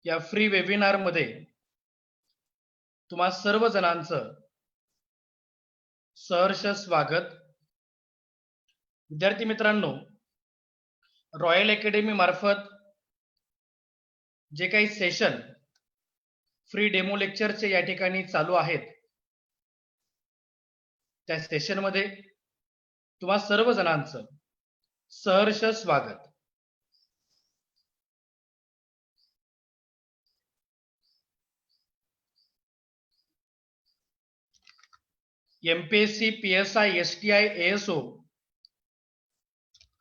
या free webinar मध्ये तुम्हा सर्व जणांचं सहर्ष स्वागत। विद्यार्थी मित्रांनो, रॉयल अकॅडमी मार्फत जे काही सेशन फ्री डेमो लेक्चरचे या ठिकाणी चालू आहेत, त्या सेशन मध्ये तुम्हा सर्व जणांचं सहर्ष स्वागत। MPSC, PSI, STI, ASO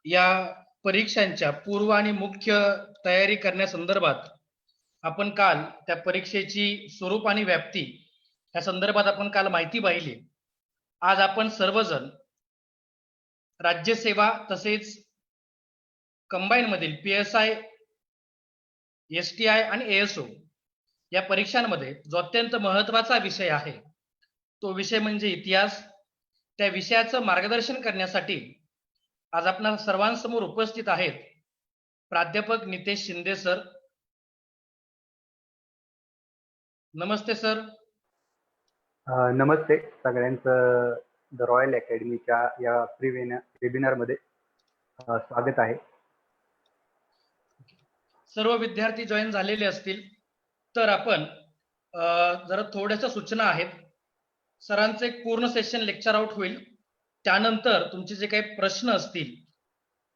या परीक्षांच्या पूर्व आणि मुख्य तयारी करण्यासंदर्भात आपण काल त्या परीक्षेची स्वरूप आणि व्याप्ती या संदर्भात आपण काल माहिती पाहिली। आज आपण सर्वजण राज्यसेवा तसेच कंबाईन मधील PSI, STI आणि ASO या परीक्षांमध्ये जो अत्यंत महत्त्वाचा विषय आहे तो विषय म्हणजे इतिहास। त्या विषयाचं मार्गदर्शन करण्यासाठी आज आपल्या सर्वांसमोर उपस्थित आहेत प्राध्यापक नितेश शिंदे सर। नमस्ते सर। नमस्ते सगळ्यांचं द रॉयल अकॅडमीच्या या फ्री वेबिनार मध्ये स्वागत आहे। सर्व विद्यार्थी जॉईन झालेले असतील तर आपण जरा थोड्याशा सूचना आहेत। सरांचं एक पूर्ण सेशन लेक्चर आउट होईल, त्यानंतर तुमचे जे काही प्रश्न असतील,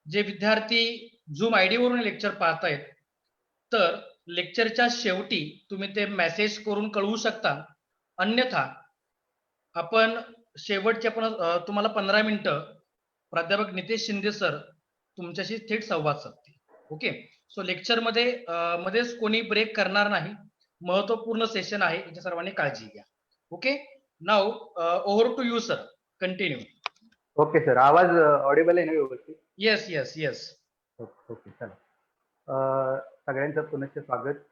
जे विद्यार्थी झूम आयडी वरून लेक्चर पाहतायत तर लेक्चरच्या शेवटी तुम्ही ते मेसेज करून कळवू शकता। अन्यथा आपण शेवटचे तुम्हाला 15 मिनिटं प्राध्यापक नितेश शिंदे सर तुमच्याशी थेट संवाद साधतील। ओके, सो लेक्चर मध्येच कोणी ब्रेक करणार नाही, महत्वपूर्ण सेशन आहे, याची सर्वांनी काळजी घ्या। Okay, now over to you sir, continue. Okay sir, आवाज ऑडिबल आहे ना व्यवस्थित? Yes yes yes. ओके, चला सगळ्यांचं पुनश्च स्वागत।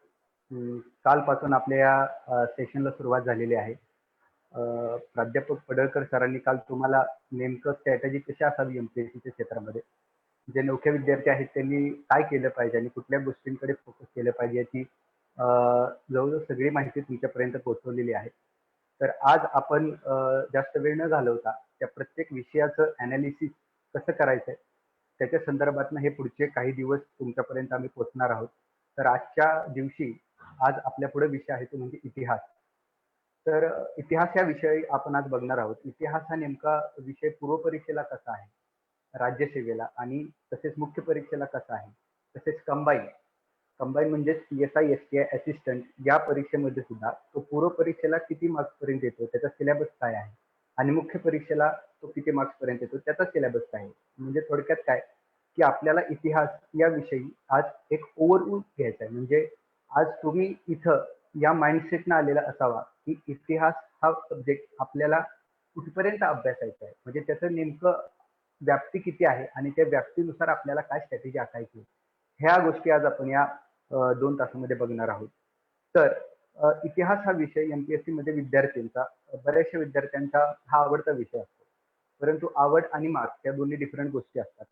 कालपासून आपल्या या सेशनला सुरुवात झालेली आहे। प्राध्यापक पडळकर सरांनी काल तुम्हाला नेमकं स्ट्रॅटेजी कशी असावी एमपीएससीच्या क्षेत्रामध्ये, जे नवखे विद्यार्थी आहेत त्यांनी काय केलं पाहिजे आणि कुठल्या गोष्टींकडे फोकस केलं पाहिजे याची जवळजवळ सगळी माहिती तुमच्यापर्यंत पोहोचवलेली आहे। तर आज आपण जास्त वेळ न घालवता त्या प्रत्येक विषयाचं ॲनालिसिस कसं करायचं त्याच्या संदर्भात हे पुढचे काही दिवस तुमच्यापर्यंत आम्ही पोहोचणार आहोत। तर आजच्या दिवशी आज आपल्या पुढे विषय आहे तो म्हणजे इतिहास। तर इतिहास या विषयी आपण आज बघणार आहोत। इतिहास हा नेमका विषय पूर्व परीक्षेला कसा आहे, राज्यसेवेला आणि तसेच मुख्य परीक्षेला कसा आहे, तसेच कंबाईन म्हणजे PSI, STI असिस्टंट या परीक्षेमध्ये सुद्धा तो पूर्व परीक्षेला किती मार्क्स पर्यंत येतो, त्याचा सिलेबस काय आहे आणि मुख्य परीक्षेला तो किती मार्क्स पर्यंत येतो त्याचा सिलेबस काय आहे। म्हणजे थोडक्यात काय की आपल्याला इतिहास या विषयी आज एक ओव्हरव्ह्यू घ्यायचा आहे। म्हणजे आज तुम्ही इथं या माइंडसेटनं आलेला असावा की इतिहास हा सब्जेक्ट आपल्याला कुठपर्यंत अभ्यासायचा आहे, म्हणजे त्याचं नेमकं व्याप्ती किती आहे आणि त्या व्याप्तीनुसार आपल्याला काय स्ट्रॅटेजी आखायची, ह्या गोष्टी आज आपण या 2 तासामध्ये बघणार आहोत। तर इतिहास हा विषय एमपीएससी मध्ये विद्यार्थ्यांचा, बऱ्याचशा विद्यार्थ्यांचा हा आवडता विषय असतो, परंतु आवड आणि मार्क्स या दोन्ही डिफरंट गोष्टी असतात।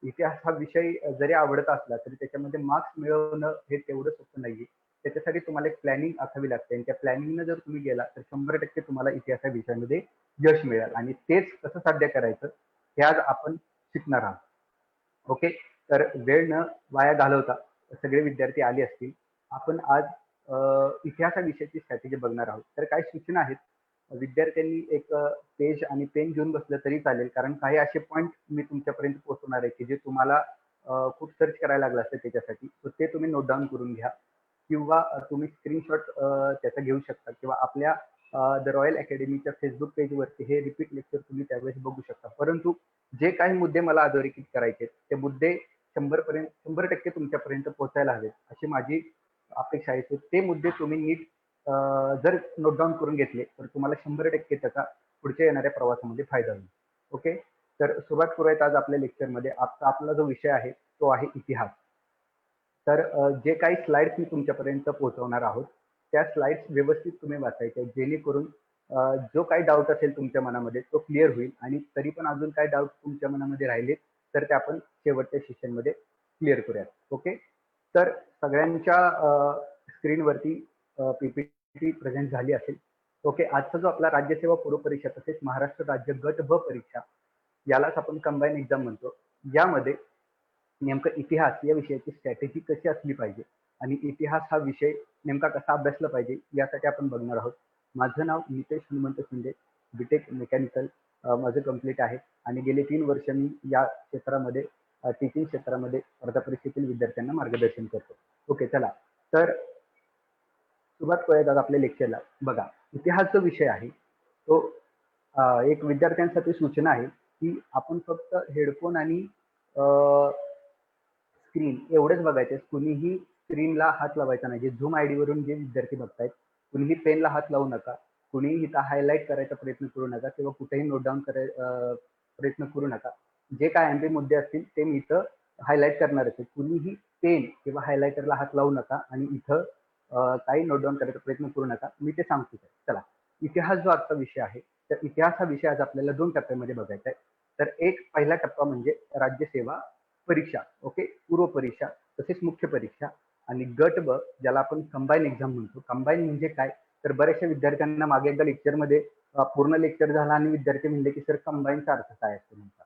इतिहास हा विषय जरी आवडता असला तरी त्याच्यामध्ये मार्क्स मिळवणं हे तेवढं सोपं नाहीये। त्याच्यासाठी तुम्हाला एक प्लॅनिंग आखावी लागते आणि त्या प्लॅनिंगनं जर तुम्ही गेला तर 100% तुम्हाला इतिहास या विषयामध्ये यश मिळेल आणि तेच कसं साध्य करायचं हे आज आपण शिकणार आहोत। ओके, तर वेळ न वाया घालवता सगळे विद्यार्थी आले असतील, आपण आज इतिहासा विषयाची स्ट्रॅटेजी बघणार आहोत। तर काही सूचना आहेत, विद्यार्थ्यांनी एक पेज आणि पेन घेऊन बसलं तरी चालेल, कारण काही असे पॉईंट मी तुमच्यापर्यंत पोहोचवणार आहे की जे तुम्हाला खूप सर्च करायला लागलं असतं त्याच्यासाठी, तर ते तुम्ही नोट डाऊन करून घ्या किंवा तुम्ही स्क्रीनशॉट त्याचा घेऊ शकता किंवा आपल्या द रॉयल अकॅडमीच्या फेसबुक पेजवरती हे रिपीट लेक्चर तुम्ही त्यावेळेस बघू शकता। परंतु जे काही मुद्दे मला अधोरेखित करायचे ते मुद्दे 100% तुमच्यापर्यंत पोहोचायला हवेत अशी माझी अपेक्षा आहे। ते मुद्दे तुम्ही नीट जर नोट डाऊन करून घेतले तर तुम्हाला 100% त्याचा पुढच्या येणाऱ्या प्रवासामध्ये फायदा होईल। ओके, तर सुरुवात करूयात आज आपल्या लेक्चरमध्ये। आपला जो विषय आहे तो आहे इतिहास। तर जे काही स्लाइड्स मी तुमच्यापर्यंत पोहोचवणार आहोत त्या स्लाइड्स व्यवस्थित तुम्ही वाचायच्या, जेणेकरून जो काही डाऊट असेल तुमच्या मनामध्ये तो क्लिअर होईल आणि तरी पण अजून काही डाऊट तुमच्या मनामध्ये राहिले तर ते आपण शेवटच्या सेशनमध्ये क्लिअर करूयात। ओके, तर सगळ्यांच्या स्क्रीनवरती पीपीटी प्रेझेंट झाली असेल. ओके, आजचा जो आपला राज्यसेवा पूर्व परीक्षा तसेच महाराष्ट्र राज्य गट ब परीक्षा, यालाच आपण कंबाईन एक्झाम म्हणतो. यामध्ये नेमकं इतिहास या विषयाची स्ट्रॅटेजी कशी असली पाहिजे आणि इतिहास हा विषय नेमका कसा अभ्यासला पाहिजे यासाठी आपण बघणार आहोत. माझं नाव नितेश हनुमंत शिंदे, बीटेक मेकॅनिकल माझं कंप्लीट आहे आणि गेले 3 वर्ष मी या क्षेत्रामध्ये टीचिंग क्षेत्रामध्ये स्पर्धा परीक्षेतील विद्यार्थ्यांना मार्गदर्शन करतो. ओके, चला तर सुरुवात करूयात आज आपल्या लेक्चरला. बघा, इतिहास जो विषय आहे तो एक विद्यार्थ्यांसाठी सूचना आहे की आपण फक्त हेडफोन आणि स्क्रीन एवढेच बघायचे. कुणीही स्क्रीनला हात लावायचा नाही. जे झूम आयडी वरून जे विद्यार्थी बघतायत, कुणीही पेनला हात लावू नका. कुणीही इथं हायलाईट करायचा प्रयत्न करू नका किंवा कुठेही नोट डाऊन प्रयत्न करू नका. जे काय एमपी मुद्दे असतील ते मी इथं हायलाईट करणार आहे. कुणीही पेन किंवा हायलायटरला हात लावू नका आणि इथं काही नोट डाऊन करायचा प्रयत्न करू नका. मी ते सांगतो. चला, इतिहास जो आजचा विषय आहे, तर इतिहास हा विषय आज आपल्याला 2 टप्प्यामध्ये बघायचा आहे. तर एक पहिला टप्पा म्हणजे राज्यसेवा परीक्षा, ओके, पूर्व परीक्षा तसेच मुख्य परीक्षा. आणि गट ब ज्याला आपण कंबाईन एक्झाम म्हणतो. कंबाईन म्हणजे काय, तर बऱ्याचशा विद्यार्थ्यांना मागे एकदा लेक्चरमध्ये पूर्ण लेक्चर झाला आणि विद्यार्थी म्हणले की सर कंबाईनचा अर्थ काय असतो म्हणतात.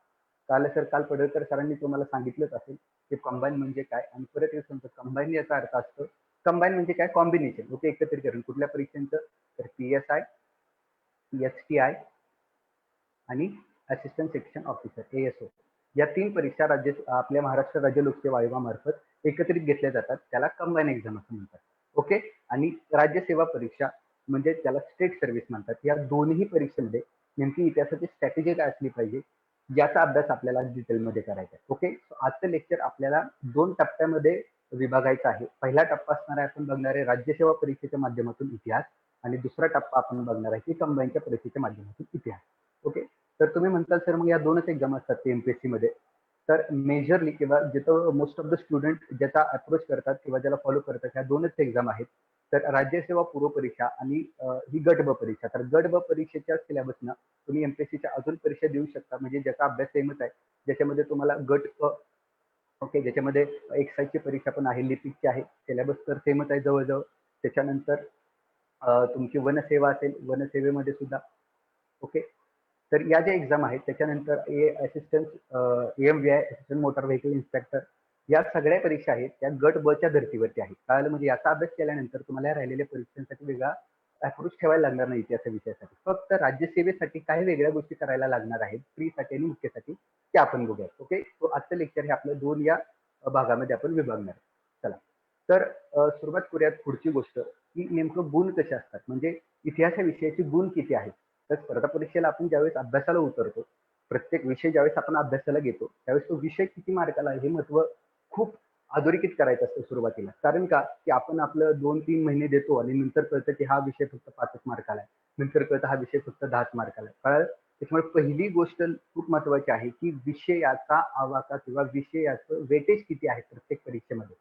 काल पडळकर सरांनी तुम्हाला सांगितलंच असेल की कंबाईन म्हणजे काय. आणि परत एक सांगतो, कंबाईन याचा अर्थ असतो, कंबाईन म्हणजे काय, कॉम्बिनेशन. ओके, एकत्रीकरण. कुठल्या परीक्षांचं, तर PSI, STI आणि असिस्टंट सेक्शन ऑफिसर ASO या 3 परीक्षा आपल्या महाराष्ट्र राज्य लोकसेवा आयोगामार्फत एकत्रित घेतल्या जातात. त्याला कंबाईन एक्झाम असं म्हणतात. ओके, आणि राज्यसेवा परीक्षा म्हणजे त्याला स्टेट सर्व्हिस म्हणतात. या दोन्ही परीक्षेमध्ये नेमकी इतिहासाची स्ट्रॅटेजी काय असली पाहिजे याचा अभ्यास आपल्याला डिटेलमध्ये करायचा आहे. ओके, आजचं लेक्चर आपल्याला 2 टप्प्यामध्ये विभागायचं आहे. पहिला टप्पा असणार आहे, आपण बघणार आहे राज्यसेवा परीक्षेच्या माध्यमातून इतिहास, आणि दुसरा टप्पा आपण बघणार आहे की कंबाईनच्या परीक्षेच्या माध्यमातून इतिहास. ओके, तर तुम्ही म्हणताल सर मग या 2च एक्झाम असतात ते MPSC मध्ये. तर मेजरली किंवा जिथं मोस्ट ऑफ द स्टुडंट ज्याचा अप्रोच करतात किंवा ज्याला फॉलो करतात, ह्या 2च एक्झाम आहेत. तर राज्यसेवा पूर्व परीक्षा आणि ही गट ब परीक्षा. तर गट ब परीक्षेच्या सिलेबसनं तुम्ही MPSCच्या अजून परीक्षा देऊ शकता, म्हणजे ज्याचा अभ्यास सेमच आहे, ज्याच्यामध्ये तुम्हाला गट ब, ओके, ज्याच्यामध्ये एक्साईजची परीक्षा पण आहे, लिपिकची आहे, सिलेबस तर सेमच आहे जवळजवळ. त्याच्यानंतर तुमची वनसेवा असेल, वनसेवेमध्ये सुद्धा. ओके, तर या ज्या एक्झाम आहेत त्याच्यानंतर assistant AMVI assistant motor vehicle inspector, या सगळ्या परीक्षा आहेत त्या गट ब च्या धर्तीवरती आहेत. कळालं, म्हणजे याचा अभ्यास केल्यानंतर तुम्हाला या राहिलेल्या परीक्षांसाठी वेगळा अप्रोच ठेवायला लागणार नाही इतिहास विषयासाठी. फक्त राज्यसेवेसाठी काही वेगळ्या गोष्टी करायला लागणार आहेत, प्रीसाठी आणि मुख्यसाठी, ते आपण बघूया. ओके, तो आजचं लेक्चर हे आपलं 2 या भागामध्ये आपण विभागणार. चला, तर सुरुवात करूयात. पुढची गोष्ट की नेमकं गुण कसे असतात, म्हणजे इतिहास या विषयाचे गुण किती आहेत. तर स्पर्धा परीक्षेला आपण ज्यावेळेस अभ्यासाला उतरतो, प्रत्येक विषय ज्यावेळेस आपण अभ्यासाला घेतो, त्यावेळेस तो विषय किती मार्काला हे महत्व खूप अधोरेखित करायचं असतं सुरुवातीला. कारण का, की आपण आपलं 2-3 महिने देतो आणि नंतर कळतं की हा विषय फक्त 5च मार्काला आहे, नंतर कळतं हा विषय फक्त 10च मार्काला आहे. कळलं, त्याच्यामुळे पहिली गोष्ट खूप महत्वाची आहे की विषयाचा आवाका किंवा विषयाचं वेटेज किती आहे प्रत्येक परीक्षेमध्ये.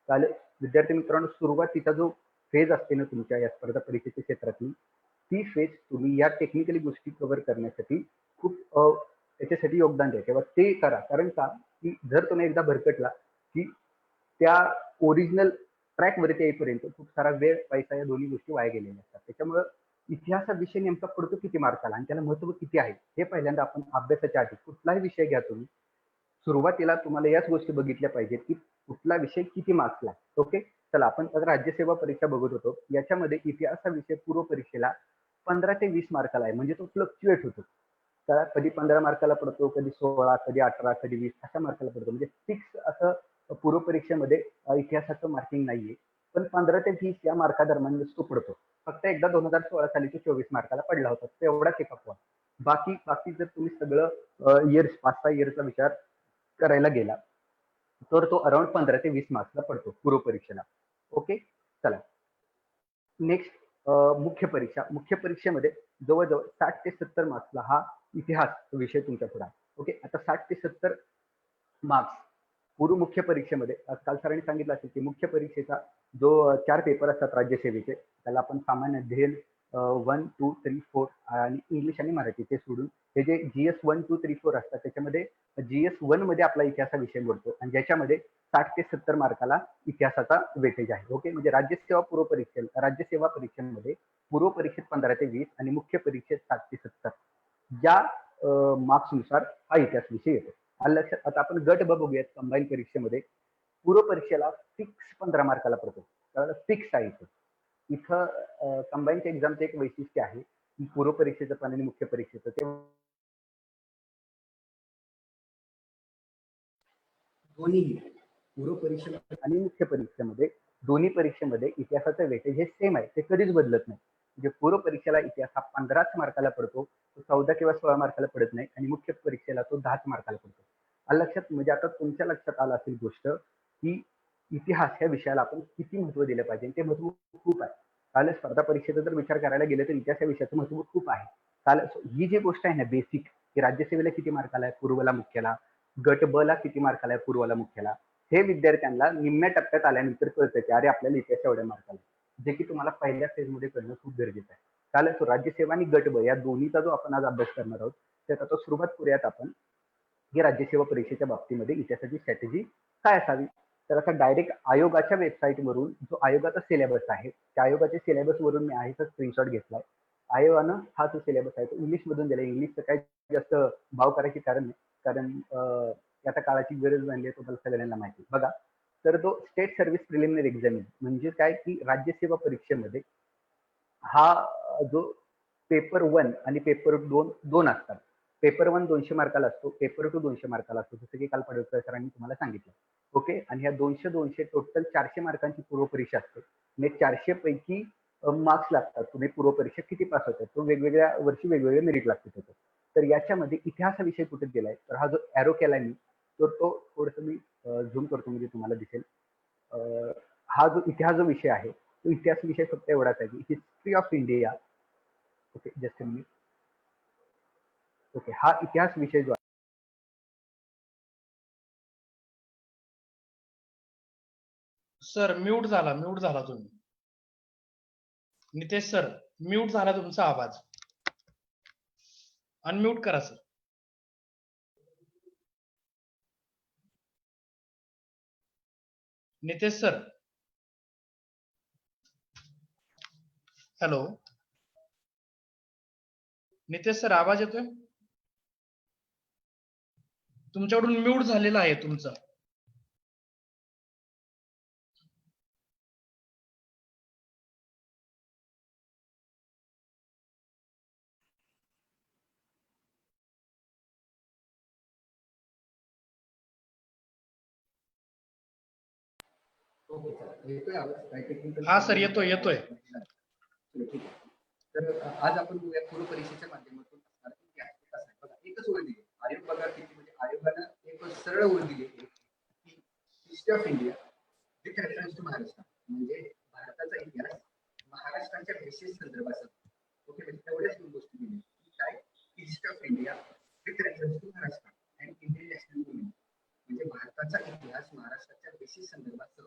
कळलं, विद्यार्थी मित्रांनो, सुरुवातीचा जो फेज असते ना तुमच्या या स्पर्धा परीक्षेच्या क्षेत्रातली, ती फेज तुम्ही या टेक्निकली गोष्टी कव्हर करण्यासाठी खूप त्याच्यासाठी योगदान द्या किंवा ते करा. कारण का, की जर तुम्ही एकदा भरकटला की त्या ओरिजिनल ट्रॅक वरती येईपर्यंत खूप सारा वेळ, पैसा या दोन्ही गोष्टी वाया गेलेल्या असतात. त्याच्यामुळं इतिहास हा विषय नेमका पडतो किती मार्काला आणि त्याला महत्व किती आहे हे पहिल्यांदा आपण अभ्यासाच्या आधी कुठलाही विषय घ्या तुम्ही, सुरुवातीला तुम्हाला याच गोष्टी बघितल्या पाहिजेत की कुठला विषय किती मार्क्सला. ओके, चला आपण राज्यसेवा परीक्षा बघत होतो. याच्यामध्ये इतिहास हा विषय पूर्व परीक्षेला 15 ते 20 मार्काला आहे, म्हणजे तो फ्लक्च्युएट होतो. तर कधी 15 मार्काला पडतो, कधी 16, कधी 18, कधी 20 अशा मार्काला पडतो. म्हणजे फिक्स असं पूर्व परीक्षेमध्ये इतिहासाचं मार्किंग नाहीये, पण 15 ते 20 या मार्कादरम्यान तो पडतो. फक्त एकदा 2016 साली तो 24 मार्काला पडला होता, तो एवढाच एक अपवाद. बाकी जर तुम्ही सगळं इयर्स 5-6 इयर्सचा विचार करायला गेला तर तो अराउंड 15 ते 20 मार्क्सला पडतो पूर्व परीक्षेला. ओके, चला नेक्स्ट, मुख्य परीक्षा. मुख्य परीक्षेमध्ये जवळजवळ 60 ते 70 मार्क्सला हा इतिहास विषय तुमच्या पुढे आहे. ओके, आता 60 ते 70 मार्क्स पूर्व मुख्य परीक्षेमध्ये, काल सरांनी सांगितलं असेल की मुख्य परीक्षेचा जो 4 पेपर असतात राज्यसेवेचे, त्याला आपण सामान्य अध्ययन, 1, 2, 3, 4 आणि इंग्लिश आणि मराठी ते सोडून हे जे GS 1, 2, 3, 4 असतात त्याच्यामध्ये GS 1 मध्ये आपला इतिहास हा विषय मोडतो आणि ज्याच्यामध्ये 60 ते 70 मार्काला इतिहासाचा वेटेज आहे. ओके, म्हणजे राज्यसेवा परीक्षेमध्ये पूर्व परीक्षेत 15 ते 20 आणि मुख्य परीक्षेत 60 ते 70 या मार्क्सनुसार हा इतिहास विषय येतो. आलं लक्षात. आता आपण गट ब बघूयात. कंबाईन परीक्षेमध्ये पूर्व परीक्षेला फिक्स 15 मार्काला पडतो. त्याला फिक्स आहे इथं कंबाईनच्या एक्झामचं एक वैशिष्ट्य आहे की पूर्व परीक्षेचं पण आणि मुख्य परीक्षेचं ते दोन्ही पूर्व परीक्षा आणि मुख्य परीक्षेमध्ये दोन्ही परीक्षेमध्ये इतिहासाचं वेटेज हे सेम आहे. ते कधीच बदलत नाही. म्हणजे पूर्व परीक्षेला इतिहास हा 15च मार्काला पडतो, तो 14 किंवा 16 मार्काला पडत नाही आणि मुख्य परीक्षेला तो 10च मार्काला पडतो. आलं लक्षात. म्हणजे आता तुमच्या लक्षात आलं असेल गोष्ट की इतिहास या विषयाला आपण किती महत्व दिलं पाहिजे. ते महत्व खूप आहे. काल स्पर्धा परीक्षेचा जर विचार करायला गेलं तर इतिहास या विषयाचं महत्व खूप आहे. काल ही जी गोष्ट आहे ना बेसिक, की राज्यसेवेला किती मार्काला आहे, पूर्वला मुख्याला, गट ब ला किती मार्काला आहे, पूर्वला मुख्याला, हे विद्यार्थ्यांना निम्म्या टप्प्यात आल्यानंतर कळतं की अरे आपल्याला इतिहास एवढ्या मार्काला, जे की तुम्हाला पहिल्या फेजमध्ये कळणं खूप गरजेचं आहे. काल राज्यसेवा आणि गट ब या दोन्हीचा जो आपण आज अभ्यास करणार आहोत त्यात आता सुरुवात करूयात आपण की राज्यसेवा परीक्षेच्या बाबतीमध्ये इतिहासाची स्ट्रॅटेजी काय असावी. तर आता डायरेक्ट आयोगाच्या वेबसाईटवरून जो आयोगाचा सिलेबस आहे त्या आयोगाच्या सिलेबस वरून मी आहे स्क्रीनशॉट घेतलाय. आयोगानं हा जो सिलेबस आहे तो इंग्लिश मधून दिला. इंग्लिशचं काही जास्त भाव करायचे कारण नाही, कारण आता काळाची गरज बनली आहे तुम्हाला सगळ्यांना माहिती. बघा, तर तो स्टेट सर्व्हिस प्रिलिमिनरी एक्झाम म्हणजे काय की राज्यसेवा परीक्षेमध्ये हा जो पेपर 1 आणि पेपर 2 दोन असतात. पेपर 1 200 मार्काला असतो, पेपर 2 200 मार्काला असतो, जसं की काल पडळकर सरांनी तुम्हाला सांगितलं. ओके, आणि ह्या 200 टोटल 400 मार्कांची पूर्व परीक्षा असते. म्हणजे 400 पैकी मार्क्स लागतात. तुम्ही पूर्व परीक्षेत किती पास होतात तो वेगवेगळ्या वर्षी वेगवेगळे मेरिट लागते त्याचं. तर याच्यामध्ये इतिहास हा विषय कुठे दिलाय, तर हा जो एरो केलाय मी तर तो थोडंसं मी झूम करतो म्हणजे तुम्हाला दिसेल. हा जो इतिहास जो विषय आहे तो इतिहास विषय फक्त एवढाच आहे की history of India. Okay, just me okay, हा इतिहास विषय जो आहे सर म्यूट झाला तुम्ही. नितेश सर, म्यूट झाला तुमचा आवाज. अनम्यूट करा sir. Nitesh sir, hello Nitesh sir, आवाज येतोय? तुमच्याकडून म्यूट झालेला आहे तुमचा. येतोय आवाज काही टेक्निकल हा सर, प्रॉब्लेम येतोय येतोय. ठीक आहे. तर आज आपण बघूया पूर्व परीक्षेच्या माध्यमातून असणारा इतिहास कसा आहे. बघा, एकच ओळ दिली आयोग बघा किती, म्हणजे आयोगानं एक सरळ ओळ दिली की history of India with reference to Maharashtra, म्हणजे भारताचा इतिहास महाराष्ट्राच्या बेसिस संदर्भात. ओके, म्हणजे तेवढ्याच दोन गोष्टी दिली काय, history of India with reference to Maharashtra and Indian national movement, म्हणजे भारताचा इतिहास महाराष्ट्राच्या बेसिस संदर्भात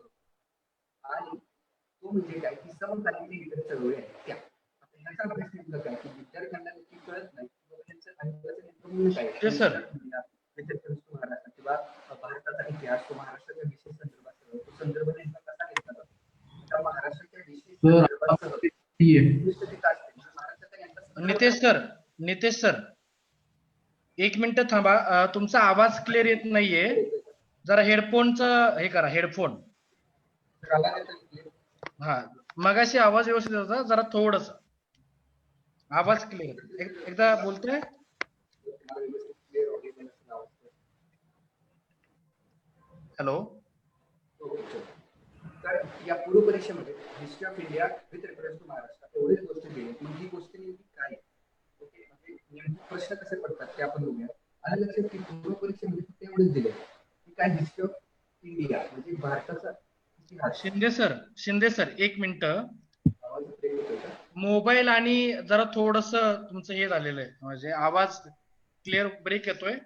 आणि तो म्हणजे काय की समकालीन इतर चळवळी आहेत त्या. आता ह्याचा अभ्यास नेमका काय की विद्यार्थ्यांना नक्की कळत नाही की त्यांचं आयोगाचं नेमकं मूळ काय ते सर महाराष्ट्र किंवा भारताचा इतिहास तो महाराष्ट्राच्या विशेष संदर्भात तो संदर्भ नेमका कसा घेतला जातो. आता महाराष्ट्राच्या विशेष संदर्भात नितेश सर, एक मिनिट थांबा. तुमचा आवाज क्लिअर येत नाहीये. जरा हेडफोनचं हे करा, हेडफोन. हा, मगाशी आवाज व्यवस्थित होता, जरा थोडस आवाज क्लिअर. एकदा बोलतोय. हॅलो. तर या पूर्व परीक्षेमध्ये history of India with reference to Maharashtra एवढीच गोष्ट दिली. मग ही गोष्ट नेमकी काय? ओके, म्हणजे नेमके प्रश्न कसे पडतात ते आपण बघूया. आणि लक्षात की पूर्व परीक्षेमध्ये फक्त एवढंच दिले की काय हिस्ट्री ऑफ इंडिया म्हणजे भारताचा इतिहास. शिंदे सर एक मिनिट. मोबाईल आणि जरा थोडस तुमचं हे झालेलं आहे, म्हणजे आवाज क्लिअर ब्रेक येतोय.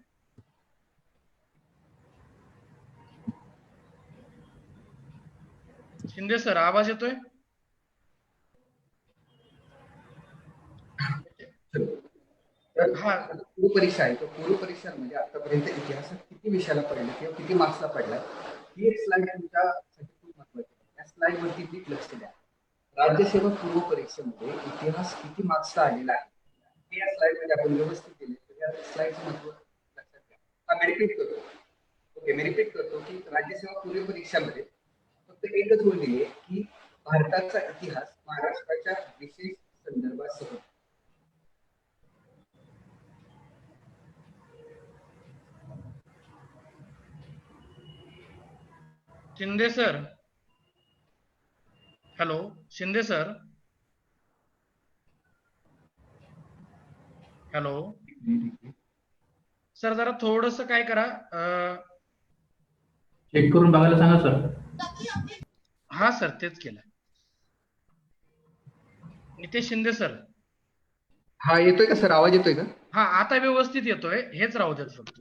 शिंदे सर, आवाज येतोय? तर हा आता पूर्व परीक्षा आहे, तर पूर्व परीक्षांमध्ये आतापर्यंत इतिहासात किती विषयाला पडले किंवा किती मार्क्सला पडला, ही एक स्लाइड तुमच्यासाठी खूप महत्वाची आहे. या स्लाइड वरती नीट लक्ष द्या. राज्यसेवा पूर्व परीक्षेमध्ये इतिहास किती मार्क्सला आलेला आहे हे या स्लाइड मध्ये आपण व्यवस्थित दिले. तर या स्लाइडचं महत्व लक्षात घ्या. हा मी रिपीट करतो. ओके, मी रिपीट करतो की राज्यसेवा पूर्व परीक्षामध्ये फक्त एकच ओळ दिली आहे की भारताचा इतिहास महाराष्ट्राच्या विशेष संदर्भासह. Shinde sir, hello Shinde sir, hello sir, जरा थोडस काय करा, चेक करून बघायला सांगा सर. हा सर तेच केलं. नितेश शिंदे सर, हा येतोय का सर? आवाज येतोय का? हा आता व्यवस्थित येतोय, हेच राहू देत फक्त.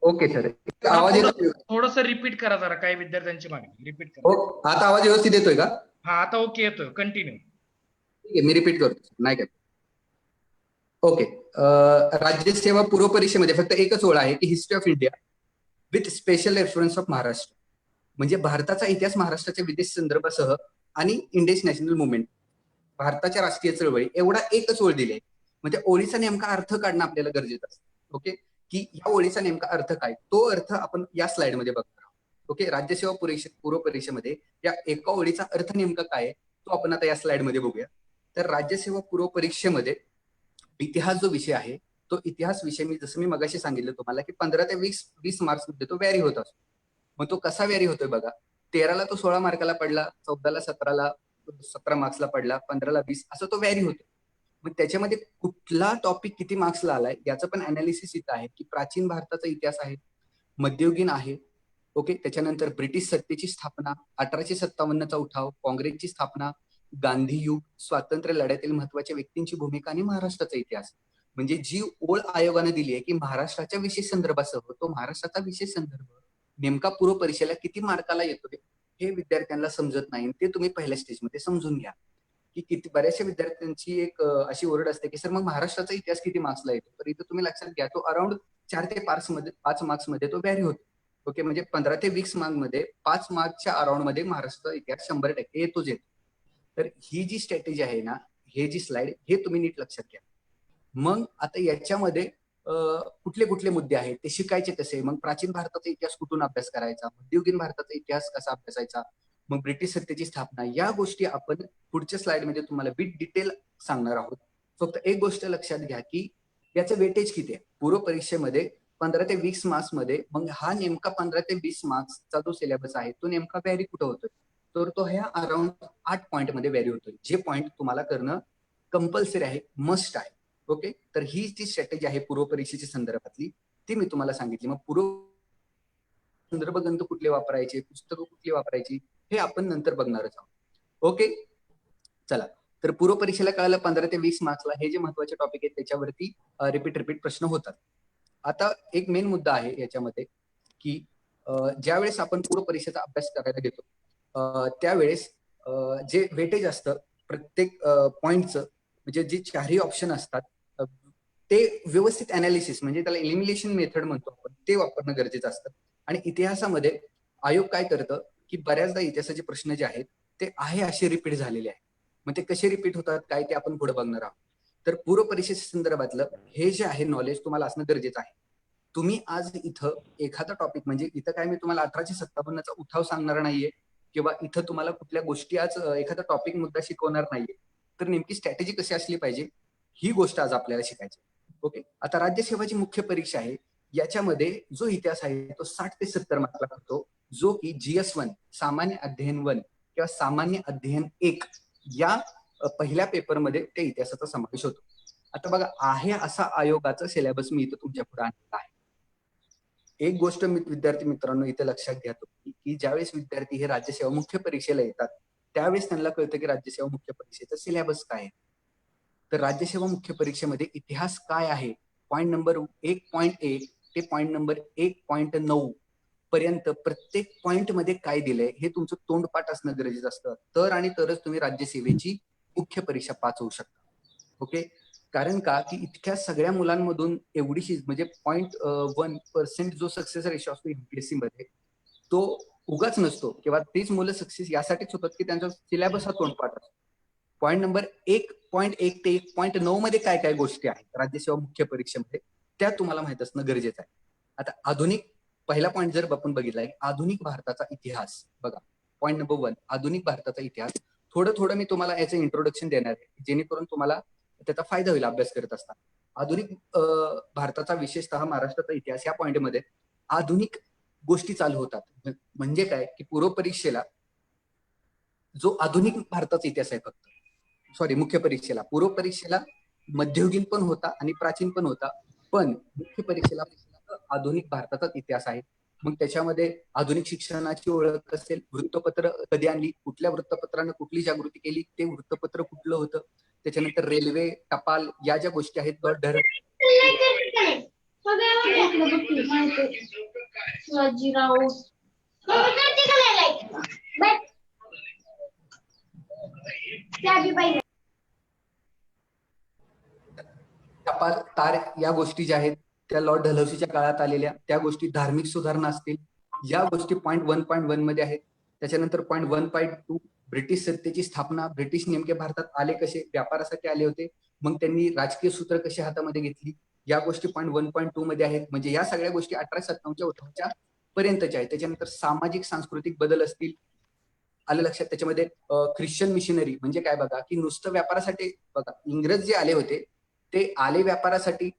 ओके सर, आवाज येतोय? थोडस रिपीट करा जरा, काही विद्यार्थ्यांची मागणी रिपीट हो, करा. आता आवाज व्यवस्थित येतोय का? हा आता ओके येतोय, कंटिन्यू. ठीक आहे, मी रिपीट करतो, नाही का? ओके. राज्यसेवा पूर्व परीक्षेमध्ये फक्त एकच ओळ आहे की history of India with special reference of Maharashtra. म्हणजे भारताचा इतिहास महाराष्ट्राच्या विदेश संदर्भासह आणि इंडियन नॅशनल मुवमेंट, भारताच्या राष्ट्रीय चळवळी, एवढा एकच ओळ दिली आहे. म्हणजे ओळीचा नेमका अर्थ काढणं आपल्याला गरजेचं असतं. ओके, की या ओळीचा नेमका अर्थ काय, तो अर्थ आपण या स्लाइड मध्ये बघणार आहोत. ओके, राज्यसेवा पूर्व परीक्षेमध्ये या एका ओळीचा अर्थ नेमका काय आहे तो आपण आता या स्लाइड मध्ये बघूया. तर राज्यसेवा पूर्व परीक्षेमध्ये इतिहास जो विषय आहे, तो इतिहास विषय मी मगाशी सांगितलं तुम्हाला की 15 ते 20 मार्क्स मध्ये तो व्हॅरी होत असतो. मग तो कसा व्हॅरी होतोय बघा. 13ला तो 16 मार्काला पडला, 14ला 17ला 17 मार्क्सला पडला, 15ला 20, असं तो व्हॅरी होतो. मग त्याच्यामध्ये कुठला टॉपिक किती मार्क्सला आलाय याचं पण अनालिसिस इथं आहे की प्राचीन भारताचा इतिहास आहे, मध्ययुगीन आहे. ओके, त्याच्यानंतर ब्रिटिश सत्तेची स्थापना, 1857चा उठाव, काँग्रेसची स्थापना, गांधी युग, स्वातंत्र्य लढ्यातील महत्वाच्या व्यक्तींची भूमिका आणि महाराष्ट्राचा इतिहास. म्हणजे जी ओळ आयोगाने दिली आहे की महाराष्ट्राच्या विशेष संदर्भासह, तो महाराष्ट्राचा विशेष संदर्भ नेमका पूर्व परीक्षेला किती मार्काला येतोय हे विद्यार्थ्यांना समजत नाही. ते तुम्ही पहिल्या स्टेजमध्ये समजून घ्या की किती. बऱ्याचशा विद्यार्थ्यांची एक अशी ओरड असते की सर मग महाराष्ट्राचा इतिहास किती मार्क्सला येतो. तर इथं तुम्ही लक्षात घ्या, तो अराउंड 4 ते 5 मार्क्स मध्ये तो व्हॅरी होतो. ओके, म्हणजे 15 ते 20 मार्क मध्ये 5 मार्कच्या अराउंड मध्ये महाराष्ट्राचा इतिहास 100% येतोच येतो. तर ही जी स्ट्रॅटेजी आहे ना, हे जी स्लाइड, हे तुम्ही नीट लक्षात घ्या. मग आता याच्यामध्ये कुठले कुठले मुद्दे आहेत, ते शिकायचे कसे, मग प्राचीन भारताचा इतिहास कुठून अभ्यास करायचा, मध्ययुगीन भारताचा इतिहास कसा अभ्यासायचा, मग ब्रिटिश सत्तेची स्थापना, या गोष्टी आपण पुढच्या स्लाइडमध्ये तुम्हाला विथ डिटेल सांगणार आहोत. फक्त एक गोष्ट लक्षात घ्या की याचं वेटेज किती आहे पूर्व परीक्षेमध्ये 15 ते 20 मार्क्स मध्ये. मग हा नेमका 15 ते 20 मार्क्सचा जो सिलेबस आहे तो नेमका व्हॅरी कुठं होतोय, तर तो ह्या अराउंड 8 पॉईंट मध्ये व्हॅरी होतोय. जे पॉईंट तुम्हाला करणं कंपल्सरी आहे, मस्ट आहे. ओके, तर ही जी स्ट्रॅटेजी आहे पूर्व परीक्षेच्या संदर्भातली, ती मी तुम्हाला सांगितली. मग पूर्व संदर्भ ग्रंथ कुठले वापरायचे, पुस्तकं कुठली वापरायची, हे आपण नंतर बघणारच आहोत. ओके, चला. तर पूर्व परीक्षेला कळालं 15 ते 20 मार्क्सला हे जे महत्वाचे टॉपिक आहेत त्याच्यावरती रिपीट प्रश्न होतात. आता एक मेन मुद्दा आहे याच्यामध्ये की ज्यावेळेस आपण पूर्व परीक्षेचा अभ्यास करायला घेतो त्यावेळेस जे वेटेज असतं प्रत्येक पॉइंटचं, म्हणजे जे चारही ऑप्शन असतात ते व्यवस्थित अनालिसिस, म्हणजे त्याला एलिमिनेशन मेथड म्हणतो आपण, ते वापरणं गरजेचं असतं. आणि इतिहासामध्ये आयोग काय करतं की बऱ्याचदा इतिहासाचे प्रश्न जे आहेत ते आहे असे रिपीट झालेले आहेत. मग ते कसे रिपीट होतात काय ते आपण पुढे बघणार आहोत. तर पूर्व परीक्षेच्या संदर्भातलं हे जे आहे नॉलेज तुम्हाला असणं गरजेचं आहे. तुम्ही आज इथं एखादा टॉपिक, म्हणजे इथं काय मी तुम्हाला 1857चा उठाव सांगणार नाहीये किंवा इथं तुम्हाला कुठल्या गोष्टी आज एखादा टॉपिक मुद्दा शिकवणार नाहीये. तर नेमकी स्ट्रॅटेजी कशी असली पाहिजे ही गोष्ट आज आपल्याला शिकायची. ओके, आता राज्यसेवाची मुख्य परीक्षा आहे, याच्यामध्ये जो इतिहास आहे तो 60 ते 70 मार्कला होतो, जो की GS1 सामान्य अध्ययन 1 किंवा सामान्य अध्ययन 1 या पहिल्या पेपरमध्ये त्या इतिहासाचा समावेश होतो. आता बघा, आहे असा आयोगाचा सिलेबस मी इथं तुमच्या पुढे आणलेला आहे. एक गोष्ट विद्यार्थी मित्रांनो इथे लक्षात घ्या की ज्यावेळेस विद्यार्थी हे राज्यसेवा मुख्य परीक्षेला येतात त्यावेळेस त्यांना कळतं की राज्यसेवा मुख्य परीक्षेचा सिलेबस काय आहे. तर राज्यसेवा मुख्य परीक्षेमध्ये इतिहास काय आहे, पॉईंट नंबर 1.1 ते पॉईंट नंबर 1.9 पर्यंत प्रत्येक पॉइंट मध्ये काय दिलंय हे तुमचं तोंडपाठ असणं गरजेचं असतं. तर आणि तरच तुम्ही राज्यसेवेची मुख्य परीक्षा पास होऊ शकता. ओके, कारण का की इतक्या सगळ्या मुलांमधून एवढीशी म्हणजे 0.1% जो सक्सेस रेशो असतो एमपीएससी मध्ये तो उगाच नसतो किंवा तीच मुलं सक्सेस यासाठीच होतात की त्यांचा सिलेबस हा तोंडपाठ असतो. पॉईंट नंबर 1.1 ते 1.9 मध्ये काय काय गोष्टी आहेत राज्यसेवा मुख्य परीक्षेमध्ये त्या तुम्हाला माहित असणं गरजेचं आहे. आता आधुनिक पहिला पॉईंट जर आपण बघितला आधुनिक भारताचा इतिहास बघा. पॉईंट नंबर 1 आधुनिक भारताचा इतिहास. थोडं थोडं मी तुम्हाला याचं इंट्रोडक्शन देणार आहे जेणेकरून तुम्हाला त्याचा फायदा होईल अभ्यास करत असताना. आधुनिक भारताचा विशेषतः महाराष्ट्राचा इतिहास या पॉईंटमध्ये आधुनिक गोष्टी चालू होतात. म्हणजे काय की पूर्व परीक्षेला जो आधुनिक भारताचा इतिहास आहे फक्त सॉरी मुख्य परीक्षेला पूर्व परीक्षेला मध्ययुगीन पण होता आणि प्राचीन पण होता पण मुख्य परीक्षेला आधुनिक भारताचाच इतिहास आहे. मग त्याच्यामध्ये आधुनिक शिक्षणाची ओळख असेल, वृत्तपत्र कधी आणली, कुठल्या वृत्तपत्रानं कुठली जागृती केली, ते वृत्तपत्र कुठलं होतं, त्याच्यानंतर रेल्वे टपाल या ज्या गोष्टी आहेत टपाल तार या गोष्टी ज्या आहेत त्या लॉर्ड डलहौसीच्या काळात आलेल्या त्या गोष्टी धार्मिक सुधारणा असतील या गोष्टी पॉईंट 1.1 मध्ये आहेत. त्याच्यानंतर पॉईंट 1.2 ब्रिटिश सत्तेची स्थापना, ब्रिटिश नेमके भारतात आले कसे, व्यापारासाठी आले होते, मग त्यांनी राजकीय सूत्र कशी हातामध्ये घेतली या गोष्टी पॉईंट 1.2 मध्ये आहेत. म्हणजे या सगळ्या गोष्टी 1857च्या उठावाच्या पर्यंतच्या आहेत. त्याच्यानंतर सामाजिक सांस्कृतिक बदल असतील आलं लक्षात. त्याच्यामध्ये ख्रिश्चन मिशनरी म्हणजे काय बघा की नुसतं व्यापारासाठी बघा इंग्रज जे आले होते ते आले व्यापारासाठी,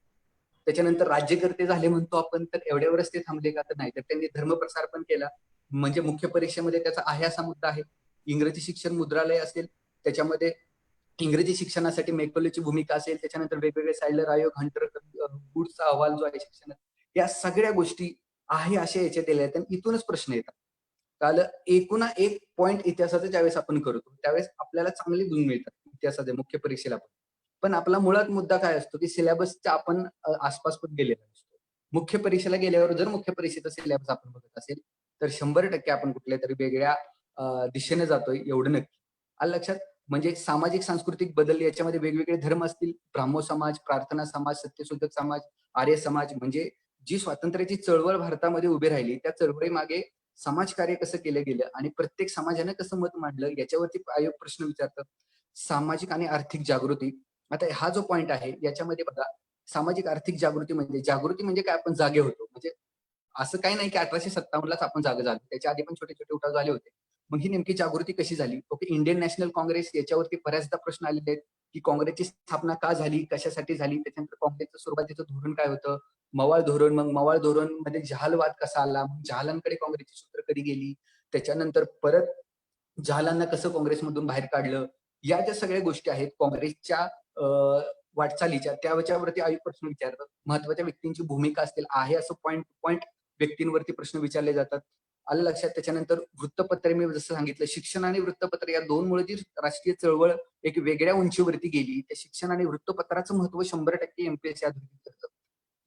त्याच्यानंतर राज्यकर्ते झाले म्हणतो आपण तर एवढ्यावरच ते थांबले का तर नाही, तर त्यांनी धर्मप्रसार पण केला. म्हणजे मुख्य परीक्षेमध्ये त्याचा आहे असा मुद्दा आहे. इंग्रजी शिक्षण मुद्रालय असेल त्याच्यामध्ये इंग्रजी शिक्षणासाठी मेकॉलेची भूमिका असेल, त्याच्यानंतर वेगवेगळे सायलर आयोग, हंटर वुड्सचा अहवाल जो आहे शिक्षणात या सगळ्या गोष्टी आहे अशा याच्यात दिल्या आहेत आणि इथूनच प्रश्न येतात. काल एकूण एक पॉईंट इतिहासाचा ज्यावेळेस आपण करतो त्यावेळेस आपल्याला चांगली गुण मिळतात इतिहासाच्या मुख्य परीक्षेला पण आपला मुळात मुद्दा काय असतो की सिलेबसच्या आपण आसपास पण गेलेला असतो. मुख्य परीक्षेला गेल्यावर जर मुख्य परीक्षेचा सिलेबस आपण बघत असेल तर 100% आपण कुठल्या तरी वेगळ्या दिशेने जातोय एवढं नक्की. आलं लक्षात. म्हणजे सामाजिक सांस्कृतिक बदल याच्यामध्ये वेगवेगळे धर्म असतील, ब्राह्मो समाज, प्रार्थना समाज, सत्यशोधक समाज, आर्य समाज, म्हणजे जी स्वातंत्र्याची चळवळ भारतामध्ये उभी राहिली त्या चळवळी मागे समाजकार्य कसं केलं गेलं आणि प्रत्येक समाजाने कसं मत मांडलं याच्यावरती आयोग प्रश्न विचारतात. सामाजिक आणि आर्थिक जागृती. आता हा जो पॉइंट आहे याच्यामध्ये बघा सामाजिक आर्थिक जागृती म्हणजे काय, आपण जागे होतो. म्हणजे असं काही नाही की 1857लाच आपण जागे झालो, त्याच्या आधी पण छोटे छोटे उठाव झाले होते. मग ही नेमकी जागृती कशी झाली? ओके, इंडियन नॅशनल काँग्रेस याच्यावरती बऱ्याचदा प्रश्न आलेले आहेत की काँग्रेसची स्थापना का झाली, कशासाठी झाली, त्याच्यानंतर काँग्रेसचं सुरुवातीचं धोरण काय होतं, मवाळ धोरण. मग मवाळ धोरण मध्ये जहालवाद कसा आला, मग जहालांकडे काँग्रेसची सूत्र कधी गेली, त्याच्यानंतर परत जहालांना कसं काँग्रेसमधून बाहेर काढलं, या ज्या सगळ्या गोष्टी आहेत काँग्रेसच्या वाटचालीच्या त्याच्यावरती आयोग प्रश्न विचारतात. महत्वाच्या व्यक्तींची भूमिका असतील आहे असं पॉईंट पॉईंट व्यक्तींवरती प्रश्न विचारले जातात. आलं लक्षात. त्याच्यानंतर वृत्तपत्र मी जसं सांगितलं शिक्षण आणि वृत्तपत्र या दोनमुळे जी राष्ट्रीय चळवळ एक वेगळ्या उंचीवरती गेली त्या शिक्षण आणि वृत्तपत्राचं महत्व 100% एमपीएससी अधोरेखित करतं.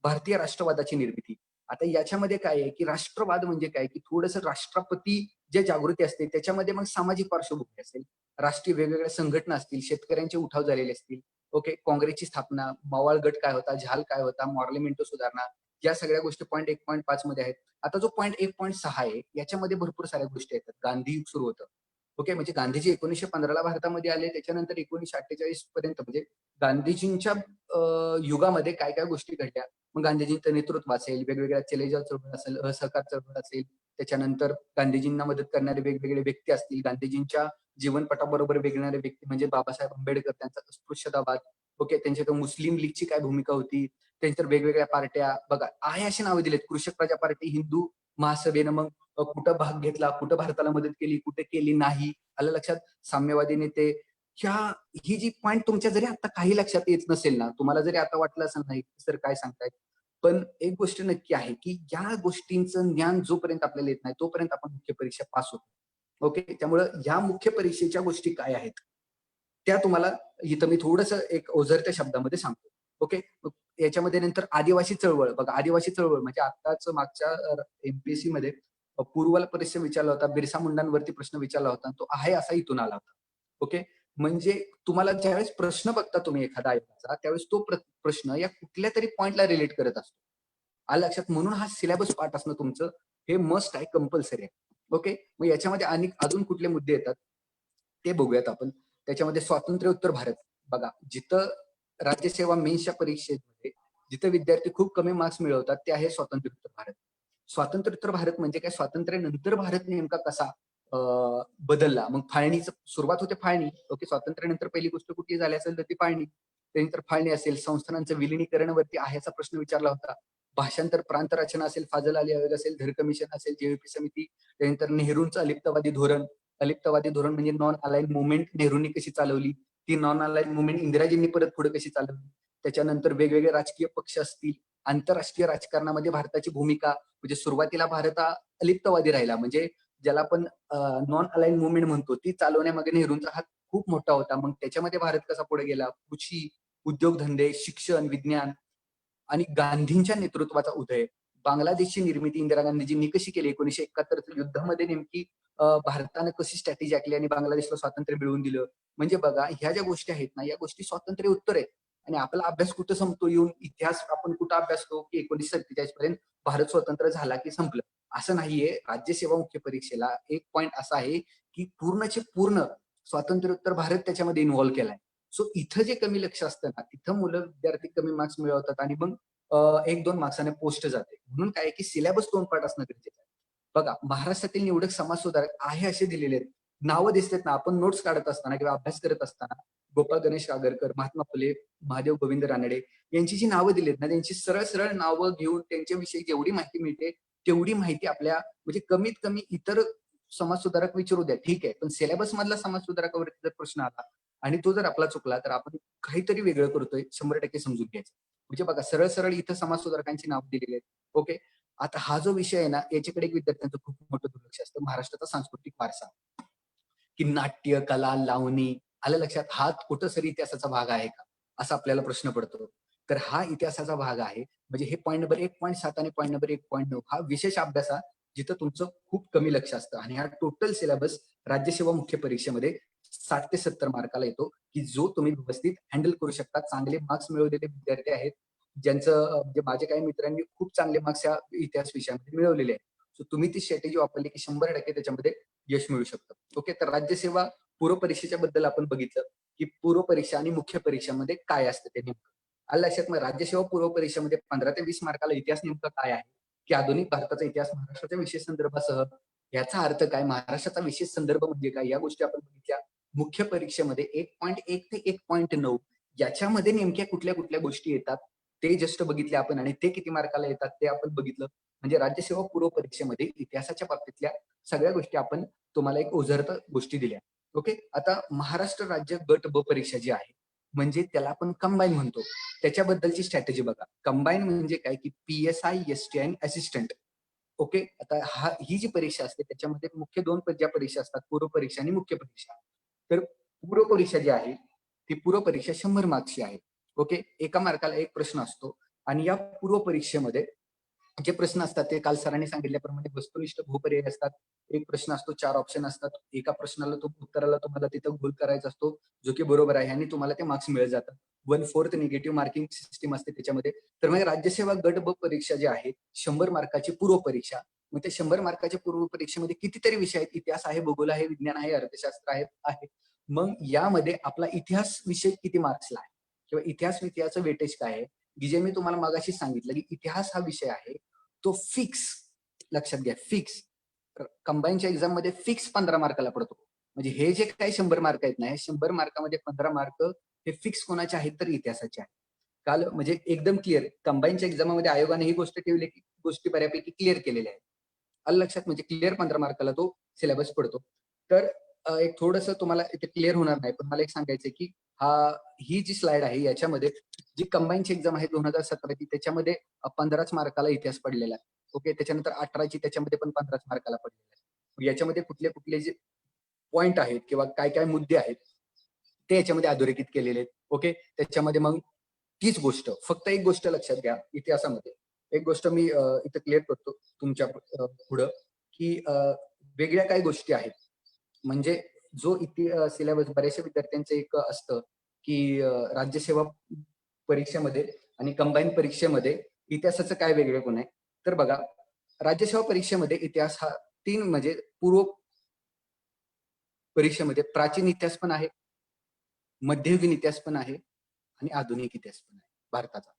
भारतीय राष्ट्रवादाची निर्मिती. आता याच्यामध्ये काय आहे की राष्ट्रवाद म्हणजे काय की थोडंसं राष्ट्रपती जे जागृती असते त्याच्यामध्ये मग सामाजिक पार्श्वभूमी असेल, राष्ट्रीय वेगवेगळ्या संघटना असतील, शेतकऱ्यांचे उठाव झालेले असतील, ओके, काँग्रेसची स्थापना, मवाळ गट काय होता, झाल काय होता, मॉर्लिमेंटो सुधारणा, या सगळ्या गोष्टी पॉईंट 1.5 मध्ये आहेत. आता जो पॉईंट 1.6 आहे याच्यामध्ये भरपूर साऱ्या गोष्टी येतात. गांधी युग सुरू होतं. ओके, म्हणजे गांधीजी 1915ला भारतामध्ये आले, त्याच्यानंतर 1948 पर्यंत म्हणजे गांधीजींच्या युगामध्ये काय काय गोष्टी घडल्या. मग गांधीजींचं नेतृत्व असेल, वेगवेगळ्या चलेजाव चळवळ असेल, असहकार चळवळ असेल, त्याच्यानंतर गांधीजींना मदत करणारे वेगवेगळे व्यक्ती असतील, गांधीजींच्या जीवनपटाबरोबर वेगणारे व्यक्ती म्हणजे बाबासाहेब आंबेडकर, त्यांचा अस्पृश्यतावाद, ओके, त्यांच्याकडे मुस्लिम लीगची काय भूमिका होती, त्यांच्या वेगवेगळ्या पार्ट्या बघा आहे अशी नावे दिलेत. कृषक प्रजा पार्टी, हिंदू महासभेनं मग कुठं भाग घेतला, कुठं भारताला मदत केली, कुठे केली नाही, आलं लक्षात. साम्यवादी नेते, ह्या ही जी पॉईंट तुमच्या जरी आता काही लक्षात येत नसेल ना, तुम्हाला जरी आता वाटलं असेल नाही सर काय सांगतायत, पण एक गोष्ट नक्की आहे की या गोष्टींचं ज्ञान जोपर्यंत आपल्याला येत नाही तोपर्यंत आपण मुख्य परीक्षा पास होतो. ओके, त्यामुळं या मुख्य परीक्षेच्या गोष्टी काय आहेत त्या तुम्हाला इथं मी थोडंसं एक ओझरत्या शब्दामध्ये सांगतो. ओके, याच्यामध्ये नंतर आदिवासी चळवळ बघा. आदिवासी चळवळ म्हणजे आताच मागच्या एमपीएससी मध्ये पूर्वला परीक्षा विचारला होता, बिरसा मुंडांवरती प्रश्न विचारला होता, तो आहे असा इथून आला होता. ओके, म्हणजे तुम्हाला ज्यावेळेस प्रश्न बघता तुम्ही एखादा आयोगाचा, त्यावेळेस तो प्रश्न या कुठल्या तरी पॉइंटला रिलेट करत असतो. आलं लक्षात? म्हणून हा सिलेबस पार्ट असणं तुमचं हे मस्ट आहे, कंपल्सरी आहे. ओके. मग याच्यामध्ये आणि अजून कुठले मुद्दे येतात ते बघूयात आपण. त्याच्यामध्ये स्वातंत्र्योत्तर भारत बघा, जिथं राज्यसेवा मेन्सच्या परीक्षेमध्ये जिथं विद्यार्थी खूप कमी मार्क्स मिळवतात ते आहे स्वातंत्र्योत्तर भारत. स्वातंत्र्योत्तर भारत म्हणजे काय? स्वातंत्र्यानंतर भारत नेमका कसा बदलला. मग फाळणीचं सुरुवात होते फाळणी. ओके. स्वातंत्र्यानंतर पहिली गोष्ट कुठली झाली असेल तर ती फाळणी. त्यानंतर फाळणी असेल, संस्थानांचं विलिनीकरणावरती आहे याचा प्रश्न विचारला होता. भाषांतर प्रांत रचना असेल, फाजल अली आयोग असेल, धर कमिशन असेल, जेव्हीपी समिती, त्यानंतर नेहरूंचं अलिप्तवादी धोरण. अलिप्तवादी धोरण म्हणजे नॉन अलाइन मुवमेंट नेहरूंनी कशी चालवली, ती नॉन अलाइन मुवमेंट इंदिराजींनी परत पुढे कशी चालवली. त्याच्यानंतर वेगवेगळे राजकीय पक्ष असतील, आंतरराष्ट्रीय राजकारणामध्ये भारताची भूमिका, म्हणजे सुरुवातीला भारत हा अलिप्तवादी राहिला, म्हणजे ज्याला आपण नॉन अलाइन मुवमेंट म्हणतो ती चालवण्यामागे नेहरूंचा हात खूप मोठा होता. मग त्याच्यामध्ये भारत कसा पुढे गेला, कृषी, उद्योगधंदे, शिक्षण, विज्ञान आणि गांधींच्या नेतृत्वाचा उदय. बांगलादेशची निर्मिती इंदिरा गांधीजींनी कशी केली 1971 युद्धामध्ये नेमकी भारतानं कशी स्ट्रॅटेजी आखली आणि बांगलादेशला स्वातंत्र्य मिळवून दिलं. म्हणजे बघा ह्या ज्या गोष्टी आहेत ना, या गोष्टी स्वातंत्र्य उत्तर आहेत. आणि आपला अभ्यास कुठं संपतो, येऊन इतिहास आपण कुठं अभ्यासतो की 1947 पर्यंत भारत स्वतंत्र झाला की संपलं, असं नाहीये. राज्यसेवा मुख्य परीक्षेला एक पॉइंट असा आहे की पूर्णचे पूर्ण स्वातंत्र्योत्तर भारत त्याच्यामध्ये इन्व्हॉल्व्ह केलाय. सो इथं जे कमी लक्ष असतं ना, तिथं मुलं विद्यार्थी कमी मार्क्स मिळवतात आणि मग 1-2 मार्क्साने पोस्ट जाते. म्हणून काय की सिलेबस 2 पार्ट असणं गरजेचं आहे. बघा महाराष्ट्रातील निवडक समाजसुधारक आहे असे दिलेले आहेत. नावं दिसतात ना, आपण नोट्स काढत असताना किंवा अभ्यास करत असताना गोपाळ गणेश आगरकर, महात्मा फुले, महादेव गोविंद रानडे यांची जी नावं दिलीत ना, त्यांची सरळ सरळ नावं घेऊन त्यांच्याविषयी जेवढी माहिती मिळते तेवढी माहिती आपल्या म्हणजे कमीत कमी इतर समाजसुधारक विचारू द्या, ठीक आहे. पण सिलेबस मधला समाजसुधारकावरती जर प्रश्न आला आणि तो जर आपला चुकला तर आपण काहीतरी वेगळं करतोय 100% समजून घ्यायचं. म्हणजे बघा सरळ सरळ इथं समाजसुधारकांची नाव दिलेली आहेत. ओके. आता हा जो विषय आहे ना, याच्याकडे एक विद्यार्थ्यांचं खूप मोठं दुर्लक्ष असतं. महाराष्ट्राचा सांस्कृतिक वारसा, की नाट्य, कला, लावणी, आलं लक्षात? हा कुठंतरी इतिहासाचा भाग आहे का? असा आपल्याला प्रश्न पडतो. तर हा इतिहासाचा भाग आहे. म्हणजे हे पॉईंट नंबर 1.7 आणि पॉईंट नंबर 1.9 हा विशेष अभ्यास आहे, जिथं तुमचं खूप कमी लक्ष असतं. आणि हा टोटल सिलेबस राज्यसेवा मुख्य परीक्षेमध्ये 60 ते 70 मार्काला येतो, की जो तुम्ही व्यवस्थित हँडल करू शकता. चांगले मार्क्स मिळवलेले विद्यार्थी आहेत, ज्यांचं म्हणजे माझ्या काही मित्रांनी खूप चांगले मार्क्स या इतिहास विषयामध्ये मिळवलेले आहेत. सो तुम्ही ती स्ट्रॅटेजी वापरली की 100% त्याच्यामध्ये यश मिळू शकतं. ओके. तर राज्यसेवा पूर्व परीक्षेच्या बद्दल आपण बघितलं की पूर्व परीक्षा आणि मुख्य परीक्षामध्ये काय असतं ते नेमकं. आलं लक्षात? मग राज्यसेवा पूर्व परीक्षेमध्ये 15 ते 20 मार्काला इतिहास नेमका काय आहे, की आधुनिक भारताचा इतिहास महाराष्ट्राच्या विशेष संदर्भासह याचा अर्थ काय, महाराष्ट्राचा विशेष संदर्भ म्हणजे काय, या गोष्टी आपण बघितल्या. मुख्य परीक्षेमध्ये 1.1 ते 1.9 याच्यामध्ये नेमक्या कुठल्या कुठल्या गोष्टी येतात ते जस्ट बघितले आपण आणि ते किती मार्काला येतात ते आपण बघितलं. म्हणजे राज्यसेवा पूर्व परीक्षेमध्ये इतिहासाच्या बाबतीतल्या सगळ्या गोष्टी आपण तुम्हाला एक ओझरत गोष्टी दिल्या. ओके. आता महाराष्ट्र राज्य गट ब परीक्षा जी आहे म्हणजे त्याला आपण कंबाईन म्हणतो, त्याच्याबद्दलची स्ट्रॅटेजी बघा. कंबाईन म्हणजे काय की PSI, STI आणि असिस्टंट. ओके. आता ही जी परीक्षा असते त्याच्यामध्ये मुख्य 2 ज्या परीक्षा असतात, पूर्व परीक्षा आणि मुख्य परीक्षा. तर पूर्व परीक्षा जी आहे ती पूर्व परीक्षा 100 मार्क्सची आहे. ओके. एका मार्काला एक प्रश्न असतो आणि या पूर्व परीक्षेमध्ये जे प्रश्न असतात ते काल सरांनी सांगितल्याप्रमाणे वस्तुनिष्ठ बहुपर्यायी असतात. एक प्रश्न असतो, 4 ऑप्शन असतात. एका प्रश्नाला उत्तराला तुम्हाला तिथं गोल करायचा असतो, जो की बरोबर आहे आणि तुम्हाला ते मार्क्स मिळत जातात. 1/4 निगेटिव्ह मार्किंग सिस्टीम असते त्याच्यामध्ये. तर मग राज्यसेवा गट ब परीक्षा जी आहे 100 मार्काची पूर्व परीक्षा. मग त्या 100 मार्काच्या पूर्व परीक्षेमध्ये कितीतरी विषय आहेत. इतिहास आहे, भूगोल आहे, विज्ञान आहे, अर्थशास्त्र आहे. मग यामध्ये आपला इतिहास विषय किती मार्क्सला आहे किंवा इतिहासाचं वेटेज काय आहे, की जे मी तुम्हाला मगाशी सांगितलं की इतिहास हा विषय आहे तो फिक्स, लक्षात घ्या, फिक्स कंबाईनच्या एक्झाम मध्ये फिक्स 15 मार्काला पडतो. म्हणजे हे जे काही 100 मार्क आहेत ना, 100 मार्कामध्ये 15 मार्क हे फिक्स कोणाचे आहेत तर इतिहासाचे आहेत. काल म्हणजे एकदम क्लिअर कंबाईनच्या एक्झाममध्ये आयोगाने ही गोष्ट ठेवली की गोष्टी बऱ्यापैकी क्लिअर केलेल्या आहेत. आलं लक्षात? म्हणजे क्लिअर 15 मार्काला तो सिलेबस पडतो. तर एक थोडंसं तुम्हाला इथे क्लिअर होणार नाही, पण मला एक सांगायचंय की ही जी स्लाइड आहे याच्यामध्ये जी कंबाईनची एक्झाम आहे 2017 ची त्याच्यामध्ये 15च मार्काला इतिहास पडलेला आहे. ओके. त्याच्यानंतर 18ची त्याच्यामध्ये पण 15च मार्काला पडलेला आहे. याच्यामध्ये कुठले कुठले जे पॉइंट आहेत किंवा काय काय मुद्दे आहेत ते याच्यामध्ये अधोरेखित केलेले आहेत. ओके. त्याच्यामध्ये मग तीच गोष्ट, फक्त एक गोष्ट लक्षात घ्या इतिहासामध्ये. एक गोष्ट मी इथं क्लिअर करतो तुमच्या पुढं, की वेगळ्या काही गोष्टी आहेत. म्हणजे जो सिलेबस बऱ्याचशा विद्यार्थ्यांचं एक असतं की राज्यसेवा परीक्षेमध्ये आणि कंबाईन परीक्षेमध्ये इतिहासाचं काय वेगळेपण आहे. तर बघा, राज्यसेवा परीक्षेमध्ये इतिहास हा 3 म्हणजे पूर्व परीक्षेमध्ये प्राचीन इतिहास पण आहे, मध्ययुगीन इतिहास पण आहे आणि आधुनिक इतिहास पण आहे भारताचा.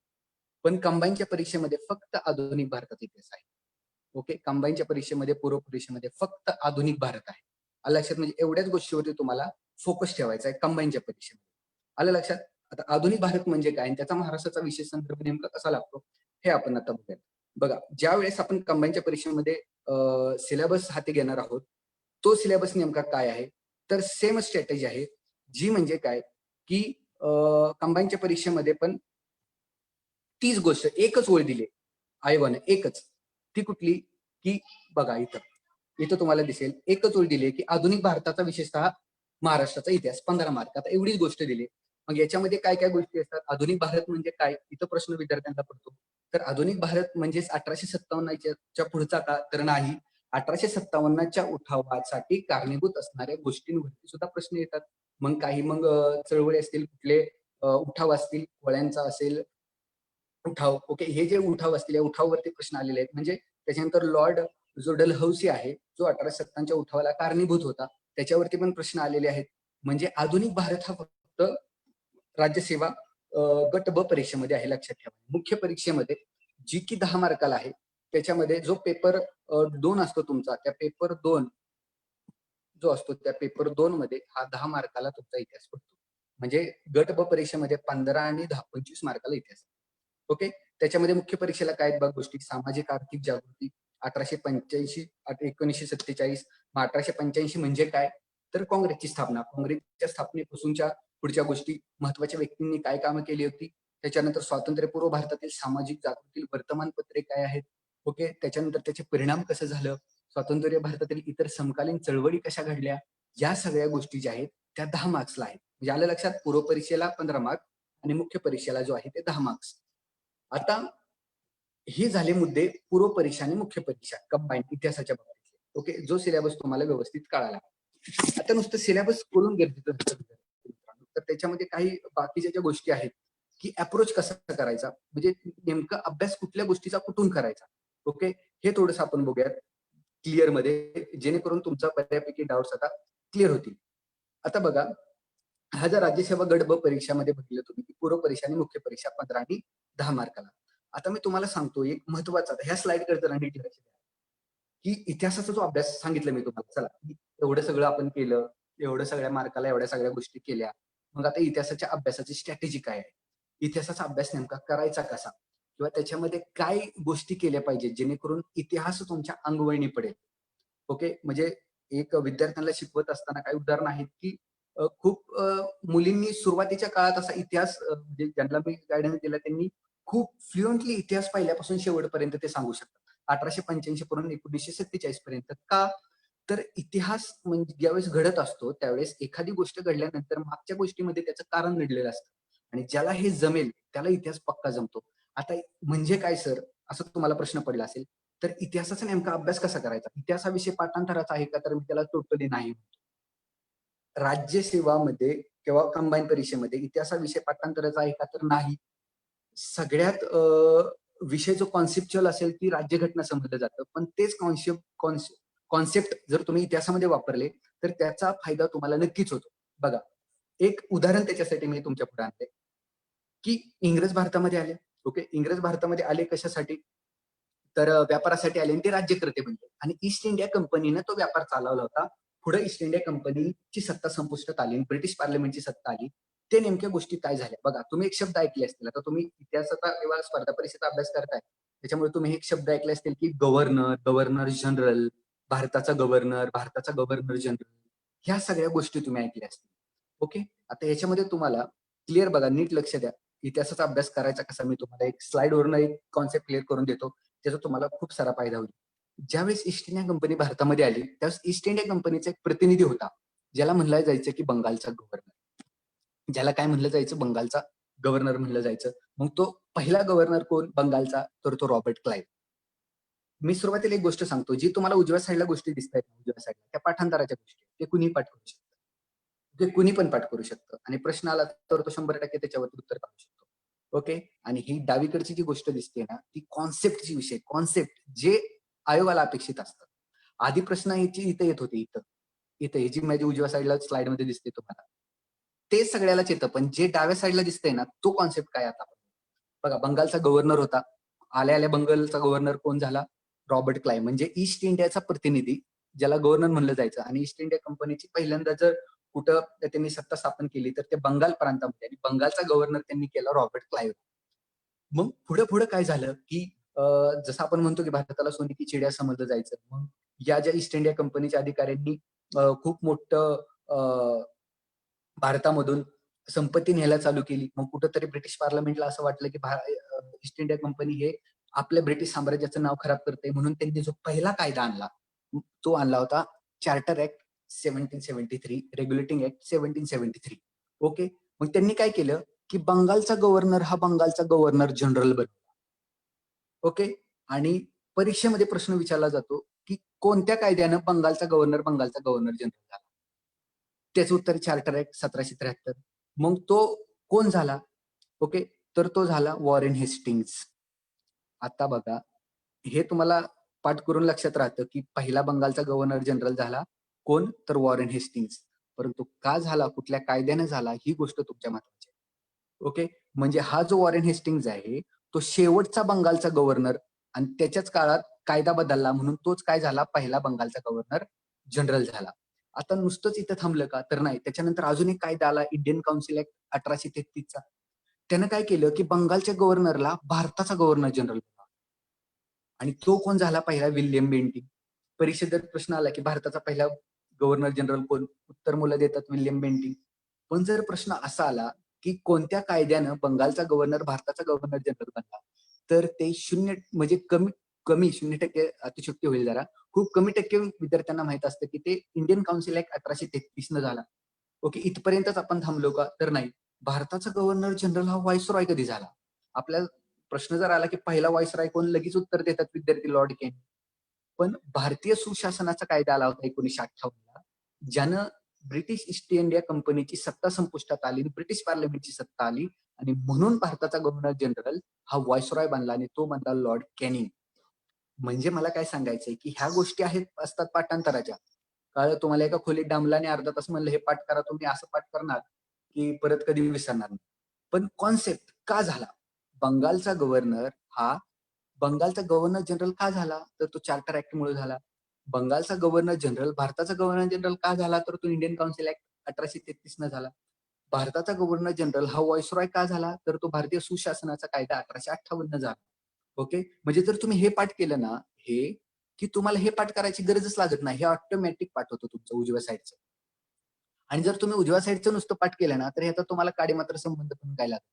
पण कंबाईनच्या परीक्षेमध्ये फक्त आधुनिक भारताचा इतिहास आहे. ओके, कंबाईनच्या परीक्षेमध्ये, पूर्व परीक्षेमध्ये फक्त आधुनिक भारत आहे. आलं लक्षात? म्हणजे एवढ्याच गोष्टीवरती तुम्हाला फोकस ठेवायचा आहे कंबाईनच्या परीक्षेमध्ये. आलं लक्षात? आता आधुनिक भारत म्हणजे काय आणि त्याचा महाराष्ट्राचा विशेष संदर्भ नेमका कसा लागतो हे आपण आता बघूया. बघा, ज्या वेळेस आपण कंबाईनच्या परीक्षेमध्ये सिलेबस हाती घेणार आहोत, तो सिलेबस नेमका काय आहे, तर सेम स्ट्रॅटेजी आहे, जी म्हणजे काय की कंबाईनच्या परीक्षेमध्ये पण तीच गोष्ट, एकच ओळ दिली I1 एकच. ती कुठली की बघा, इथं तुम्हाला दिसेल एकच ओळ दिली की आधुनिक भारताचा विशेषतः महाराष्ट्राचा इतिहास 15 मार्क. आता एवढीच गोष्ट दिली. मग याच्यामध्ये काय काय गोष्टी असतात, आधुनिक भारत म्हणजे काय, इथं प्रश्न विद्यार्थ्यांना पडतो. तर आधुनिक भारत म्हणजेच 1857च्या पुढचा काळ तर नाही, 1857च्या उठावासाठी कारणीभूत असणाऱ्या गोष्टींवरती सुद्धा प्रश्न येतात. मग काही चळवळी असतील, कुठले उठाव असतील, कोळ्यांचा असेल उठाव. ओके, हे जे उठाव असतील या उठावावरती प्रश्न आलेले आहेत. म्हणजे त्याच्यानंतर लॉर्ड जो डलहौसी आहे, जो 1857च्या उठावाला कारणीभूत होता, त्याच्यावरती पण प्रश्न आलेले आहेत. म्हणजे आधुनिक भारत हा फक्त राज्यसेवा गट ब परीक्षेमध्ये आहे, लक्षात ठेवा. मुख्य परीक्षेमध्ये जी की 10 मार्काला आहे, त्याच्यामध्ये जो पेपर 2 असतो तुमचा, त्या पेपर 2 जो असतो त्या पेपर 2 मध्ये हा 10 मार्काला तुमचा इतिहास पडतो. म्हणजे गट ब परीक्षेमध्ये 15 आणि 10 25 मार्काला इतिहास. ओके, त्याच्यामध्ये मुख्य परीक्षेला काय आहेत बघ गोष्टी, सामाजिक आर्थिक जागृती 1885 1947. 1885 म्हणजे काय, तर काँग्रेसची स्थापना. काँग्रेसच्या स्थापनेपासूनच्या पुढच्या गोष्टी, महत्वाच्या व्यक्तींनी काय कामं केली होती. त्याच्यानंतर स्वातंत्र्यपूर्व भारतातील सामाजिक जागृतीतील वर्तमानपत्रे काय आहेत. ओके, त्याच्यानंतर त्याचे परिणाम कसं झालं, स्वातंत्र्य भारतातील इतर समकालीन चळवळी कशा घडल्या, या सगळ्या गोष्टी ज्या आहेत त्या 10 मार्क्सला आहेत. म्हणजे आलं लक्षात, पूर्व परीक्षेला 15 मार्क आणि मुख्य परीक्षेला जो आहे ते 10 मार्क्स. आता हे झाले मुद्दे पूर्व परीक्षा आणि मुख्य परीक्षा कंबाईन इतिहासाच्या बाबतीत. ओके, जो सिलेबस तुम्हाला व्यवस्थित कळाला. आता नुसतं सिलेबस करून गरजेचं नसतं मित्रांनो, तर त्याच्यामध्ये काही बाकीच्या ज्या गोष्टी आहेत की अप्रोच कसा करायचा, म्हणजे नेमका अभ्यास कुठल्या गोष्टीचा कुठून करायचा. ओके, हे थोडंसं आपण बघूयात क्लिअर मध्ये, जेणेकरून तुमचा बऱ्यापैकी डाऊट्स आता क्लिअर होतील. आता बघा, हा जर राज्यसेवा गट ब परीक्षामध्ये बघितलं तुम्ही की पूर्व परीक्षा आणि मुख्य परीक्षा 15 आणि 10 मार्काला. आता मी तुम्हाला सांगतो एक महत्वाचा, ह्या स्लाइडकडे जरा नीट लक्ष द्या की इतिहासाचा जो अभ्यास सांगितलं मी तुम्हाला, चला एवढं सगळं आपण केलं, एवढं सगळ्या मार्काला एवढ्या सगळ्या गोष्टी केल्या, मग आता इतिहासाच्या अभ्यासाची स्ट्रॅटेजी काय आहे, इतिहासाचा अभ्यास नेमका करायचा कसा, किंवा त्याच्यामध्ये काय गोष्टी केल्या पाहिजेत जेणेकरून इतिहास तुमच्या अंगवळणी पडेल. ओके, म्हणजे एक विद्यार्थ्यांना शिकवत असताना काही उदाहरण आहेत की खूप मुलींनी सुरुवातीच्या काळात असा इतिहास, म्हणजे ज्यांना मी गायडन्स दिला त्यांनी खूप फ्लुएंटली इतिहास पहिल्यापासून शेवटपर्यंत ते सांगू शकतात, 1885 पासून 1947 पर्यंत. का, तर इतिहास म्हणजे ज्यावेळेस घडत असतो त्यावेळेस एखादी गोष्ट घडल्यानंतर मागच्या गोष्टीमध्ये त्याचं कारण घडलेलं असतं आणि ज्याला हे जमेल त्याला इतिहास पक्का जमतो. आता म्हणजे काय सर, असं तुम्हाला प्रश्न पडला असेल, तर इतिहासाचा नेमका अभ्यास कसा करायचा, इतिहासाविषयी पाठांतराचा आहे का, तर मी त्याला टोटली नाही. राज्यसेवामध्ये किंवा कंबाईन परीक्षेमध्ये इतिहासाविषयी पाठांतराचा आहे का, तर नाही. सगळ्यात विषय जो कॉन्सेप्च्युअल असेल ती राज्यघटना समजलं जातं, पण तेच कॉन्सेप्ट जर तुम्ही इतिहासामध्ये वापरले तर त्याचा फायदा तुम्हाला नक्कीच होतो. बघा, एक उदाहरण त्याच्यासाठी मी तुमच्या पुढे आणते की इंग्रज भारतामध्ये आले. ओके, इंग्रज भारतामध्ये आले कशासाठी, तर व्यापारासाठी आले आणि ते राज्यकर्ते बनले आणि ईस्ट इंडिया कंपनीनं तो व्यापार चालवला होता. पुढे ईस्ट इंडिया कंपनीची सत्ता संपुष्टात आली, ब्रिटिश पार्लमेंटची सत्ता आली. ते नेमक्या गोष्टी काय झाल्या बघा, तुम्ही एक शब्द ऐकले असतील, आता तुम्ही इतिहासाचा किंवा स्पर्धा परीक्षेचा अभ्यास करताय त्याच्यामुळे तुम्ही एक शब्द ऐकले असतील की गव्हर्नर, गव्हर्नर जनरल, भारताचा गव्हर्नर जनरल, ह्या सगळ्या गोष्टी तुम्ही ऐकल्या असतील. ओके, आता याच्यामध्ये तुम्हाला क्लिअर बघा, नीट लक्ष द्या, इतिहासाचा अभ्यास करायचा कसा, मी तुम्हाला एक स्लाइडवरून एक कॉन्सेप्ट क्लिअर करून देतो, त्याचा तुम्हाला खूप सारा फायदा होईल. ज्यावेळेस ईस्ट इंडिया कंपनी भारतामध्ये आली त्यावेळेस ईस्ट इंडिया कंपनीचा एक प्रतिनिधी होता, ज्याला म्हणलं जायचं की बंगालचा गव्हर्नर, ज्याला काय म्हणलं जायचं, बंगालचा गव्हर्नर म्हणलं जायचं. मग तो पहिला गव्हर्नर कोण बंगालचा, तर तो रॉबर्ट क्लाइव्ह. मी सुरुवातीला एक गोष्ट सांगतो, जी तुम्हाला उजव्या साईडला गोष्टी दिसत आहेत, उजव्या साईडला त्या पाठांतराच्या गोष्टी, ते कुणी पाठ करू शकतं. ते कुणी पण पाठ करू शकतं आणि प्रश्न आला तर तो 100% त्याच्यावरती उत्तर काढू शकतो. ओके. आणि ही डावीकडची जी गोष्ट दिसते ना ती कॉन्सेप्टची विषय, कॉन्सेप्ट जे आयोगाला अपेक्षित असतं. आधी प्रश्न याची इथं येत होते, इथं ही जी माझी उजव्या साईडला स्लाइड मध्ये दिसते तुम्हाला, ते सगळ्यालाच येतं, पण जे डाव्या साईडला दिसतंय ना तो कॉन्सेप्ट काय आता बघा. बंगालचा गव्हर्नर होता, आल्या आल्या बंगालचा गव्हर्नर कोण झाला? रॉबर्ट क्लाइव्ह, म्हणजे ईस्ट इंडियाचा प्रतिनिधी, ज्याला गव्हर्नर म्हणलं जायचं. आणि ईस्ट इंडिया कंपनीची पहिल्यांदा जर कुठं त्यांनी सत्ता स्थापन केली तर ते बंगाल प्रांतामध्ये, आणि बंगालचा गव्हर्नर त्यांनी केला रॉबर्ट क्लाइव्ह. मग पुढे पुढे काय झालं की जसं आपण म्हणतो की भारताला सोने की चिडिया समजलं जायचं. मग या ज्या ईस्ट इंडिया कंपनीच्या अधिकाऱ्यांनी खूप मोठं भारतामधून संपत्ती न्यायला चालू केली. मग कुठंतरी ब्रिटिश पार्लमेंटला असं वाटलं की ईस्ट इंडिया कंपनी हे आपल्या ब्रिटिश साम्राज्याचं नाव खराब करते, म्हणून त्यांनी जो पहिला कायदा आणला तो आणला होता charter act 1773, regulating act 1773. Okay. मग त्यांनी काय केलं की बंगालचा गव्हर्नर हा बंगालचा गव्हर्नर जनरल बनला. ओके. आणि परीक्षेमध्ये प्रश्न विचारला जातो की कोणत्या कायद्यानं बंगालचा गव्हर्नर जनरल झाला? त्याचं उत्तर चार्टर ऍक्ट 1773. मग तो कोण झाला? ओके. तर तो झाला वॉरेन हेस्टिंग्ज. आता बघा, हे तुम्हाला पाठ करून लक्षात राहतं की पहिला बंगालचा गव्हर्नर जनरल झाला कोण? तर वॉरेन हेस्टिंग्ज. परंतु का झाला, कुठल्या कायद्याने झाला, ही गोष्ट तुमच्या महत्वाची आहे. ओके. म्हणजे हा जो वॉरेन हेस्टिंग्ज आहे तो शेवटचा बंगालचा गव्हर्नर, आणि त्याच्याच काळात कायदा बदलला म्हणून तोच काय झाला, पहिला बंगालचा गव्हर्नर जनरल झाला. आता नुसतंच इथं थांबलं का? तर नाही. त्याच्यानंतर अजून एक कायदा आला, इंडियन काउन्सिल ऍक्ट 1833चा. त्यानं काय केलं की बंगालच्या गव्हर्नरला भारताचा गव्हर्नर जनरल बनवला. आणि तो कोण झाला पहिला? William Bentinck. परीक्षेत प्रश्न आला की भारताचा पहिला गव्हर्नर जनरल कोण? उत्तर मुलं देतात विल्यम बेंटिंक. पण जर प्रश्न असा आला की कोणत्या कायद्यानं बंगालचा गव्हर्नर भारताचा गव्हर्नर जनरल बनला, तर ते 0 म्हणजे कमी कमी 0% अतिशयोक्ती होईल जरा. खूप कमी टक्के विद्यार्थ्यांना माहित असतं की ते इंडियन काउन्सिल ऍक्ट 1833 न झाला. ओके. इथपर्यंतच आपण थांबलो का? तर नाही. भारताचा गव्हर्नर जनरल हा व्हाईसरॉय कधी झाला? आपल्या प्रश्न जर आला की पहिला व्हाईसरॉय कोण, लगेच उत्तर देतात विद्यार्थी लॉर्ड केन. पण भारतीय सुशासनाचा कायदा आला होता 1958ला, ज्यानं ब्रिटिश ईस्ट इंडिया कंपनीची सत्ता संपुष्टात आली, ब्रिटिश पार्लमेंटची सत्ता आली, आणि म्हणून भारताचा गव्हर्नर जनरल हा व्हाईसरॉय बनला, आणि तो बनला लॉर्ड कॅनिंग. म्हणजे मला काय सांगायचंय की ह्या गोष्टी असतात पाठांतराच्या. काळ तुम्हाला एका खोलीत डांबला आणि अर्धा तास म्हणलं हे पाठ करा, तुम्ही असं पाठ करणार की परत कधी विसरणार नाही. पण कॉन्सेप्ट का झाला? बंगालचा गव्हर्नर हा बंगालचा गव्हर्नर जनरल का झाला? तर तो चार्टर ऍक्ट मुळे झाला. बंगालचा गव्हर्नर जनरल भारताचा गव्हर्नर जनरल का झाला? तर तो इंडियन काउन्सिल ऍक्ट 1833 न झाला. भारताचा गव्हर्नर जनरल हा व्हाईसरॉय का झाला? तर तो भारतीय सुशासनाचा कायदा 1858 झाला. ओके. म्हणजे जर तुम्ही हे पाठ केलं ना, हे की तुम्हाला हे पाठ करायची गरजच लागत नाही. हे ऑटोमॅटिक पाठ होतं तुमचं उजव्या साईडचं. आणि जर तुम्ही उजव्या साईडचं नुसतं पाठ केलं ना, तर ह्याचा तुम्हाला काडीमात्र संबंध पण काय लागत.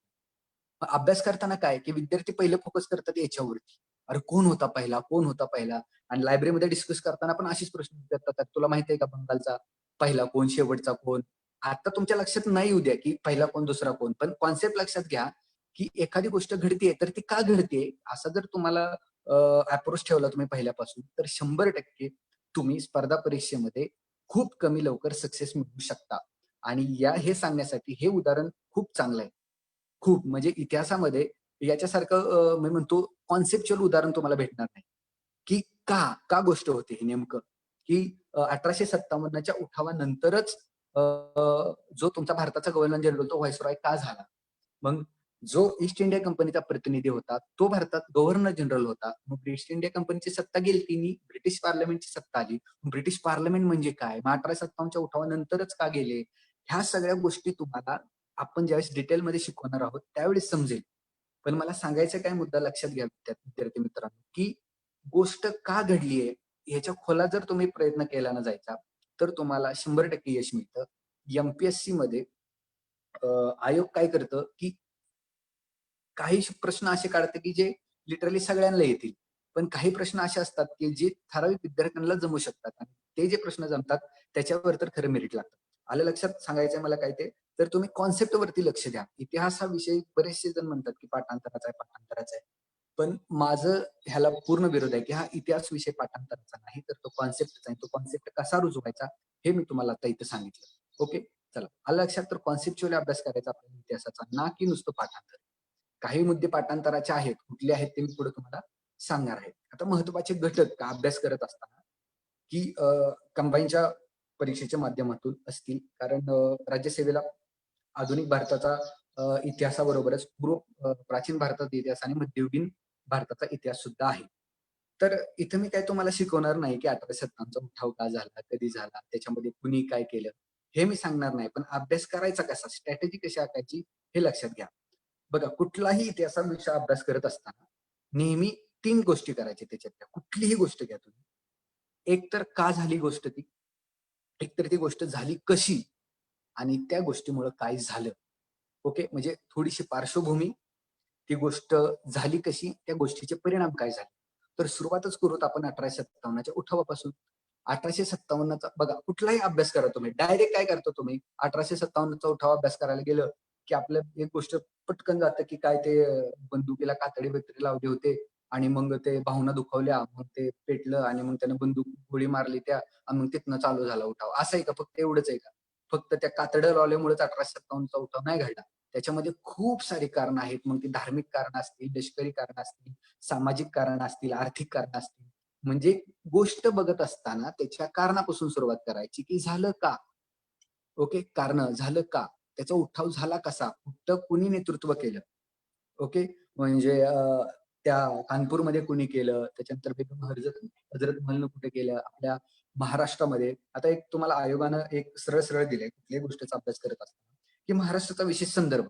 अभ्यास करताना काय की विद्यार्थी पहिले फोकस करतात याच्यावरती. अरे कोण होता पहिला? कोण होता पहिला? आणि लायब्ररीमध्ये डिस्कस करताना पण अशीच प्रश्न विचारतात. तुला माहिती आहे का बंगालचा पहिला कोण, शेवटचा कोण? आता तुमच्या लक्षात नाही येऊ द्या की पहिला कोण, दुसरा कोण. पण कॉन्सेप्ट लक्षात घ्या की एखादी गोष्ट घडतेय तर ती का घडतेय, असा जर तुम्हाला अप्रोच ठेवला तुम्ही पहिल्यापासून, तर 100% तुम्ही स्पर्धा परीक्षेमध्ये खूप कमी लवकर सक्सेस मिळवू शकता. आणि हे सांगण्यासाठी हे उदाहरण खूप चांगलं आहे. खूप म्हणजे इतिहासामध्ये याच्यासारखं मी म्हणतो कॉन्सेप्च्युअल उदाहरण तुम्हाला भेटणार नाही. की का गोष्ट होते हे नेमकं? की 1857च्या उठावानंतरच जो तुमचा भारताचा गव्हर्नर जनरल तो व्हाईसरॉय का झाला? मग जो ईस्ट इंडिया कंपनीचा प्रतिनिधी होता तो भारतात गव्हर्नर जनरल होता. मग ईस्ट इंडिया कंपनीची सत्ता गेली, ब्रिटिश पार्लमेंटची सत्ता आली. ब्रिटिश पार्लमेंट म्हणजे काय? मग 1857च्या उठावानंतरच का गेले? ह्या सगळ्या गोष्टी तुम्हाला आपण ज्यावेळेस डिटेलमध्ये शिकवणार आहोत त्यावेळेस समजेल. पण मला सांगायचा काय मुद्दा लक्षात घ्या विद्यार्थी मित्रांनो, की गोष्ट का घडलीये ह्याच्या खोलात जर तुम्ही प्रयत्न केला ना जायचा, तर तुम्हाला 100% यश मिळतं. एमपीएससी मध्ये आयोग काय करतं की काही प्रश्न असे काढते की जे लिटरली सगळ्यांना येतील. पण काही प्रश्न असे असतात की जे ठराविक विद्यार्थ्यांना जमू शकतात, आणि ते जे प्रश्न जमतात त्याच्यावर तर खरं मेरिट लागतं. आलं लक्षात? सांगायचंय मला काय ते. तर तुम्ही कॉन्सेप्ट वरती लक्ष द्या. इतिहास हा विषय बरेचसे जण म्हणतात की पाठांतराचा आहे. पण माझं ह्याला पूर्ण विरोध आहे की हा इतिहास विषय पाठांतराचा नाही, तर तो कॉन्सेप्टचा आहे. तो कॉन्सेप्ट कसा रुजवायचा हे मी तुम्हाला आता इथं सांगितलं. ओके. चला आलं लक्षात. तर कॉन्सेप्च्युअली अभ्यास करायचा आपल्याला इतिहासाचा, ना की नुसतं पाठांतर. काही मुद्दे पाठांतराचे आहेत, कुठले आहेत ते मी पुढे तुम्हाला सांगणार आहे. आता महत्वाचे घटक का अभ्यास करत असताना की कंबाईनच्या परीक्षेच्या माध्यमातून असतील, कारण राज्यसेवेला आधुनिक भारताचा इतिहासाबरोबरच प्राचीन भारताचा इतिहास आणि मध्ययुगीन भारताचा इतिहास सुद्धा आहे. तर इथं मी काय तुम्हाला शिकवणार नाही की 1857चा उठाव का झाला, कधी झाला, त्याच्यामध्ये कुणी काय केलं, हे मी सांगणार नाही. पण अभ्यास करायचा कसा, स्ट्रॅटेजी कशी आखायची हे लक्षात घ्या. बघा, कुठलाही इतिहासाविषयी अभ्यास करत असताना नेहमी 3 गोष्टी करायच्या त्याच्यातल्या. कुठलीही गोष्ट घ्या तुम्ही. एक तर का झाली गोष्ट ती, एक तर ती गोष्ट झाली कशी, आणि त्या गोष्टीमुळे काय झालं. ओके, म्हणजे थोडीशी पार्श्वभूमी, ती गोष्ट झाली कशी, त्या गोष्टीचे परिणाम काय झाले. तर सुरुवातच करूत आपण 1857च्या उठावापासून. 1857चा बघा, कुठलाही अभ्यास करा तुम्ही, डायरेक्ट काय करतो तुम्ही, 1857चा उठाव अभ्यास करायला गेलं की आपलं एक गोष्ट पटकन जातं की काय ते बंदुकीला कातडी बितडी लावले होते आणि मग ते भावना दुखावल्या, मग ते पेटलं आणि मग त्याने बंदूक गोळी मारली त्या, आणि मग तिथनं चालू झाला उठाव. असं आहे का, फक्त एवढंच आहे का? फक्त त्या कातड्या लावल्यामुळेच 1857चा उठाव नाही घडला. त्याच्यामध्ये खूप सारी कारणं आहेत. मग ती धार्मिक कारणं असतील, लष्करी कारणं असतील, सामाजिक कारणं असतील, आर्थिक कारणं असतील. म्हणजे गोष्ट बघत असताना त्याच्या कारणापासून सुरुवात करायची की झालं का. ओके, कारण झालं का, त्याचा उठाव झाला कसा, कुठं कुणी नेतृत्व केलं. ओके, म्हणजे त्या कानपूरमध्ये कुणी केलं, त्याच्यानंतर बेगम हजरत महलनं कुठे केलं, आपल्या महाराष्ट्रामध्ये. आता एक तुम्हाला आयोगानं एक सरळ सरळ दिलंय कुठल्याही गोष्टीचा अभ्यास करत असताना, की महाराष्ट्राचा विशेष संदर्भ,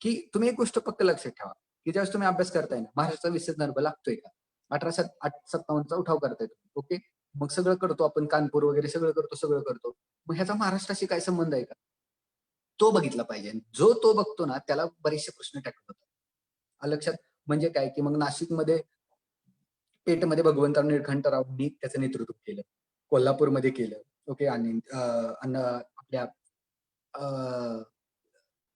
की तुम्ही एक गोष्ट पक्क लक्षात ठेवा, की ज्यावेळेस तुम्ही अभ्यास करताय ना, महाराष्ट्राचा विशेष संदर्भ लागतोय का. 1857चा उठाव करताय तुम्ही. ओके, मग सगळं करतो आपण, कानपूर वगैरे सगळं करतो. मग ह्याचा महाराष्ट्राशी काय संबंध आहे का, तो बघितला पाहिजे. जो तो बघतो ना, त्याला बरेचसे प्रश्न टॅकल होतात. आलं लक्षात. म्हणजे काय, की मग नाशिकमध्ये पेठमध्ये भगवंतराव निळकंठरावांनी त्याचं नेतृत्व केलं, कोल्हापूरमध्ये केलं. ओके, आणि आपल्या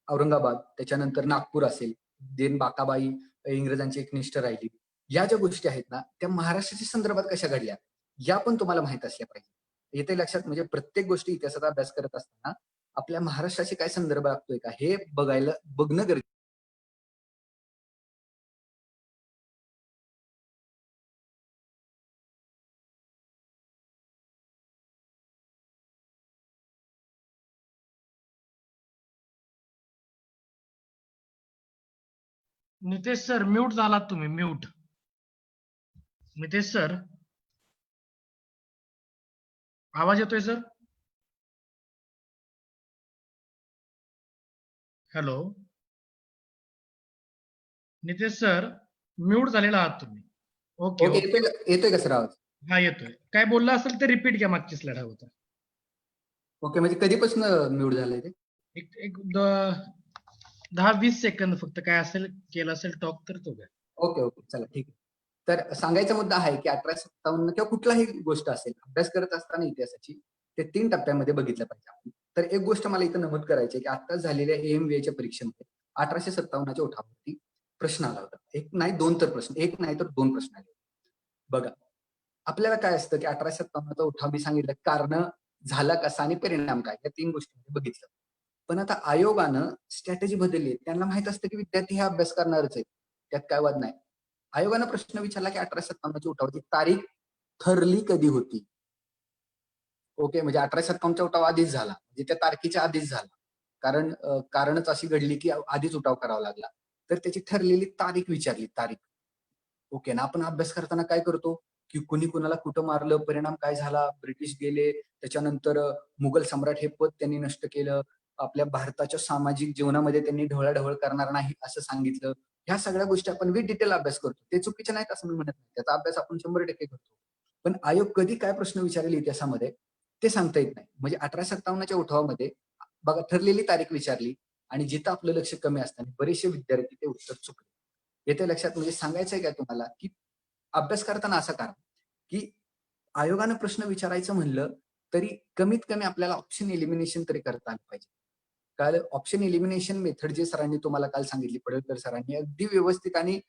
औरंगाबाद, त्याच्यानंतर नागपूर असेल, देन बाकाबाई इंग्रजांची एकनिष्ठ राहिली. या ज्या गोष्टी आहेत ना, त्या महाराष्ट्राच्या संदर्भात कशा घडल्या, या पण तुम्हाला माहित असल्या पाहिजे. येते लक्षात. म्हणजे प्रत्येक गोष्टी इतिहासाचा अभ्यास करत असताना आपल्या महाराष्ट्राशी काय संदर्भ लागतोय का, हे बघणं गरजेचं. नितेश सर, म्यूट झालात तुम्ही, म्यूट. नितेश सर, आवाज येतोय sir? Hello Nitesh sir, mute झालेला आहात तुम्ही. Okay okay, okay. येतोय का सर आवाज? हा येतोय. काय बोलला असेल ते रिपीट घ्या, मागची स्लाइड हवं तर. ओके, म्हणजे कधीपासून म्यूट झालंय ते? एक एक 10-20 सेकंद फक्त, काय असेल केलं असेल टॉक तर तो घ्या. ओके ओके, चला ठीक आहे. तर सांगायचा मुद्दा आहे की 1857 किंवा कुठलाही गोष्ट असेल, अभ्यास करत असताना इतिहासाची ते 3 टप्प्यामध्ये बघितलं पाहिजे आपण. तर एक गोष्ट मला इथं नमूद करायची आहे की आता झालेल्या AMVAच्या परीक्षेमध्ये 1857च्या उठावावरती प्रश्न आला होता. एक नाही दोन तर प्रश्न, एक नाही तर 2 प्रश्न आले. बघा, आपल्याला काय असतं की 1857चा उठाव मी सांगितलं, कारण झाला कसा आणि परिणाम काय, या 3 गोष्टी बघितलं. पण आता आयोगानं स्ट्रॅटेजी बदलली. त्यांना माहित असतं की विद्यार्थी हे अभ्यास करणारच आहेत, त्यात काय वाद नाही. आयोगानं प्रश्न विचारला की 1857च्या उठावाची तारीख ठरली कधी होती. ओके, म्हणजे 1857चा उठाव आधीच झाला, म्हणजे त्या तारखेच्या आधीच झाला. कारण कारणच अशी घडली की आधीच उठाव करावा लागला. तर त्याची ठरलेली तारीख विचारली, तारीख. ओके ना. आपण अभ्यास करताना काय करतो की कुणी कुणाला कुठं मारलं, परिणाम काय झाला, ब्रिटिश गेले, त्याच्यानंतर मुघल सम्राट हे पद त्यांनी नष्ट केलं, आपल्या भारताच्या सामाजिक जीवनामध्ये त्यांनी ढवळाढवळ करणार नाही असं सांगितलं. ह्या सगळ्या गोष्टी आपण विथ डिटेल अभ्यास करतो. ते चुकीचे नाहीत असं मी म्हणत नाही, त्याचा अभ्यास आपण 100% करतो. पण आयोग कधी काय प्रश्न विचारेल इतिहासामध्ये ते सांगता येत नाही. म्हणजे 1857च्या उठावामध्ये बघा, ठरलेली तारीख विचारली आणि जिथं आपलं लक्ष कमी असताना बरेचसे विद्यार्थी ते उत्तर चुकले. येते लक्षात. म्हणजे सांगायचंय काय तुम्हाला की अभ्यास करताना असं करा की आयोगानं प्रश्न विचारायचं म्हणलं तरी कमीत कमी आपल्याला ऑप्शन एलिमिनेशन तरी करता आलं पाहिजे. काल ऑप्शन एलिमिनेशन मेथड जे सरांनी तुम्हाला काल सांगितली, पडळकर सरांनी, अगदी व्यवस्थित, आणि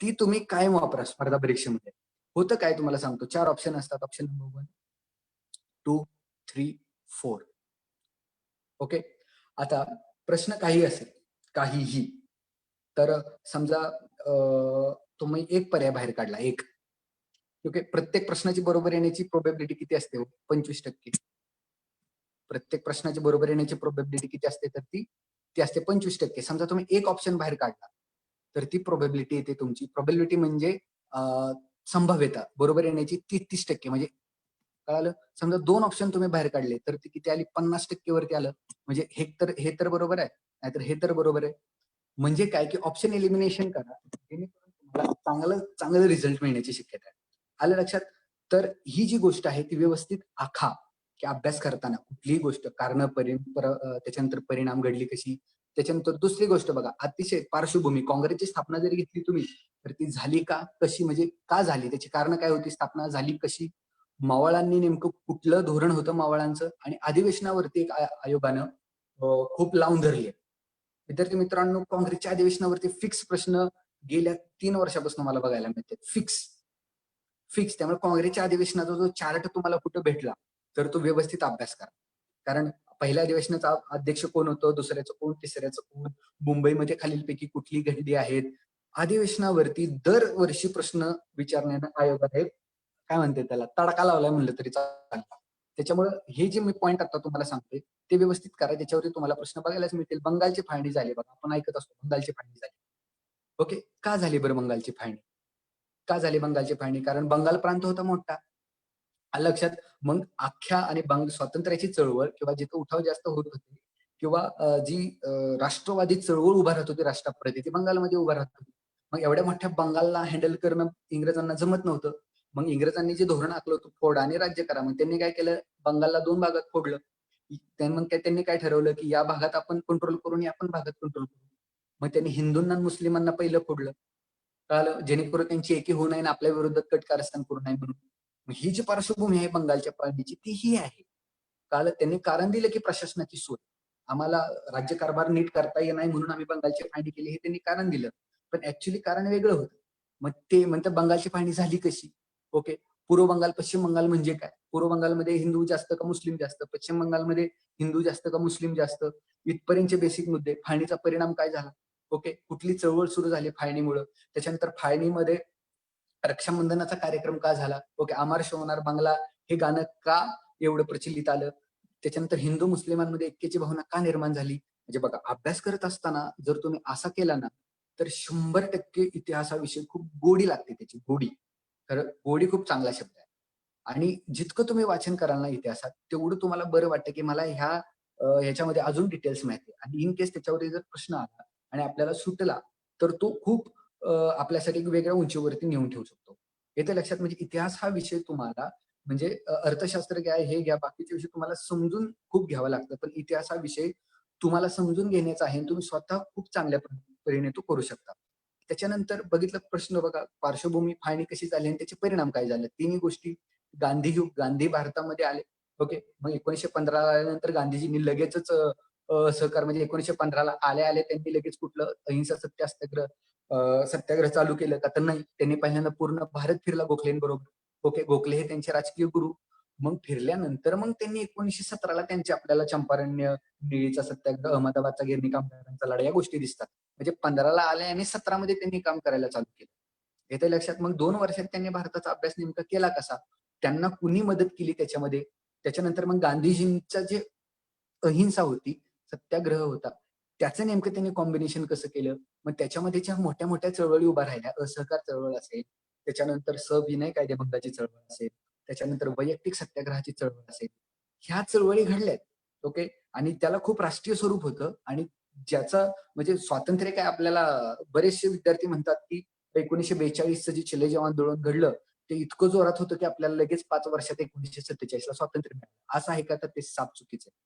ती तुम्ही कायम वापरा स्पर्धा परीक्षेमध्ये. होतं काय तुम्हाला सांगतो, 4 ऑप्शन असतात. Option number 1, 2, 3, 4. ओके. आता प्रश्न काही असेल, काहीही, तर समजा तुम्ही एक पर्याय बाहेर काढला, एक. ओके. प्रत्येक प्रश्नाची बरोबर येण्याची प्रोबॅबिलिटी किती असते हो? 25%. प्रत्येक प्रश्नाची बरोबर येण्याची प्रोबॅबिलिटी किती असते? तर ती असते 25%. समजा तुम्ही एक ऑप्शन बाहेर काढला, तर ती प्रोबॅबिलिटी येते तुमची. प्रोबॅबिलिटी म्हणजे संभाव्यता बरोबर येण्याची 30% म्हणजे कळालं? समजा 2 ऑप्शन तुम्ही बाहेर काढले, तर ती किती आली? 50% वरती आलं. म्हणजे हे तर बरोबर आहे, नाहीतर हे तर बरोबर आहे. म्हणजे काय की ऑप्शन एलिमिनेशन करा, जेणेकरून तुम्हाला चांगलं रिझल्ट मिळण्याची शक्यता आहे. आलं लक्षात? तर ही जी गोष्ट आहे ती व्यवस्थित आखा, की अभ्यास करताना कुठलीही गोष्ट कारण त्याच्यानंतर परिणाम घडली कशी, त्याच्यानंतर दुसरी गोष्ट बघा, अतिशय पार्श्वभूमी, काँग्रेसची स्थापना जरी घेतली तुम्ही, तर ती झाली का, कशी, म्हणजे का झाली, त्याची कारण काय होती, स्थापना झाली कशी, मावळांनी नेमकं कुठलं धोरण होतं मावळांचं, आणि अधिवेशनावरती एक आयोगानं खूप लावून धरली. विद्यार्थी मित्रांनो, काँग्रेसच्या अधिवेशनावरती फिक्स प्रश्न गेल्या 3 वर्षापासून मला बघायला मिळते. फिक्स. त्यामुळे काँग्रेसच्या अधिवेशनाचा जो चार्ट तुम्हाला कुठं भेटला, तर तो व्यवस्थित अभ्यास करा. कारण पहिल्या अधिवेशनाचा अध्यक्ष कोण होतं, दुसऱ्याचं कोण, तिसऱ्याचं कोण, मुंबईमध्ये खालीलपैकी कुठली घडली आहेत. अधिवेशनावरती दरवर्षी प्रश्न विचारण्यानं आयोगाने काय म्हणते त्याला तडका लावलाय म्हणलं तरी चालेल. त्याच्यामुळे हे जे मी पॉईंट आता तुम्हाला सांगतोय ते व्यवस्थित करा, त्याच्यावरती तुम्हाला प्रश्न बघायलाच मिळतील. बंगालची फाळणी झाली बघा, आपण ऐकत असतो बंगालची फाळणी झाली. ओके. का झाली बरं बंगालची फाळणी? का झाली बंगालची फाळणी? कारण बंगाल प्रांत होता मोठा. आलं लक्षात? मग अख्ख्या आणि स्वातंत्र्याची चळवळ किंवा जिथं उठाव जास्त होत होते किंवा जी राष्ट्रवादी चळवळ उभा राहत होती, राष्ट्रप्रती, ती बंगालमध्ये उभा राहत होती. मग एवढ्या मोठ्या बंगालला हँडल करणं इंग्रजांना जमत नव्हतं. मग इंग्रजांनी जे धोरण आखलं होतं, फोडा आणि राज्य करा, मग त्यांनी काय केलं, बंगालला 2 भागात फोडलं. मग त्यांनी काय ठरवलं, की या भागात आपण कंट्रोल करून या पण भागात कंट्रोल करू. मग त्यांनी हिंदूंना आणि मुस्लिमांना पहिलं फोडलं, कळालं, जेणेकरून त्यांची एकी होऊ नये आणि आपल्या विरोधात कट कारस्थान करू नये म्हणून. मग ही जी पार्श्वभूमी आहे बंगालच्या फाळणीची, ती ही आहे. कळालं? त्यांनी कारण दिलं की प्रशासनाची सोय, आम्हाला राज्यकारभार नीट करता येत नाही म्हणून आम्ही बंगालची फाळणी केली, हे त्यांनी कारण दिलं. पण ऍक्च्युली कारण वेगळं होतं. मग ते म्हणतात बंगालची फाळणी झाली कशी? ओके. पूर्व बंगाल, पश्चिम बंगाल म्हणजे काय? पूर्व बंगालमध्ये हिंदू जास्त का मुस्लिम जास्त? पश्चिम बंगालमध्ये हिंदू जास्त का मुस्लिम जास्त? इथपर्यंतचे बेसिक मुद्दे. फाळणीचा परिणाम काय झाला? ओके. कुठली चळवळ सुरू झाली फाळणीमुळे? त्याच्यानंतर फाळणीमध्ये रक्षाबंधनाचा कार्यक्रम का झाला? ओके. अमर शोभणार बांगला हे गाणं का एवढं प्रचलित आलं? त्याच्यानंतर हिंदू मुस्लिमांमध्ये ऐक्याची भावना का निर्माण झाली? म्हणजे बघा, अभ्यास करत असताना जर तुम्ही असा केला ना, तर 100% इतिहासाविषयी खूप गोडी लागते, त्याची गोडी. तर गोडी खूप चांगला शब्द आहे. आणि जितकं तुम्ही वाचन कराल ना इतिहासात, तेवढं तुम्हाला बरं वाटतं, की मला ह्याच्यामध्ये अजून डिटेल्स माहिती आहे. आणि इन केस त्याच्यावरती जर प्रश्न आला आणि आपल्याला सुटला, तर तो खूप आपल्यासाठी एक वेगळ्या उंचीवरती नेऊन ठेवू शकतो. येते लक्षात? म्हणजे इतिहास हा विषय तुम्हाला, म्हणजे अर्थशास्त्र घ्या, हे घ्या, बाकीचे विषय तुम्हाला समजून खूप घ्यावं लागतं. पण इतिहास हा विषय तुम्हाला समजून घेण्याचा आहे, तुम्ही स्वतः खूप चांगल्या परीने तो करू शकता. त्याच्यानंतर बघितलं प्रश्न बघा, पार्श्वभूमी, फाळणी कशी झाली आणि त्याचे परिणाम काय झाले? तिन्ही गोष्टी. गांधीयुग, गांधी भारतामध्ये आले. ओके. मग 1915 आल्यानंतर गांधीजींनी लगेचच सहकार, म्हणजे 1915ला आले त्यांनी लगेच कुठलं अहिंसा सत्याग्रह चालू केलं का? तर नाही. त्यांनी पहिल्यांदा पूर्ण भारत फिरला गोखलेंबरोबर. ओके. गोखले हे त्यांचे राजकीय गुरु. मग फिरल्यानंतर मग त्यांनी 1917ला त्यांचे आपल्याला चंपारण्य, निळीचा सत्याग्रह, अहमदाबादचा गिरणी कामगारांचा लढा, या गोष्टी दिसतात. म्हणजे 15ला आले आणि 17मध्ये त्यांनी काम करायला चालू केलं. येते लक्षात? मग 2 वर्षात त्यांनी भारताचा अभ्यास नेमका केला कसा? त्यांना कुणी मदत केली त्याच्यामध्ये? त्याच्यानंतर मग गांधीजींचं जे अहिंसा होती, सत्याग्रह होता, त्याचं नेमकं त्यांनी कॉम्बिनेशन कसं केलं? मग त्याच्यामध्ये ज्या मोठ्या मोठ्या चळवळी उभा राहिल्या, असहकार चळवळ असेल, त्याच्यानंतर सविनय कायदेभंगाची चळवळ असेल, त्याच्यानंतर वैयक्तिक सत्याग्रहाची चळवळ असेल, ह्या चळवळी घडल्यात. ओके. आणि त्याला खूप राष्ट्रीय स्वरूप होतं. आणि ज्याचं म्हणजे स्वातंत्र्य काय, आपल्याला बरेचसे विद्यार्थी म्हणतात की 1942चं जे चिलेजेव आंदोलन घडलं, ते इतकं जोरात होतं की आपल्याला लगेच 5 वर्षात 1947ला स्वातंत्र्य मिळालं. असं आहे का? तर ते साफ चुकीचं आहे.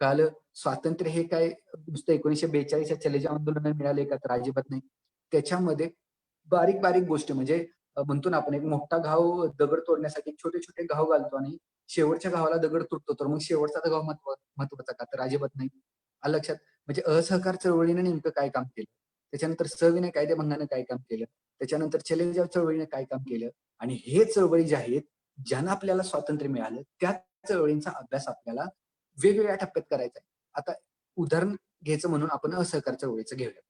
कळालं? स्वातंत्र्य हे काय नुसतं 1942च्या चिलेजेव आंदोलनाने मिळाले का? तर अजिबात नाही. त्याच्यामध्ये बारीक बारीक गोष्टी, म्हणजे म्हणतो ना आपण, एक मोठा घाव दगड तोडण्यासाठी छोटे छोटे घाव घालतो आणि शेवटच्या घावाला दगड तुटतो, तर मग शेवटचा घाव महत्वाचा का? तर अजिबात नाही. आलं लक्षात? म्हणजे असहकार चळवळीने नेमकं काय काम केलं, त्याच्यानंतर सविनय कायदेभंगाने काय काम केलं, त्याच्यानंतर चिलेजेव चळवळीने काय काम केलं, आणि हे चळवळी ज्या आहेत, ज्यांना आपल्याला स्वातंत्र्य मिळालं, त्या चळवळींचा अभ्यास आपल्याला वेगवेगळ्या टप्प्यात करायचा आहे. आता उदाहरण घ्यायचं म्हणून आपण असहकार चळवळीचं घेऊया.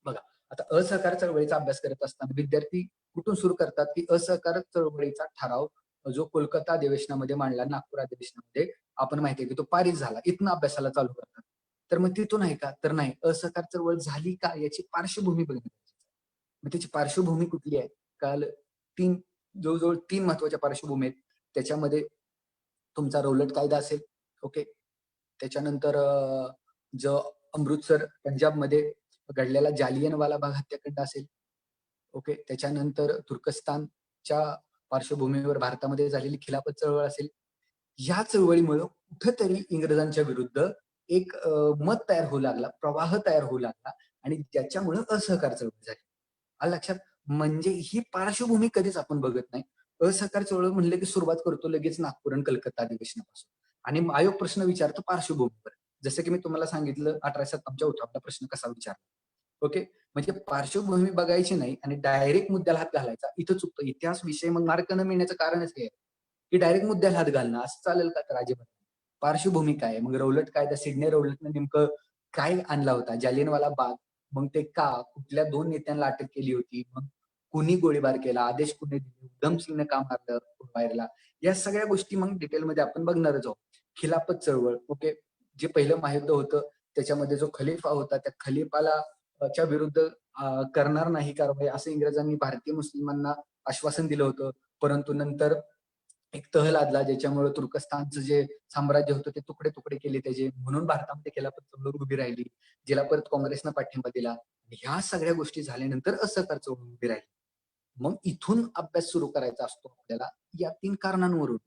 बघा, आता असहकार चळवळीचा अभ्यास करत असताना विद्यार्थी कुठून सुरू करतात की असहकार चळवळीचा ठराव जो कोलकाता अधिवेशनामध्ये मांडला, नागपूर अधिवेशनामध्ये आपण माहिती आहे की तो पारित झाला, इथून अभ्यासाला चालू करतात. तर मग तिथून आहे का? तर नाही. असहकार चळवळ झाली का याची पार्श्वभूमी बघणं गरजेचं आहे. मग त्याची पार्श्वभूमी कुठली आहे? काल जवळजवळ 3 महत्वाच्या पार्श्वभूमी आहेत. त्याच्यामध्ये तुमचा रौलट कायदा असेल, ओके. त्याच्यानंतर जो अमृतसर पंजाबमध्ये घडलेला जालियनवाला बाग हत्याकांड असेल, ओके. त्याच्यानंतर तुर्कस्तानच्या पार्श्वभूमीवर भारतामध्ये झालेली खिलाफत चळवळ असेल. या चळवळीमुळं कुठंतरी इंग्रजांच्या विरुद्ध एक मत तयार होऊ लागला, प्रवाह तयार होऊ लागला आणि त्याच्यामुळं असहकार चळवळ झाली. आलं लक्षात? म्हणजे ही पार्श्वभूमी कधीच आपण बघत नाही. असहकार चळवळ म्हणलं की सुरुवात करतो लगेच नागपूर आणि कलकत्ता अधिवेशनापासून आणि आयोग प्रश्न विचारतो पार्श्वभूमीवर. जसं की मी तुम्हाला सांगितलं 1857च्या उठावाचा प्रश्न कसा विचारला. ओके. म्हणजे पार्श्वभूमी बघायची नाही आणि डायरेक्ट मुद्द्याला हात घालायचा. इथं चुकतं. इतिहास विषय मग मार्क न मिळण्याचं कारणच हे आहे, की डायरेक्ट मुद्द्याला हात घालणं असं चालेल का? तर अजिबात नाही. पार्श्वभूमी काय आहे? मग रौलट कायदा, सिडनी रौलटनं नेमकं काय आणला होता? जालियनवाला बाग. मग ते का? कुठल्या 2 नेत्यांना अटक केली होती? मग कुणी गोळीबार केला? आदेश कुणी दिले? उधम सिंगने का मारलं पुरवायरला? या सगळ्या गोष्टी मग डिटेलमध्ये आपण बघणारच आहोत. खिलाफत चळवळ, ओके. जे पहिलं महायुद्ध होतं त्याच्यामध्ये जो खलिफा होता त्या खलिफाला च्या विरुद्ध करणार नाही कारवाई असं इंग्रजांनी भारतीय मुस्लिमांना आश्वासन दिलं होतं. परंतु नंतर एक तह लादला ज्याच्यामुळे तुर्कस्तानचं जे साम्राज्य होतं ते तुकडे तुकडे केले त्याचे, म्हणून भारतामध्ये खिलाफत चळवळ उभी राहिली, जिला परत काँग्रेसनं पाठिंबा दिला. ह्या सगळ्या गोष्टी झाल्यानंतर असहकार चळवळ उभी राहिली. मग इथून अभ्यास सुरू करायचा असतो आपल्याला या 3 कारणांवरून,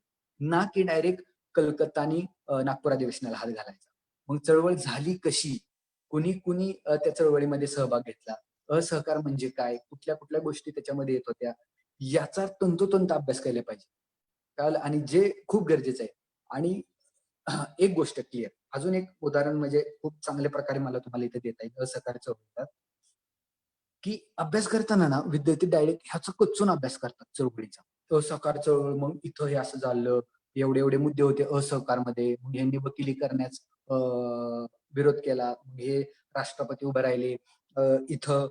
ना की डायरेक्ट कलकत्ता आणि नागपूर अधिवेशनाला हात घालायचा. मग चळवळ झाली कशी? कुणी कुणी त्या चळवळीमध्ये सहभाग घेतला? असहकार म्हणजे काय? कुठल्या कुठल्या गोष्टी त्याच्यामध्ये येत होत्या? याचा तंतोतंत अभ्यास केला पाहिजे. कळालं? आणि जे खूप गरजेचं आहे. आणि एक गोष्ट क्लिअर. अजून एक उदाहरण म्हणजे खूप चांगल्या प्रकारे मला तुम्हाला इथे देता येईल असहकार चळवळीचा, की अभ्यास करताना ना विद्यार्थी डायरेक्ट ह्याचा कच्चून अभ्यास करतात चळवळीचा. असहकार चळवळ, मग इथं हे असं झालं, एवढे एवढे मुद्दे होते असहकारमध्ये, मग यांनी वकिली करण्यास विरोध केला, मग हे राष्ट्रपती उभे राहिले, इथं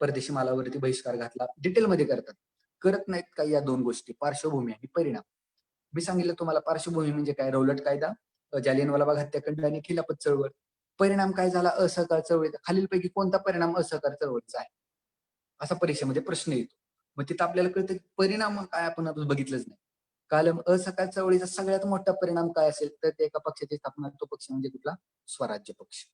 परदेशी मालावरती बहिष्कार घातला. डिटेलमध्ये करतात. करत नाहीत का या 2 गोष्टी, पार्श्वभूमी आणि परिणाम. मी सांगितलं तुम्हाला पार्श्वभूमी म्हणजे काय? रौलट कायदा, जालियनवाला बाग हत्याकांड आणि खिलाफत चळवळ. परिणाम काय झाला असहकार चळवळीचा? खालीलपैकी कोणता परिणाम असहकार चळवळीचा आहे? असा परीक्षेमध्ये प्रश्न येतो. मग तिथं आपल्याला कळतं की परिणाम काय आपण अजून बघितलंच नाही. कारण असहकार चळवळीचा सगळ्यात मोठा परिणाम काय असेल तर ते एका पक्षाची स्थापना, तो पक्ष म्हणजे कुठला? स्वराज्य पक्ष.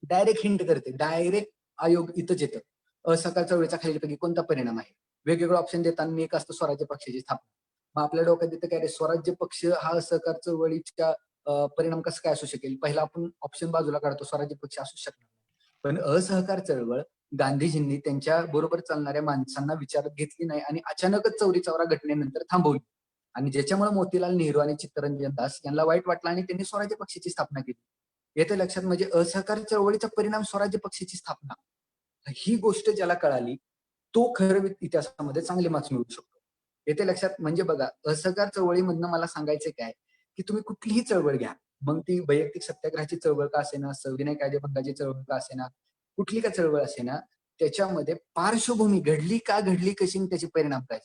डायरेक्ट हिंट करते. डायरेक्ट आयोग इथंच येतं. असहकार चळवळीचा खालीलपैकी कोणता परिणाम आहे? वेगवेगळे ऑप्शन देताना एक असतं स्वराज्य पक्षाची स्थापना. मग आपल्या डोक्यात येतं काय रे स्वराज्य पक्ष हा असहकार चळवळीच्या परिणाम कसं काय असू शकेल? पहिला आपण ऑप्शन बाजूला काढतो, स्वराज्य पक्ष असू शकणार नाही. पण असहकार चळवळ गांधीजींनी त्यांच्या बरोबर चालणाऱ्या माणसांना विचारात घेतली नाही आणि अचानकच चौरी चौरा घटनेनंतर थांबवली. आणि ज्याच्यामुळे मोतीलाल नेहरू आणि चित्तरंजन दास यांना वाईट वाटलं आणि त्यांनी स्वराज्य पक्षाची स्थापना केली. येतं लक्षात? म्हणजे असहकार चळवळीचा परिणाम स्वराज्य पक्षाची स्थापना. ही गोष्ट ज्याला कळाली तो खरं इतिहासामध्ये चांगले मार्क्स मिळवू शकतो. येते लक्षात? म्हणजे बघा, असहकार चळवळीमधनं मला सांगायचं काय की तुम्ही कुठलीही चळवळ घ्या, मग ती वैयक्तिक सत्याग्रहाची चळवळ का असेना, सविनय कायदेभंगाची चळवळ का असेना, कुठली का चळवळ असेना, त्याच्यामध्ये पार्श्वभूमी घडली का घडली कशी आणि त्याचे परिणाम काय,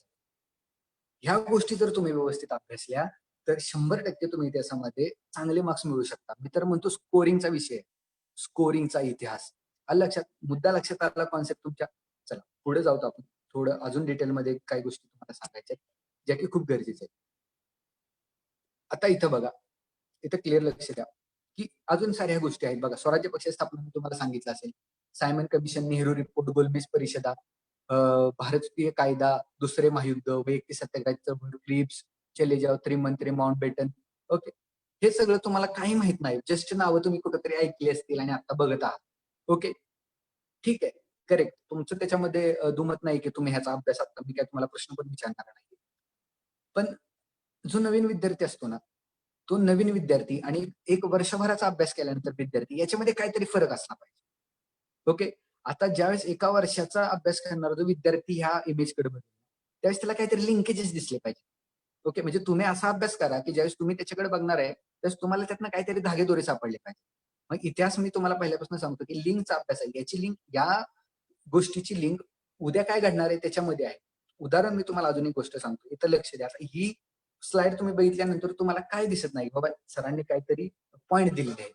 ह्या गोष्टी जर तुम्ही व्यवस्थित अभ्यासल्या तर 100% तुम्ही इतिहासामध्ये चांगले मार्क्स मिळवू शकता. मी तर म्हणतो स्कोरिंगचा विषय, स्कोरिंगचा इतिहास. आलं लक्षात? मुद्दा लक्षात आला कॉन्सेप्ट तुमच्या? चला पुढे जाऊत आपण. थोडं अजून डिटेलमध्ये काही गोष्टी तुम्हाला सांगायच्या आहेत, ज्या की खूप गरजेच्या आहेत. आता इथं बघा, इथं क्लिअर लक्ष द्या, की अजून साऱ्या गोष्टी आहेत बघा. स्वराज्य पक्ष स्थापना मी तुम्हाला सांगितलं असेल. सायमन कमिशन, नेहरू रिपोर्ट, गोलमेज परिषदा, भारतीय कायदा, दुसरे महायुद्ध, वैयक्तिक सत्याग्रह चळवळ, क्रिप्स, चले जाव, त्रिमंत्री, माउंटबेटन. ओके. हे सगळं तुम्हाला काही माहित नाही. जस्ट नावं तुम्ही कुठेतरी ऐकली असतील आणि आता बघत आहात. ओके. ठीक आहे. करेक्ट. तुमचं त्याच्यामध्ये दुमत नाही की तुम्ही ह्याचा अभ्यास आता मी काय तुम्हाला प्रश्न पण विचारणार नाही. पण जो नवीन विद्यार्थी असतो ना, तो नवीन विद्यार्थी आणि एक वर्षभराचा अभ्यास केल्यानंतर विद्यार्थी याच्यामध्ये काहीतरी फरक असला पाहिजे. ओके. आता ज्यावेळेस एका वर्षाचा अभ्यास करणारा जो विद्यार्थी ह्या इमेजकडे बघेल, त्यावेळेस त्याला काहीतरी लिंकेजेस दिसले पाहिजे. ओके, म्हणजे तुम्ही असा अभ्यास करा की ज्यावेळेस तुम्ही त्याच्याकडे बघणार आहे त्यावेळेस तुम्हाला त्यातनं काहीतरी धागेदोरे सापडले पाहिजे. मग इतिहास मी तुम्हाला पहिल्यापासून सांगतो की लिंकचा अभ्यास आहे. याची लिंक, या गोष्टीची लिंक उद्या काय घडणार आहे त्याच्यामध्ये आहे. उदाहरण मी तुम्हाला अजून एक गोष्ट सांगतो, इथं लक्ष द्या. आता ही स्लाइड तुम्ही बघितल्यानंतर तुम्हाला काय दिसत नाही, बाबा सरांनी काहीतरी पॉईंट दिलेले आहे.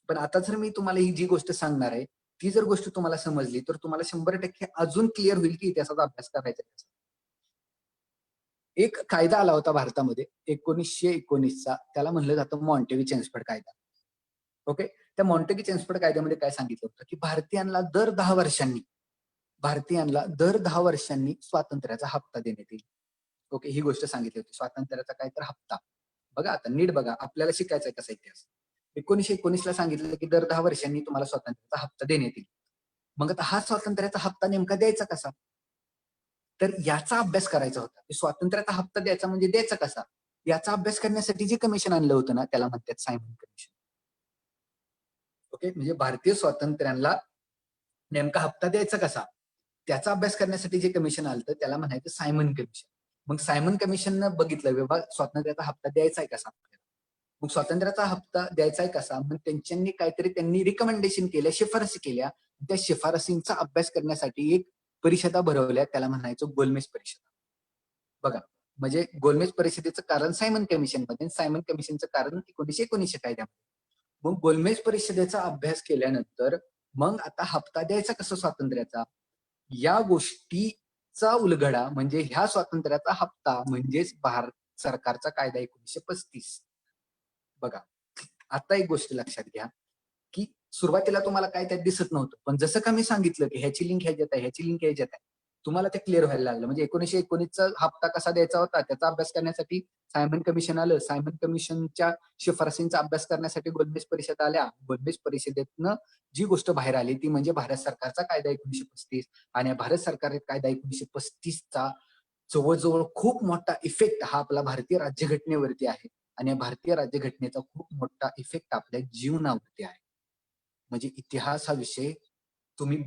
पण आता जर मी तुम्हाला ही जी गोष्ट सांगणार आहे ती जर गोष्ट तुम्हाला समजली तर तुम्हाला 100% अजून क्लिअर होईल की इतिहासाचा अभ्यास करायचा आहे. एक कायदा आला होता भारतामध्ये 1919चा, त्याला म्हणलं जातं मॉन्टेगी चेम्सफोर्ड कायदा. ओके, त्या मॉन्टेगी चेम्सफोर्ड कायद्यामध्ये काय सांगितलं होतं की भारतीयांना दर 10 वर्षांनी स्वातंत्र्याचा हप्ता देण्यात येईल. ओके, ही गोष्ट सांगितली होती, स्वातंत्र्याचा काय तर हप्ता. बघा आता नीट बघा, आपल्याला शिकायचा आहे कसा इतिहास. 1919ला सांगितलं की दर 10 वर्षांनी तुम्हाला स्वातंत्र्याचा हप्ता देण्यात येईल. मग आता हा स्वातंत्र्याचा हप्ता नेमका द्यायचा कसा, तर याचा अभ्यास करायचा होता. स्वातंत्र्याचा हप्ता द्यायचा म्हणजे द्यायचा कसा, याचा अभ्यास करण्यासाठी जे कमिशन आणलं होतं ना त्याला म्हणतात सायमन कमिशन. ओके, म्हणजे भारतीय स्वातंत्र्याला नेमका हप्ता द्यायचा कसा, त्याचा अभ्यास करण्यासाठी जे कमिशन आलं त्याला म्हणायचं सायमन कमिशन. मग सायमन कमिशननं बघितलं, बाबा स्वातंत्र्याचा हप्ता द्यायचा आहे कसा आपल्याला. मग स्वातंत्र्याचा हप्ता द्यायचा आहे कसा, मग त्यांनी रिकमेंडेशन केल्या, शिफारसी केल्या. त्या शिफारसींचा अभ्यास करण्यासाठी एक परिषदा भरवल्या, त्याला म्हणायचं गोलमेज परिषद. बघा, म्हणजे गोलमेज परिषदेचं कारण सायमन कमिशन मध्ये, सायमन कमिशनचं कारण 1919 कायद्यामध्ये. मग गोलमेज परिषदेचा अभ्यास केल्यानंतर मग आता हप्ता द्यायचा कसा स्वातंत्र्याचा, या गोष्टीचा उलगडा म्हणजे ह्या स्वातंत्र्याचा हप्ता म्हणजेच भारत सरकारचा कायदा 1935. बघा, आता एक गोष्ट लक्षात घ्या की सुरुवातीला तुम्हाला काय त्यात दिसत नव्हतं, पण जसं का मी सांगितलं की ह्याची लिंक ह्याच्यात आहे, ह्याची लिंक ह्याच्यात आहे, तुम्हाला ते क्लिअर व्हायला लागलं. म्हणजे 1919चा हप्ता कसा द्यायचा होता त्याचा अभ्यास करण्यासाठी सायमन कमिशन आलं. सायमन कमिशनच्या शिफारसींचा अभ्यास करण्यासाठी गोलमेज परिषद आल्या. गोलमेज परिषदेतनं जी गोष्ट बाहेर आली ती म्हणजे भारत सरकारचा कायदा 1935. आणि भारत सरकार कायदा 1935चा जवळजवळ खूप मोठा इफेक्ट हा आपला भारतीय राज्यघटनेवरती आहे. आणि या भारतीय राज्यघटनेचा खूप मोठा इफेक्ट आपल्या जीवनावरती आहे. म्हणजे इतिहास हा विषय तुम्ही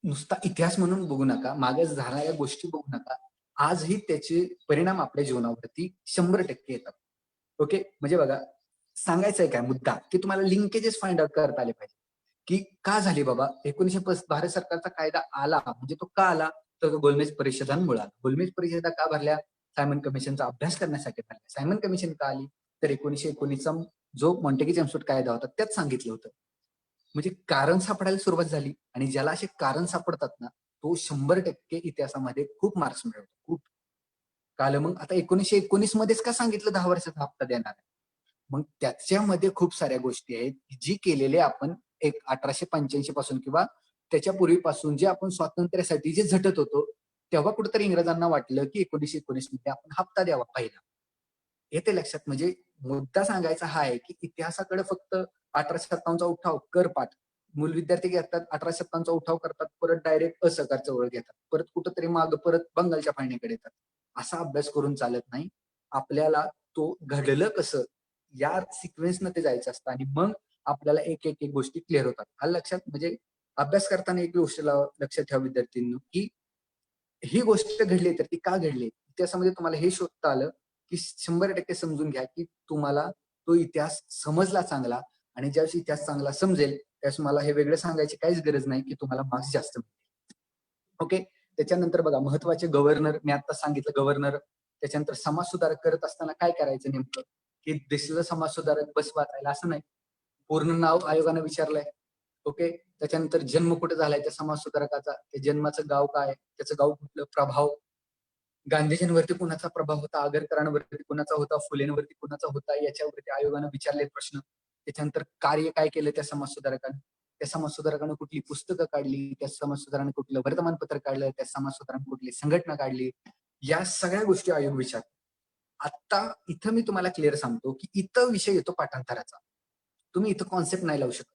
नुसता इतिहास म्हणून बघू नका, मागे झालेल्या गोष्टी बघू नका, आजही त्याचे परिणाम आपल्या जीवनावरती 100% येतात. ओके, म्हणजे बघा, सांगायचं आहे काय मुद्दा की तुम्हाला लिंकेजेस फाइंड आउट करता आले पाहिजे की का झाली बाबा 1935 भारत सरकारचा कायदा आला, म्हणजे तो का आला, तर गोलमेज परिषदांमुळे आला. गोलमेज परिषदा का भरल्या, सायमन कमिशनचा अभ्यास करण्यासाठी भरल्या. सायमन कमिशन का आली, तर 1919चा जो मॉन्टेगी चेम्सफोर्ड कायदा होता त्यात सांगितलं होतं. म्हणजे कारण सापडायला सुरुवात झाली, आणि ज्याला असे कारण सापडतात ना तो 100% इतिहासामध्ये खूप मार्क्स मिळवतो. खूप काल मग आता 1919 मध्येच का सांगितलं 10 वर्षाचा हप्ता देणार आहे, मग त्याच्यामध्ये खूप साऱ्या गोष्टी आहेत जी केलेले आपण 1885 पासून किंवा त्याच्या पूर्वीपासून जे आपण स्वातंत्र्यासाठी जे झटत होतो, तेव्हा कुठेतरी इंग्रजांना वाटलं की 1919 मध्ये आपण हप्ता द्यावा पहिला. येते लक्षात. म्हणजे मुद्दा सांगायचा हा आहे की इतिहासाकडे फक्त 1857चा उठाव कर पाठ मूल विद्यार्थी घेतात, 1857चा उठाव करतात, परत डायरेक्ट असहकार चळवळ घेतात, परत कुठंतरी माग परत बंगालच्या फाळणीकडे येतात. असा अभ्यास करून चालत नाही. आपल्याला तो घडलं कसं या सिक्वेन्सनं ते जायचं असतं, आणि मग आपल्याला एक एक एक गोष्टी क्लिअर होतात. हा लक्षात, म्हणजे अभ्यास करताना एक गोष्ट लक्षात ठेवा विद्यार्थ्यांनी की ही गोष्ट घडली तर ती का घडली. इतिहासामध्ये तुम्हाला हे शोधता आलं की 100% समजून घ्या की तुम्हाला तो इतिहास समजला चांगला, आणि ज्यावेळेस इतिहास चांगला समजेल त्यावेळेस मला हे वेगळं सांगायची काहीच गरज नाही की तुम्हाला मार्क्स जास्त मिळतील. ओके, त्याच्यानंतर बघा महत्वाचे गव्हर्नर, मी आता सांगितलं गव्हर्नर. त्याच्यानंतर समाज सुधारक करत असताना काय करायचं नेमकं, की दिसलं समाज सुधारक बस वाचायला असं नाही, पूर्ण नाव आयोगानं विचारलंय. ओके, त्याच्यानंतर जन्म कुठे झालाय त्या समाज सुधारकाचा, त्या जन्माचं गाव काय, त्याचं गाव कुठलं, प्रभाव, गांधीजींवरती कुणाचा प्रभाव होता, आगरकरांवरती कुणाचा होता, फुलेंवरती कुणाचा होता, याच्यावरती आयोगानं विचारले प्रश्न. त्याच्यानंतर कार्य काय केलं त्या समाज सुधारकानं, त्या समाज सुधारकानं कुठली पुस्तकं काढली, त्या समाज सुधारकानं कुठलं वर्तमानपत्र काढलं, त्या समाज सुधारकानं कुठली संघटना काढली, या सगळ्या गोष्टी आयोग विचार. आता इथं मी तुम्हाला क्लिअर सांगतो की इथं विषय येतो पाठांतराचा. तुम्ही इथं कॉन्सेप्ट नाही लावू शकत.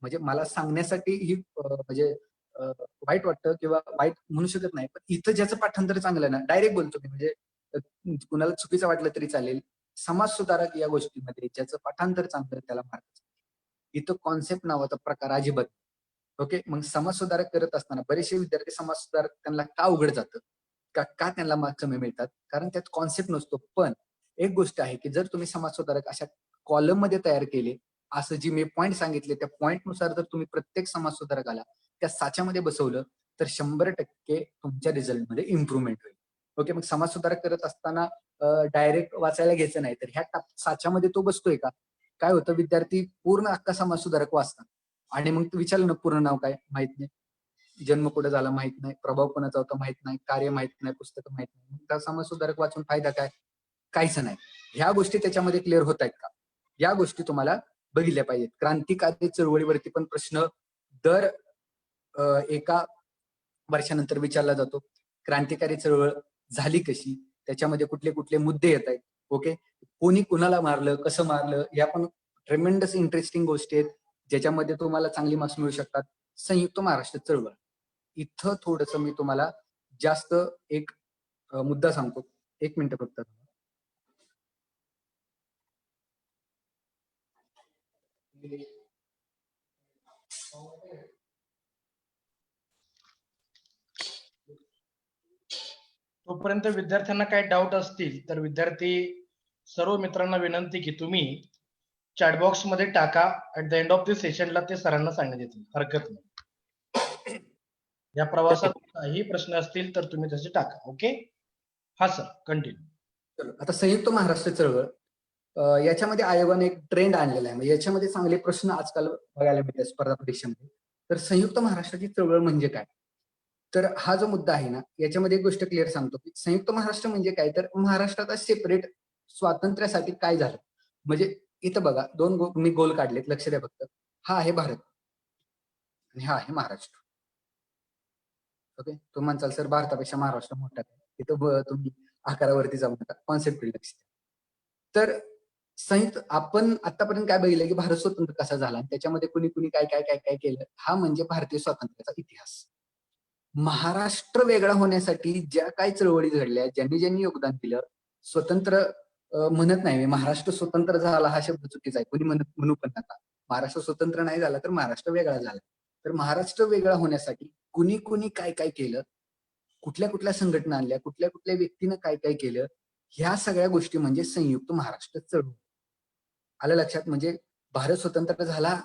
म्हणजे मला सांगण्यासाठी ही म्हणजे वाईट वाटतं किंवा वाईट म्हणू शकत नाही, पण इथं ज्याचं पाठांतर चांगलं ना, डायरेक्ट बोलतो मी, म्हणजे कुणाला चुकीचं वाटलं तरी चालेल, समाज सुधारक या गोष्टीमध्ये ज्याचं पाठांतर चांगलं त्याला मार्क. इथं कॉन्सेप्ट नावाचा प्रकार अजिबात. ओके, मग समाज सुधारक करत असताना बरेचसे विद्यार्थी समाज सुधारक त्यांना का अवघड जातं, का त्यांना मार्क कमी मिळतात, कारण त्यात कॉन्सेप्ट नसतो. पण एक गोष्ट आहे की जर तुम्ही समाजसुधारक अशा कॉलम मध्ये तयार केले, असं जी मी पॉईंट सांगितले त्या पॉईंटनुसार जर तुम्ही प्रत्येक समाजसुधारकाला त्या साच्यामध्ये बसवलं तर 100% तुमच्या रिझल्टमध्ये इम्प्रुव्हमेंट होईल. ओके, मग समाजसुधारक करत असताना डायरेक्ट वाचायला घ्यायचं नाही, तर ह्या साच्यामध्ये तो बसतोय का? काय होतं, विद्यार्थी पूर्ण अख्खा समाजसुधारक वाचतात आणि मग विचारलं ना पूर्ण नाव काय माहित नाही, जन्म कुठे झाला माहित नाही, प्रभाव कोणाचा होता माहित नाही, कार्य माहित नाही, पुस्तकं माहित नाही, त्या समाजसुधारक वाचून फायदा काय? काहीच नाही. ह्या गोष्टी त्याच्यामध्ये क्लिअर होत आहेत का? या गोष्टी तुम्हाला बघितल्या पाहिजेत. क्रांतिकारी चळवळीवरती पण प्रश्न दर एका वर्षानंतर विचारला जातो. क्रांतिकारी चळवळ झाली कशी, त्याच्यामध्ये कुठले कुठले मुद्दे येत आहेत. ओके, कोणी कुणाला मारलं, कसं मारलं, या पण ट्रेमेंडस इंटरेस्टिंग गोष्टी आहेत ज्याच्यामध्ये तुम्हाला चांगली मार्क्स मिळू शकतात. संयुक्त महाराष्ट्र चळवळ, इथं थोडस मी तुम्हाला जास्त एक मुद्दा सांगतो. 1 मिनिट फक्त. तोपर्यंत विद्यार्थ्यांना काही डाऊट असतील तर विद्यार्थी सर्व मित्रांना विनंती की तुम्ही चॅटबॉक्स मध्ये टाका. ऍट द एंड ऑफ दिस सेशनला ते सरांना सांगण्यात येतील, हरकत नाही. या प्रवासात काही प्रश्न असतील तर तुम्ही तसे टाका. ओके, हा सर कंटिन्यू. आता संयुक्त महाराष्ट्र चळवळ, याच्यामध्ये आयोगाने एक ट्रेंड आणलेला आहे. म्हणजे याच्यामध्ये चांगले प्रश्न आजकाल बघायला मिळतात स्पर्धा परीक्षेमध्ये. तर संयुक्त महाराष्ट्राची चळवळ म्हणजे काय? तर हा जो मुद्दा आहे ना, याच्यामध्ये एक गोष्ट क्लिअर सांगतो की संयुक्त महाराष्ट्र म्हणजे काय, तर महाराष्ट्राचा सेपरेट स्वातंत्र्यासाठी काय झालं. म्हणजे इथं बघा मी गोल काढलेत, लक्ष द्या फक्त. हा आहे भारत आणि हा आहे महाराष्ट्र. ओके, तुम्ही म्हणसाल सर भारतापेक्षा महाराष्ट्र मोठा आहे, इथं तुम्ही आकारावरती जाऊ नका, कॉन्सेप्ट लक्ष द्या. तर संयुक्त आपण आतापर्यंत काय बघितलं की भारत स्वतंत्र कसा झाला, त्याच्यामध्ये कुणी कुणी काय काय काय काय केलं, हा म्हणजे भारतीय स्वातंत्र्याचा इतिहास. महाराष्ट्र वेगळा होण्यासाठी ज्या काही चळवळी घडल्या, ज्यांनी ज्यांनी योगदान दिलं, स्वतंत्र म्हणत नाही मी, महाराष्ट्र स्वतंत्र झाला हा शब्द चुकीचा आहे, कोणी म्हणू पण नका. महाराष्ट्र स्वतंत्र नाही झाला तर महाराष्ट्र वेगळा झाला. तर महाराष्ट्र वेगळा होण्यासाठी कुणी कुणी काय काय केलं, कुठल्या कुठल्या संघटना आणल्या, कुठल्या कुठल्या व्यक्तीनं काय काय केलं, ह्या सगळ्या गोष्टी म्हणजे संयुक्त महाराष्ट्र चळवळ. आलं लक्षात? म्हणजे भारत स्वतंत्र झाला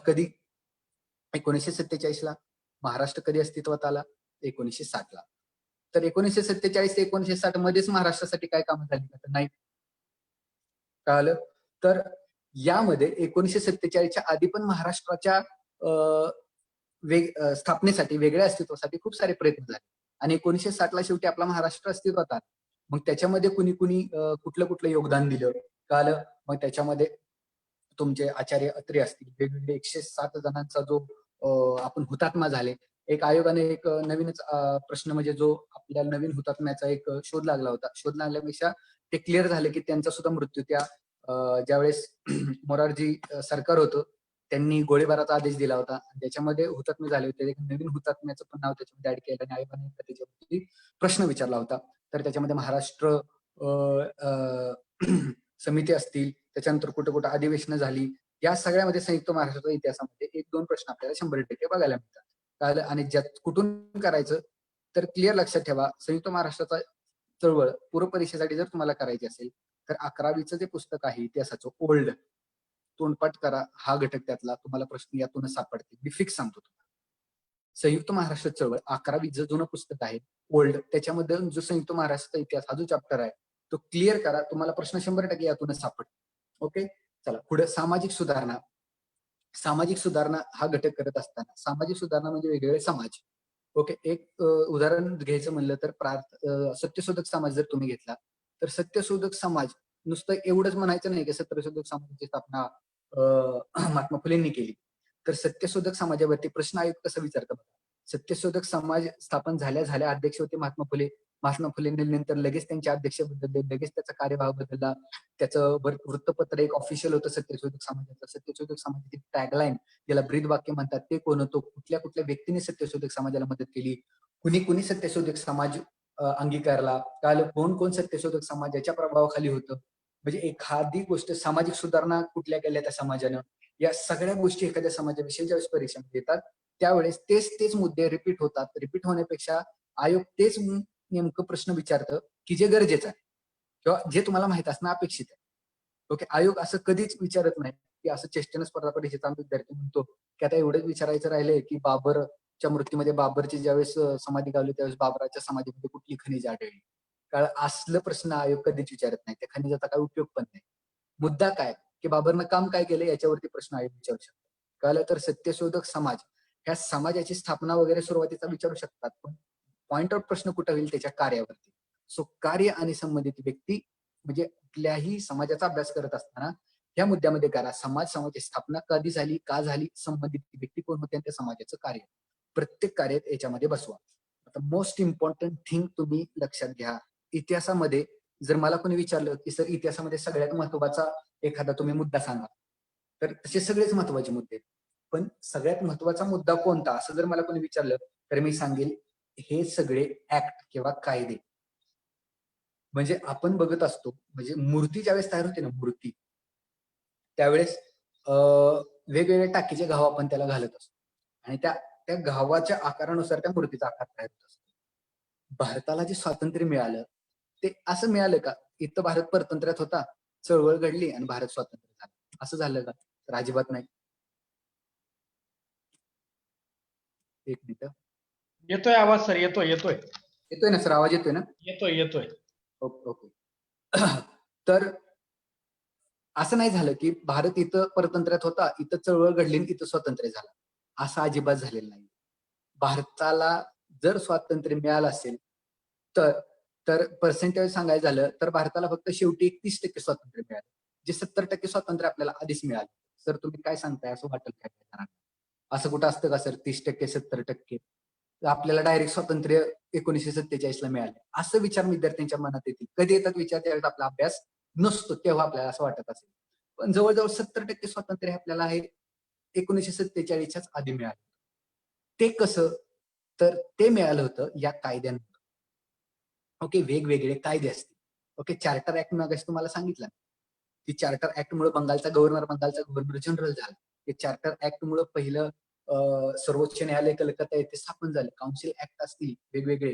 कधी? 1947 ला. महाराष्ट्र कधी अस्तित्वात आला? 1960 ला. तर 1947 ते 1960 मध्येच महाराष्ट्रासाठी काय कामं झाली का? तर नाही. कळालं? तर यामध्ये 1947च्या आधी पण महाराष्ट्राच्या स्थापनेसाठी, वेगळ्या अस्तित्वासाठी खूप सारे प्रयत्न झाले आणि 1960 ला शेवटी आपला महाराष्ट्र अस्तित्वात आला. मग त्याच्यामध्ये कुणी कुणी कुठलं कुठलं योगदान दिलं, कळालं? मग त्याच्यामध्ये तुमचे आचार्य अत्रे असतील, वेगवेगळे 107 जणांचा जो आपण हुतात्मा झाले. एक आयोगाने एक नवीनच प्रश्न म्हणजे जो आपल्या नवीन हुतात्म्याचा एक शोध लागला होता. शोध लागल्यापेक्षा ते क्लिअर झालं की त्यांचा सुद्धा मृत्यू त्या ज्यावेळेस मोरारजी सरकार होतं त्यांनी गोळीबाराचा आदेश दिला होता. त्याच्यामध्ये हुतात्मे झाले होते. एक नवीन हुतात्म्याचं पण नाव त्याच्यामध्ये ऍड केलं आणि आयोगाने त्याच्यावरती प्रश्न विचारला होता. तर त्याच्यामध्ये महाराष्ट्र समिती असतील, त्याच्यानंतर कुठं कुठं अधिवेशनं झाली, या सगळ्यामध्ये संयुक्त महाराष्ट्राच्या इतिहासामध्ये 1-2 प्रश्न आपल्याला 100% बघायला मिळतात. आणि ज्यात कुठून करायचं तर क्लिअर लक्षात ठेवा, संयुक्त महाराष्ट्राचा चळवळ पूर्व परीक्षेसाठी जर तुम्हाला करायची असेल तर 11वीचं जे पुस्तक आहे इतिहासाचं ओल्ड, तोंडपाठ करा. हा घटक त्यातला तुम्हाला प्रश्न यातूनच सापडतील. मी फिक्स सांगतो तुम्हाला. संयुक्त महाराष्ट्र चळवळ 11वीचं जुनं पुस्तक आहे ओल्ड, त्याच्यामध्ये जो संयुक्त महाराष्ट्राचा इतिहास हा जो चॅप्टर आहे तो क्लिअर करा, तुम्हाला प्रश्न 100% यातूनच सापडतील. ओके, चला पुढे. सामाजिक सुधारणा. सामाजिक सुधारणा हा घटक करत असताना सामाजिक सुधारणा म्हणजे वेगवेगळे समाज. ओके, एक उदाहरण घ्यायचं म्हणलं तर सत्यशोधक समाज जर तुम्ही घेतला तर सत्यशोधक समाज नुसतं एवढंच म्हणायचं नाही की सत्यशोधक समाजाची स्थापना महात्मा फुलेंनी केली. तर सत्यशोधक समाजावरती प्रश्न आयोग कसं विचारतं बघा. सत्यशोधक समाज स्थापन झाल्या झाल्या अध्यक्ष होते महात्मा फुले. महात्मा फुलेंनी नंतर लगेच त्यांचे अध्यक्ष बदलले, लगेच त्याचा कार्यभाग बदलला. त्याचं वृत्तपत्र एक ऑफिशियल होतं सत्यशोधक समाजाचं. सत्यशोधक समाजाची टॅगलाईन, ज्याला ब्रीद वाक्य म्हणतात, ते कोण होतं, कुठल्या कुठल्या व्यक्तीने सत्यशोधक समाजाला मदत केली, कुणी कुणी सत्यशोधक समाज अंगीकारला, काल कोण कोण सत्यशोधक समाजाच्या प्रभावाखाली होतं. म्हणजे एखादी गोष्ट सामाजिक सुधारणा कुठल्या केल्या त्या समाजानं, या सगळ्या गोष्टी एखाद्या समाजाविषयी ज्यावेळेस परीक्षेमध्ये येतात त्यावेळेस तेच तेच मुद्दे रिपीट होतात. रिपीट होण्यापेक्षा आयोग तेच नेमकं प्रश्न विचारतं की जे गरजेचं आहे किंवा जे तुम्हाला माहित असणं अपेक्षित आहे. ओके, आयोग असं कधीच विचारत नाही की असं चेष्टेनं स्पर्धा परीक्षेचा विद्यार्थी म्हणतो की आता एवढंच विचारायचं राहिलंय की बाबरच्या मृत्यूमध्ये बाबरची ज्यावेळेस समाधी गावली त्यावेळेस बाबराच्या समाधीमध्ये कुठली खनिज आढळली. कारण असलं प्रश्न आयोग कधीच विचारत नाही. त्या खनिजाचा काय उपयोग पण नाही. मुद्दा काय की बाबरनं काम काय केलं याच्यावरती प्रश्न आयोग विचारू शकतो. कळलं तर सत्यशोधक समाज ह्या समाजाची स्थापना वगैरे सुरुवातीचा विचारू शकतात, पण पॉइंट आउट प्रश्न कुठं होईल त्याच्या कार्यावरती. सो कार्य आणि संबंधित व्यक्ती म्हणजे कुठल्याही समाजाचा अभ्यास करत असताना या मुद्द्यामध्ये करा समाजाची स्थापना कधी झाली, का झाली, संबंधित व्यक्ती कोण होते आणि त्या समाजाचं कार्य. प्रत्येक कार्य याच्यामध्ये बसवा. आता मोस्ट इम्पॉर्टंट थिंग तुम्ही लक्षात घ्या. इतिहासामध्ये जर मला कोणी विचारलं की सर इतिहासामध्ये सगळ्यात महत्वाचा एखादा तुम्ही मुद्दा सांगा, तर तसे सगळेच महत्वाचे मुद्दे आहेत. पण सगळ्यात महत्वाचा मुद्दा कोणता असं जर मला कोणी विचारलं तर मी सांगेल हे सगळे ऍक्ट किंवा कायदे. म्हणजे आपण बघत असतो म्हणजे मूर्ती ज्यावेळेस तयार होते ना मूर्ती, त्यावेळेस वेगवेगळ्या टाकीचे घाव आपण त्याला घालत असतो आणि त्या त्या घावाच्या आकारानुसार त्या मूर्तीचा आकार तयार होत असतो. भारताला जे स्वातंत्र्य मिळालं ते असं मिळालं का इथं भारत परतंत्र्यात होता, चळवळ घडली आणि भारत स्वातंत्र्य झाला, असं झालं का? तर अजिबात नाही. एक मिनिट. येतोय आवाज सर, येतोय येतोय येतोय ना सर, आवाज येतोय ना? येतोय येतोय. Okay okay. तर असं नाही झालं की भारत इथं परतंत्र्यात होता, इथं चळवळ घडली आणि इथं स्वातंत्र्य झालं, असं अजिबात झालेलं नाही. भारताला जर स्वातंत्र्य मिळालं असेल तर तर पर्सेंटेज सांगायचं झालं तर भारताला फक्त शेवटी 31% स्वातंत्र्य मिळालं. जे 70% स्वातंत्र्य आपल्याला आधीच मिळालं. सर तुम्ही काय सांगताय असं वाटेल काय जणांना? असं कुठं असतं का सर 30% 70%? आपल्याला डायरेक्ट स्वातंत्र्य 1947 ला मिळालं असं विचार विद्यार्थ्यांच्या मनात येतील. कधी येतात विचार? त्यावेळेस आपला अभ्यास नसतो तेव्हा आपल्याला असं वाटत असेल. पण जवळजवळ 70% स्वातंत्र्य आपल्याला हे 1947च्याच आधी मिळालं. ते कसं? तर ते मिळालं होतं या कायद्यांमुळे. ओके, वेगवेगळे कायदे असतील. ओके, चार्टर ऍक्ट मगाशी तुम्हाला सांगितलं की चार्टर ऍक्ट मुळे बंगालचा गव्हर्नर जनरल झाला. ते चार्टर ऍक्ट मुळे पहिलं सर्वोच्च न्यायालय कलकत्ता येथे स्थापन झाले. काउन्सिल ऍक्ट असतील वेगवेगळे.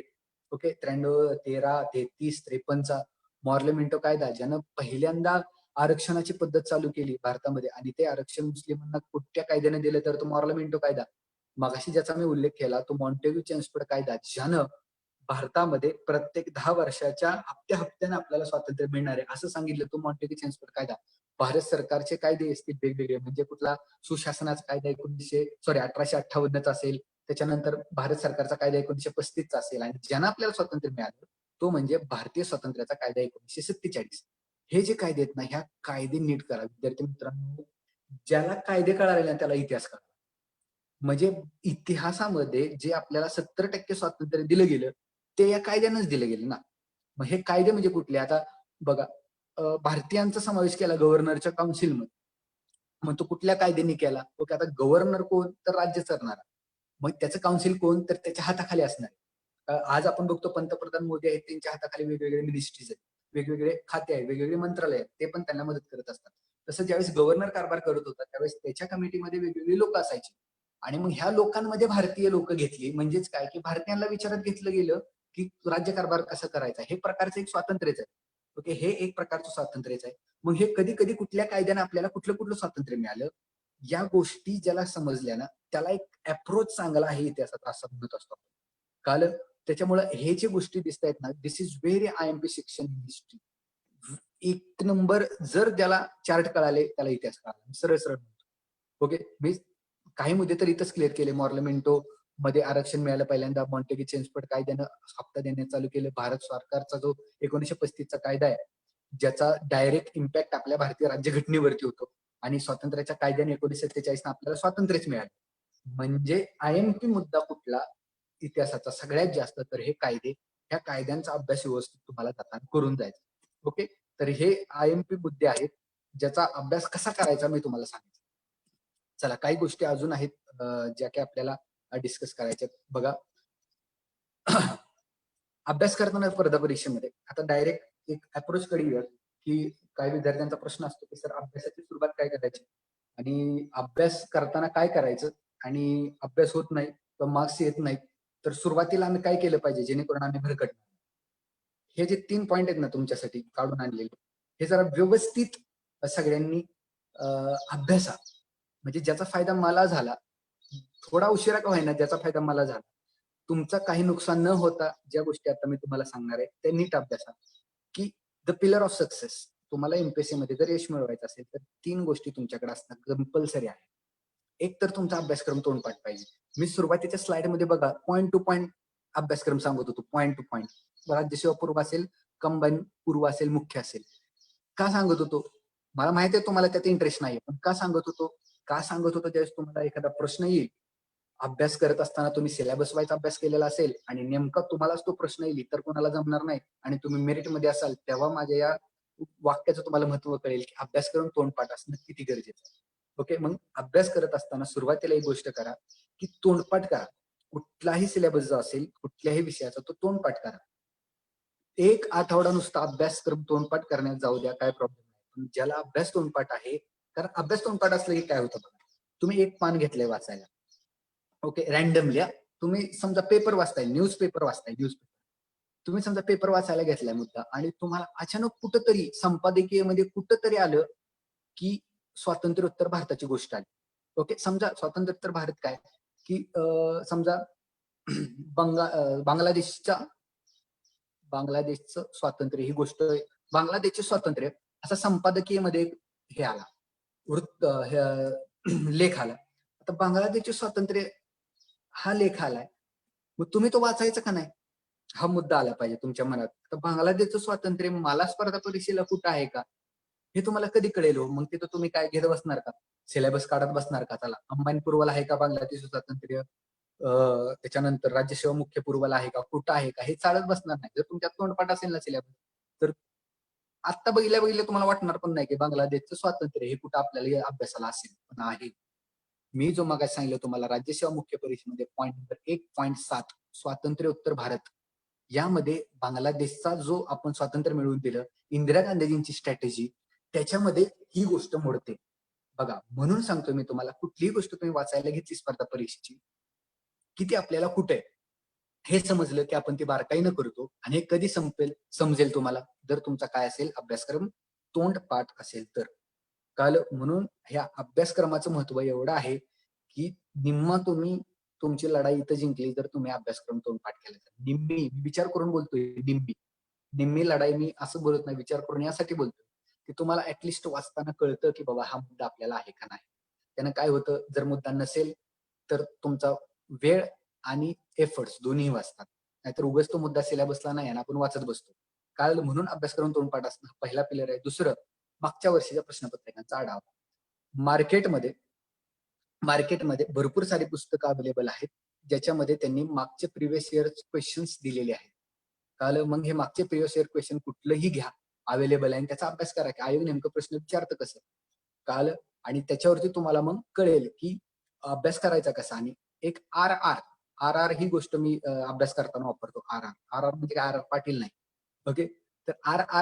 ओके, 93, 13, 33, 53चा मॉर्लेमेंटो कायदा ज्यानं पहिल्यांदा आरक्षणाची पद्धत चालू केली भारतामध्ये आणि ते आरक्षण मुस्लिमांना कुठल्या कायद्याने दिलं तर तो मॉर्लेमेंटो कायदा. मगाशी ज्याचा मी उल्लेख केला तो मॉन्टेग्यू चेम्सफोर्ड कायदा, ज्यानं भारतामध्ये प्रत्येक 10 वर्षाच्या हप्त्याने आपल्याला स्वातंत्र्य मिळणार आहे असं सांगितलं तो मॉन्टेग्यू चेम्सफोर्ड कायदा. भारत सरकारचे कायदे असतील वेगवेगळे म्हणजे कुठला सुशासनाचा कायदा 1858चा असेल, त्याच्यानंतर भारत सरकारचा कायदा 1935चा असेल आणि ज्यांना आपल्याला स्वातंत्र्य मिळालं तो म्हणजे भारतीय स्वातंत्र्याचा कायदा 1947. हे जे कायदे आहेत ना ह्या कायदे नीट करा विद्यार्थी मित्रांनो. ज्याला कायदे कळाले ना त्याला इतिहास कळाला. म्हणजे इतिहासामध्ये जे आपल्याला 70% स्वातंत्र्य दिलं गेलं ते या कायद्यानंच दिलं गेलं ना. मग हे कायदे म्हणजे कुठले? आता बघा भारतीयांचा समावेश केला गव्हर्नरच्या काउन्सिलमध्ये. मग तो कुठल्या कायद्याने केला? ओके, आता गव्हर्नर कोण? तर राज्य चालणारा. मग त्याचं काउन्सिल कोण? तर त्याच्या हाताखाली असणार. आज आपण बघतो पंतप्रधान मोदी आहेत त्यांच्या हाताखाली वेगवेगळे मिनिस्ट्रीज आहेत, वेगवेगळे खाते आहेत, वेगवेगळे मंत्रालय आहेत, ते पण त्यांना मदत करत असतात. तसं ज्यावेळेस गव्हर्नर कारभार करत होता त्यावेळेस त्याच्या कमिटीमध्ये वेगवेगळी लोक असायची आणि मग ह्या लोकांमध्ये भारतीय लोक घेतली. म्हणजेच काय की भारतीयांना विचारात घेतलं गेलं की राज्यकारभार कसा करायचा. हे प्रकारचं एक स्वातंत्र्यच आहे. ओके, हे एक प्रकारचं स्वातंत्र्यच आहे. मग हे कधी कधी कुठल्या कायद्याने आपल्याला कुठलं कुठलं स्वातंत्र्य मिळालं या गोष्टी ज्याला समजल्या ना त्याला एक अप्रोच चांगला आहे इतिहासाचा असं म्हणत असतो. काल त्याच्यामुळे हे जे गोष्टी दिसत आहेत ना this is very IMP section in history. एक नंबर जर ज्याला चार्ट कळाले त्याला इतिहास कळाला सरळ सरळ. ओके, मी काही मुद्दे तर इथंच क्लिअर केले. मॉर्लेमेंटो मध्ये आरक्षण मिळालं पहिल्यांदा. मॉन्टेग्यू चेम्सफोर्ड कायद्यानं हप्ता देण्यास चालू केलं. भारत सरकारचा जो 1935चा कायदा आहे ज्याचा डायरेक्ट इम्पॅक्ट आपल्या भारतीय राज्यघटनेवरती होतो आणि स्वातंत्र्याच्या कायद्याने 1947 आपल्याला स्वातंत्र्यच मिळालं. म्हणजे IMP मुद्दा कुठला इतिहासाचा सगळ्यात जास्त तर हे कायदे. ह्या कायद्यांचा अभ्यास व्यवस्थित तुम्हाला जाताना करून जायचा. ओके, तर हे IMP मुद्दे आहेत ज्याचा अभ्यास कसा करायचा मी तुम्हाला सांगितलं. चला काही गोष्टी अजून आहेत ज्या की आपल्याला डिस्कस करायच्या. बघा अभ्यास करताना स्पर्धा परीक्षेमध्ये आता डायरेक्ट एक अप्रोच कडे येऊया की काही विद्यार्थ्यांचा प्रश्न असतो की सर अभ्यासाची सुरुवात काय करायची आणि अभ्यास करताना काय करायचं आणि अभ्यास होत नाही तर मार्क्स येत नाही तर सुरुवातीला आम्ही काय केलं पाहिजे जेणेकरून आम्ही भरकटणार. हे जे 3 पॉइंट आहेत ना तुमच्यासाठी काढून आणलेले, हे जरा व्यवस्थित सगळ्यांनी अभ्यासा. म्हणजे ज्याचा फायदा मला झाला, थोडा उशिरा का होईना, ज्याचा फायदा मला झाला, तुमचा काही नुकसान न होता ज्या गोष्टी आता मी तुम्हाला सांगणार आहे त्या नीट अभ्यासा. की द पिलर ऑफ सक्सेस, तुम्हाला एमपीएससी मध्ये जर यश मिळवायचं असेल तर 3 गोष्टी तुमच्याकडे असणं कंपल्सरी आहे. एक तर तुमचा अभ्यासक्रम तोंडपाठ पाहिजे. मी सुरुवातीच्या स्लाइड मध्ये बघा पॉईंट टू पॉईंट अभ्यासक्रम सांगत होतो, पॉईंट टू पॉईंट. राज्यसेवा पूर्व असेल, कंबाईन पूर्व असेल, मुख्य असेल. का सांगत होतो? मला माहिती आहे तुम्हाला त्यात इंटरेस्ट नाही, पण का सांगत होतो? का सांगत होतो? ज्यावेळेस तुम्हाला एखादा प्रश्न येईल, अभ्यास करत असताना तुम्ही सिलेबस वाईज अभ्यास केलेला असेल आणि नेमका तुम्हालाच तो प्रश्न येईल, तर कोणाला जमणार नाही, आणि तुम्ही मेरिट मध्ये असाल, तेव्हा माझ्या या वाक्याचं तुम्हाला महत्व कळेल की अभ्यास करून तोंडपाठ असणं किती गरजेचं आहे. ओके, मग अभ्यास करत असताना सुरुवातीला एक गोष्ट करा की तोंडपाठ करा. कुठलाही सिलेबस जो असेल, कुठल्याही विषयाचा, तो तोंडपाठ करा. एक आठवडा नुसता अभ्यासक्रम तोंडपाठ करण्यात जाऊ द्या, काय प्रॉब्लेम नाही. पण ज्याला अभ्यास तोंडपाठ आहे, कारण अभ्यास तोंडपाठ असलं की काय होतं बघा, तुम्ही एक पान घेतलंय वाचायला, ओके, रॅन्डमली. तुम्ही समजा पेपर वाचताय, न्यूज पेपर वाचताय, तुम्ही समजा पेपर वाचायला घेतलाय मुद्दा, आणि तुम्हाला अचानक कुठंतरी संपादकीयमध्ये कुठंतरी आलं की स्वातंत्र्योत्तर भारताची गोष्ट आली. ओके, समजा स्वातंत्र्योत्तर भारत काय की समजा बांगलादेशचं स्वातंत्र्य ही गोष्ट, बांगलादेशचे स्वातंत्र्य असा संपादकीयमध्ये हे आला, लेख आला. आता बांगलादेशचे स्वातंत्र्य हा लेख आलाय, मग तुम्ही तो वाचायचा का नाही, हा मुद्दा आला पाहिजे तुमच्या मनात. तर बांगलादेशचं स्वातंत्र्य मला स्पर्धा परीक्षेला कुठं आहे का, हे तुम्हाला कधी कळेल हो? मग तिथं तुम्ही काय घेत बसणार का, सिलेबस काढत बसणार का? चला, अंबानी पूर्वला आहे का बांगलादेश स्वातंत्र्य, त्याच्यानंतर राज्यसेवा मुख्य पूर्वला आहे का, कुठं आहे का, हे चालत बसणार नाही. जर तुमच्यात तोंडपाठ असेल ना सिलेबस, तर आता बघितल्या तुम्हाला वाटणार पण नाही की बांगलादेशचं स्वातंत्र्य हे कुठं आपल्याला अभ्यासाला असेल, पण आहे. मी जो मग सांगितलं तुम्हाला राज्यसेवा मुख्य परीक्षेमध्ये पॉईंट नंबर 1.7 स्वातंत्र्योत्तर भारत, यामध्ये बांगलादेशचा जो आपण स्वातंत्र्य मिळवून दिलं, इंदिरा गांधीजींची स्ट्रॅटेजी, त्याच्यामध्ये ही गोष्ट मोडते बघा. म्हणून सांगतो मी तुम्हाला, कुठलीही गोष्ट तुम्ही वाचायला घेतली स्पर्धा परीक्षेची, किती आपल्याला कुठे हे समजलं की आपण ती बारकाईनं करतो, आणि हे कधी समजेल तुम्हाला, जर तुमचा काय असेल अभ्यासक्रम तोंडपाठ असेल तर. म्हणून ह्या अभ्यासक्रमाचं महत्व एवढं आहे की निम्मा तुम्ही तुमची लढाई इथं जिंकली जर तुम्ही अभ्यासक्रम तोंडपाठ केला तर. निम्मी, विचार करून बोलतोय, निम्मी लढाई मी असं बोलत नाही, विचार करून यासाठी बोलतोय की तुम्हाला ऍटलिस्ट वाचताना कळतं की बाबा हा मुद्दा आपल्याला आहे का नाही. त्यानं काय होतं, जर मुद्दा नसेल तर तुमचा वेळ आणि एफर्ट्स दोन्ही वाचतात. नाहीतर उगाच तो मुद्दा सिलेबसला नाही आणि आपण वाचत बसतो. म्हणून अभ्यासक्रम तोंडपाठ असणं पहिला पिलर आहे. दुसरं, मागच्या वर्षीच्या प्रश्नपत्रिकांचा आढावा. मार्केटमध्ये भरपूर सारी पुस्तकं अवेलेबल आहेत ज्याच्यामध्ये त्यांनी मागचे प्रिव्हियस इयर क्वेश्चन्स दिलेले आहेत. मग हे मागचे प्रिव्हियस इयर क्वेश्चन कुठलंही घ्या, अवेलेबल आहे, आणि त्याचा अभ्यास करा की आयोग नेमकं प्रश्न विचारतं कसं. आणि त्याच्यावरती तुम्हाला मग कळेल की अभ्यास करायचा कसा. आणि एक आर ही गोष्ट मी अभ्यास करताना वापरतो. आर म्हणजे काय, आर पाटील नाही. ओके, तर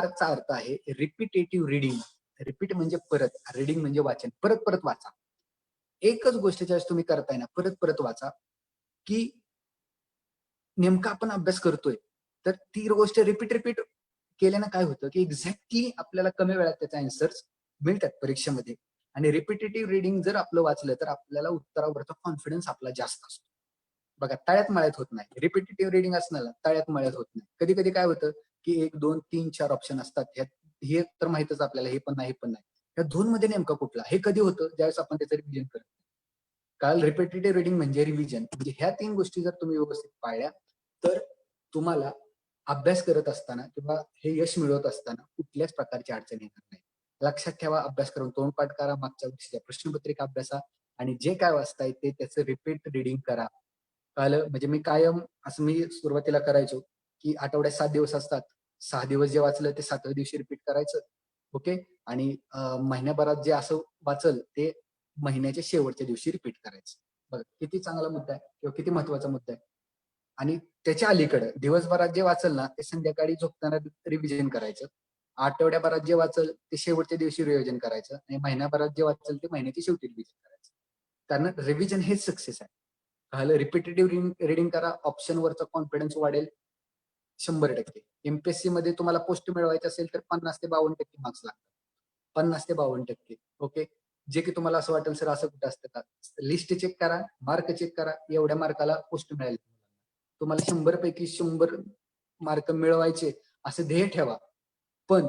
चा अर्थ आहे रिपिटेटिव्ह रिडिंग. रिपीट म्हणजे परत, रिडिंग म्हणजे वाचन, परत परत वाचा. एकच गोष्ट ज्यावेळेस तुम्ही करताय ना, परत परत वाचा की नेमका आपण अभ्यास करतोय, तर ती गोष्ट रिपीट केल्यानं काय होतं की एक्झॅक्टली आपल्याला कमी वेळात त्याचे आन्सर्स मिळतात परीक्षेमध्ये. आणि रिपिटेटिव्ह रिडिंग जर आपलं वाचलं तर आपल्याला उत्तरावरचा कॉन्फिडन्स आपला जास्त असतो. बघा, तळ्यात मळ्यात होत नाही. रिपिटेटिव्ह रिडिंग असणार ना, तळ्यात मळ्यात होत नाही. कधी कधी काय होतं की 1, 2, 3, 4 ऑप्शन असतात, हे तर माहितच आपल्याला, हे पण नाही, हे पण नाही. या 2 मध्ये नेमका कुठला, हे कधी होतं, ज्यावेळेस आपण त्याचं रिव्हिजन करतो. रिपिटेटिव्ह रिडिंग म्हणजे रिव्हिजन. म्हणजे ह्या 3 गोष्टी जर तुम्ही व्यवस्थित पाळल्या तर तुम्हाला अभ्यास करत असताना किंवा हे यश मिळवत असताना कुठल्याच प्रकारची अडचण येणार नाही. लक्षात ठेवा, अभ्यास करून तोंडपाठ करा, मागच्या वर्षीच्या प्रश्नपत्रिका अभ्यासा, आणि जे काय वाचताय ते त्याचं रिपीट रिडिंग करा. म्हणजे मी कायम असं मी सुरुवातीला करायचो की आठवड्यात 7 दिवस असतात, 6 दिवस जे वाचलं ते 7व्या दिवशी रिपीट करायचं. ओके, आणि महिन्याभरात जे असं वाचल ते महिन्याच्या शेवटच्या दिवशी रिपीट करायचं. बघा किती चांगला मुद्दा आहे किंवा किती महत्वाचा मुद्दा आहे. आणि त्याच्या अलीकडे दिवसभरात जे वाचल ना ते संध्याकाळी झोपताना रिव्हिजन करायचं. आठवड्याभरात जे वाचल ते शेवटच्या दिवशी रिव्हिजन करायचं, आणि महिन्याभरात जे वाचल ते महिन्याच्या शेवटी रिव्हिजन करायचं. कारण रिव्हिजन हेच सक्सेस आहे. रिपिटेटिव्ह रिडिंग करा, ऑप्शनवरचा कॉन्फिडन्स वाढेल, 100%. एमपीएससी मध्ये तुम्हाला पोस्ट मिळवायची असेल तर 50 ते 52% मार्क्स लागतात. 50 ते 52%. ओके. जे की तुम्हाला असं वाटेल सर असं कुठं असतं का? लिस्ट चेक करा, मार्क चेक करा, एवढ्या मार्काला पोस्ट मिळेल. तुम्हाला 100 पैकी 100 मार्क मिळवायचे असं ध्येय ठेवा. पण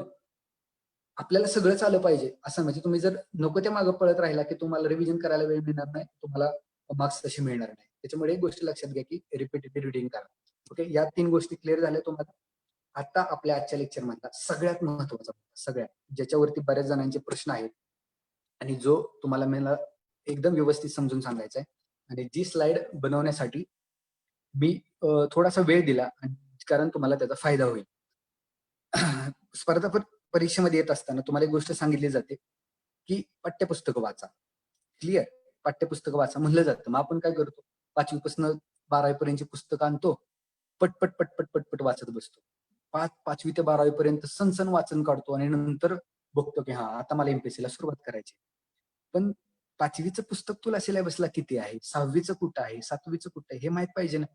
आपल्याला सगळंच आलं पाहिजे असं म्हणजे तुम्ही जर नको त्या मागे पळत राहिला की तुम्हाला रिव्हिजन करायला वेळ मिळणार नाही, तुम्हाला मार्क्स तसे मिळणार नाही. त्याच्यामुळे एक गोष्ट लक्षात घ्या की रिपीटेड रिडिंग करा. ओके. या 3 गोष्टी क्लिअर झाल्या तुम्हाला. आता आपल्या आजच्या लेक्चर मधला सगळ्यात महत्वाचा सगळ्यात ज्याच्यावरती बऱ्याच जणांचे प्रश्न आहेत आणि जो तुम्हाला मला एकदम व्यवस्थित समजून सांगायचा आहे आणि जी स्लाइड बनवण्यासाठी मी थोडासा वेळ दिला कारण तुम्हाला त्याचा फायदा होईल. स्पर्धा परीक्षेमध्ये येत असताना तुम्हाला एक गोष्ट सांगितली जाते की पाठ्यपुस्तकं वाचा. क्लिअर. पाठ्यपुस्तकं वाचा म्हणलं जातं. मग आपण काय करतो? 5वी पासून 12वी पर्यंतची पुस्तकं आणतो, पटपट पटपट पटपट वाचत बसतो. 5वी ते 12वी पर्यंत सनसन वाचन काढतो आणि नंतर बघतो की हा आता मला एमपीएससी ला सुरुवात करायची. पण 5वीचं पुस्तक तुला सिलेबसला किती आहे, 6वीचं कुठं आहे, 7वीचं कुठं आहे हे माहित पाहिजे ना.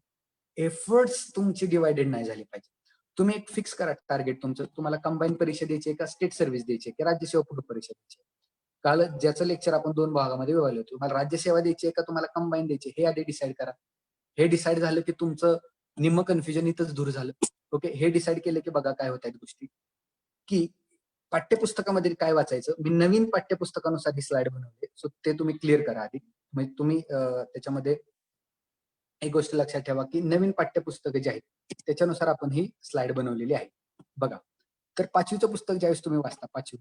एफर्ट्स तुमची डिवायडेड नाही झाली पाहिजे. तुम्ही एक फिक्स करा टार्गेट तुमचं. तुम्हाला कंबाईन परीक्षा द्यायची आहे का स्टेट सर्व्हिस द्यायची आहे की राज्यसेवा पूर्व परीक्षा द्यायची आहे. काल ज्याचं लेक्चर आपण 2 भागामध्ये विभागलं होतं. तुम्हाला राज्यसेवा द्यायची आहे का तुम्हाला कंबाईन द्यायची हे आधी डिसाईड करा. हे डिसाईड झालं की तुमचं निम्म कन्फ्युजन इथंच दूर झालं. ओके. हे डिसाईड केलं की बघा काय होत आहेत गोष्टी की पाठ्यपुस्तकामध्ये काय वाचायचं. मी नवीन पाठ्यपुस्तकानुसार ही स्लाइड बनवली. सो ते तुम्ही क्लिअर करा आधी. म्हणजे तुम्ही त्याच्यामध्ये एक गोष्ट लक्षात ठेवा की नवीन पाठ्यपुस्तकं जी आहेत त्याच्यानुसार आपण ही स्लाइड बनवलेली आहे. बघा. तर 5वीचं पुस्तक ज्यावेळेस तुम्ही वाचता 5वी,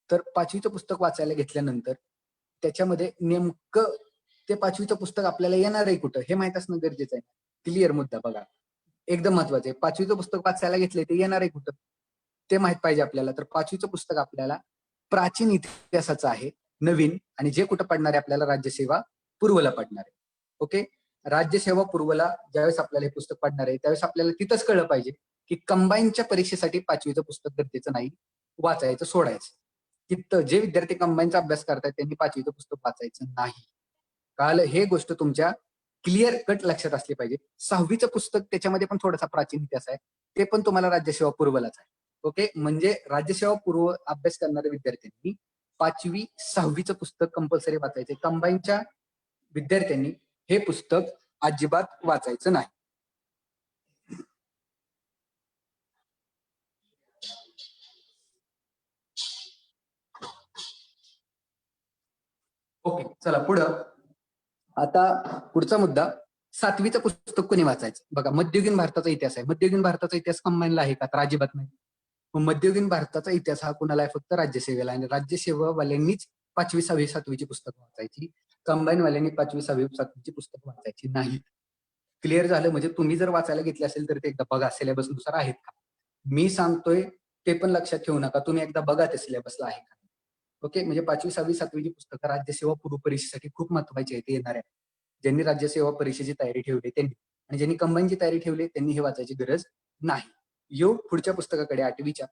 तर 5वीचं पुस्तक वाचायला घेतल्यानंतर त्याच्यामध्ये नेमकं ते 5वीचं पुस्तक आपल्याला येणार आहे कुठं हे माहित असणं गरजेचं आहे. क्लिअर मुद्दा बघा. एकदम महत्वाचं आहे. 5वीचं पुस्तक वाचायला घेतलंय ते येणार आहे कुठं ते माहित पाहिजे आपल्याला. तर 5वीचं पुस्तक आपल्याला प्राचीन इतिहासाचं आहे, नवीन, आणि जे कुठं पडणार आहे आपल्याला राज्यसेवा पूर्वला पडणार आहे. ओके. राज्यसेवा पूर्वला ज्यावेळेस आपल्याला हे पुस्तक पडणार आहे त्यावेळेस आपल्याला तिथंच कळलं पाहिजे की कंबाईनच्या परीक्षेसाठी 5वीचं पुस्तक गरजेचं नाही, वाचायचं सोडायचं. तिथं जे विद्यार्थी कंबाईनचा अभ्यास करतात त्यांनी 5वीचं पुस्तक वाचायचं नाही. काल हे गोष्ट तुमच्या क्लिअर कट लक्षात असली पाहिजे. 6वीचं पुस्तक त्याच्यामध्ये पण थोडासा प्राचीन इतिहास आहे, ते पण तुम्हाला राज्यसेवा पूर्वलाच आहे. ओके. म्हणजे राज्यसेवा पूर्व अभ्यास करणाऱ्या विद्यार्थ्यांनी 5वी 6वीचं पुस्तक कंपल्सरी वाचायचे. कंबाईनच्या विद्यार्थ्यांनी हे पुस्तक अजिबात वाचायचं नाही. ओके. चला पुढं. आता पुढचा मुद्दा 7वीचं पुस्तक कोणी वाचायचं. बघा, मध्ययुगीन भारताचा इतिहास आहे. मध्ययुगीन भारताचा इतिहास कंबाईनला आहे का? तर अजिबात नाही. मग मध्ययुगीन भारताचा इतिहास हा कुणाला आहे? फक्त राज्यसेवेला. आणि राज्यसेवावाल्यांनीच 5वी 6वी 7वीची पुस्तकं वाचायची. कंबाईनवाल्यांनी 5वी 6वी 7वीची पुस्तकं वाचायची नाही. क्लिअर झालं. म्हणजे तुम्ही जर वाचायला घेतले असेल तर ते एकदा बघा सिलेबस नुसार आहेत का. मी सांगतोय ते पण लक्षात ठेवू नका. तुम्ही एकदा बघा ते सिलेबसला आहे का. ओके. म्हणजे 5वी 6वी 7वीची पुस्तकं राज्यसेवा पूर्व परीक्षेसाठी खूप महत्वाची आहेत येणाऱ्या. ज्यांनी राज्यसेवा परीक्षेची तयारी ठेवली त्यांनी, आणि ज्यांनी कंबाईनची तयारी ठेवली त्यांनी हे वाचायची गरज नाही. येऊ पुढच्या पुस्तकाकडे 8वीच्या.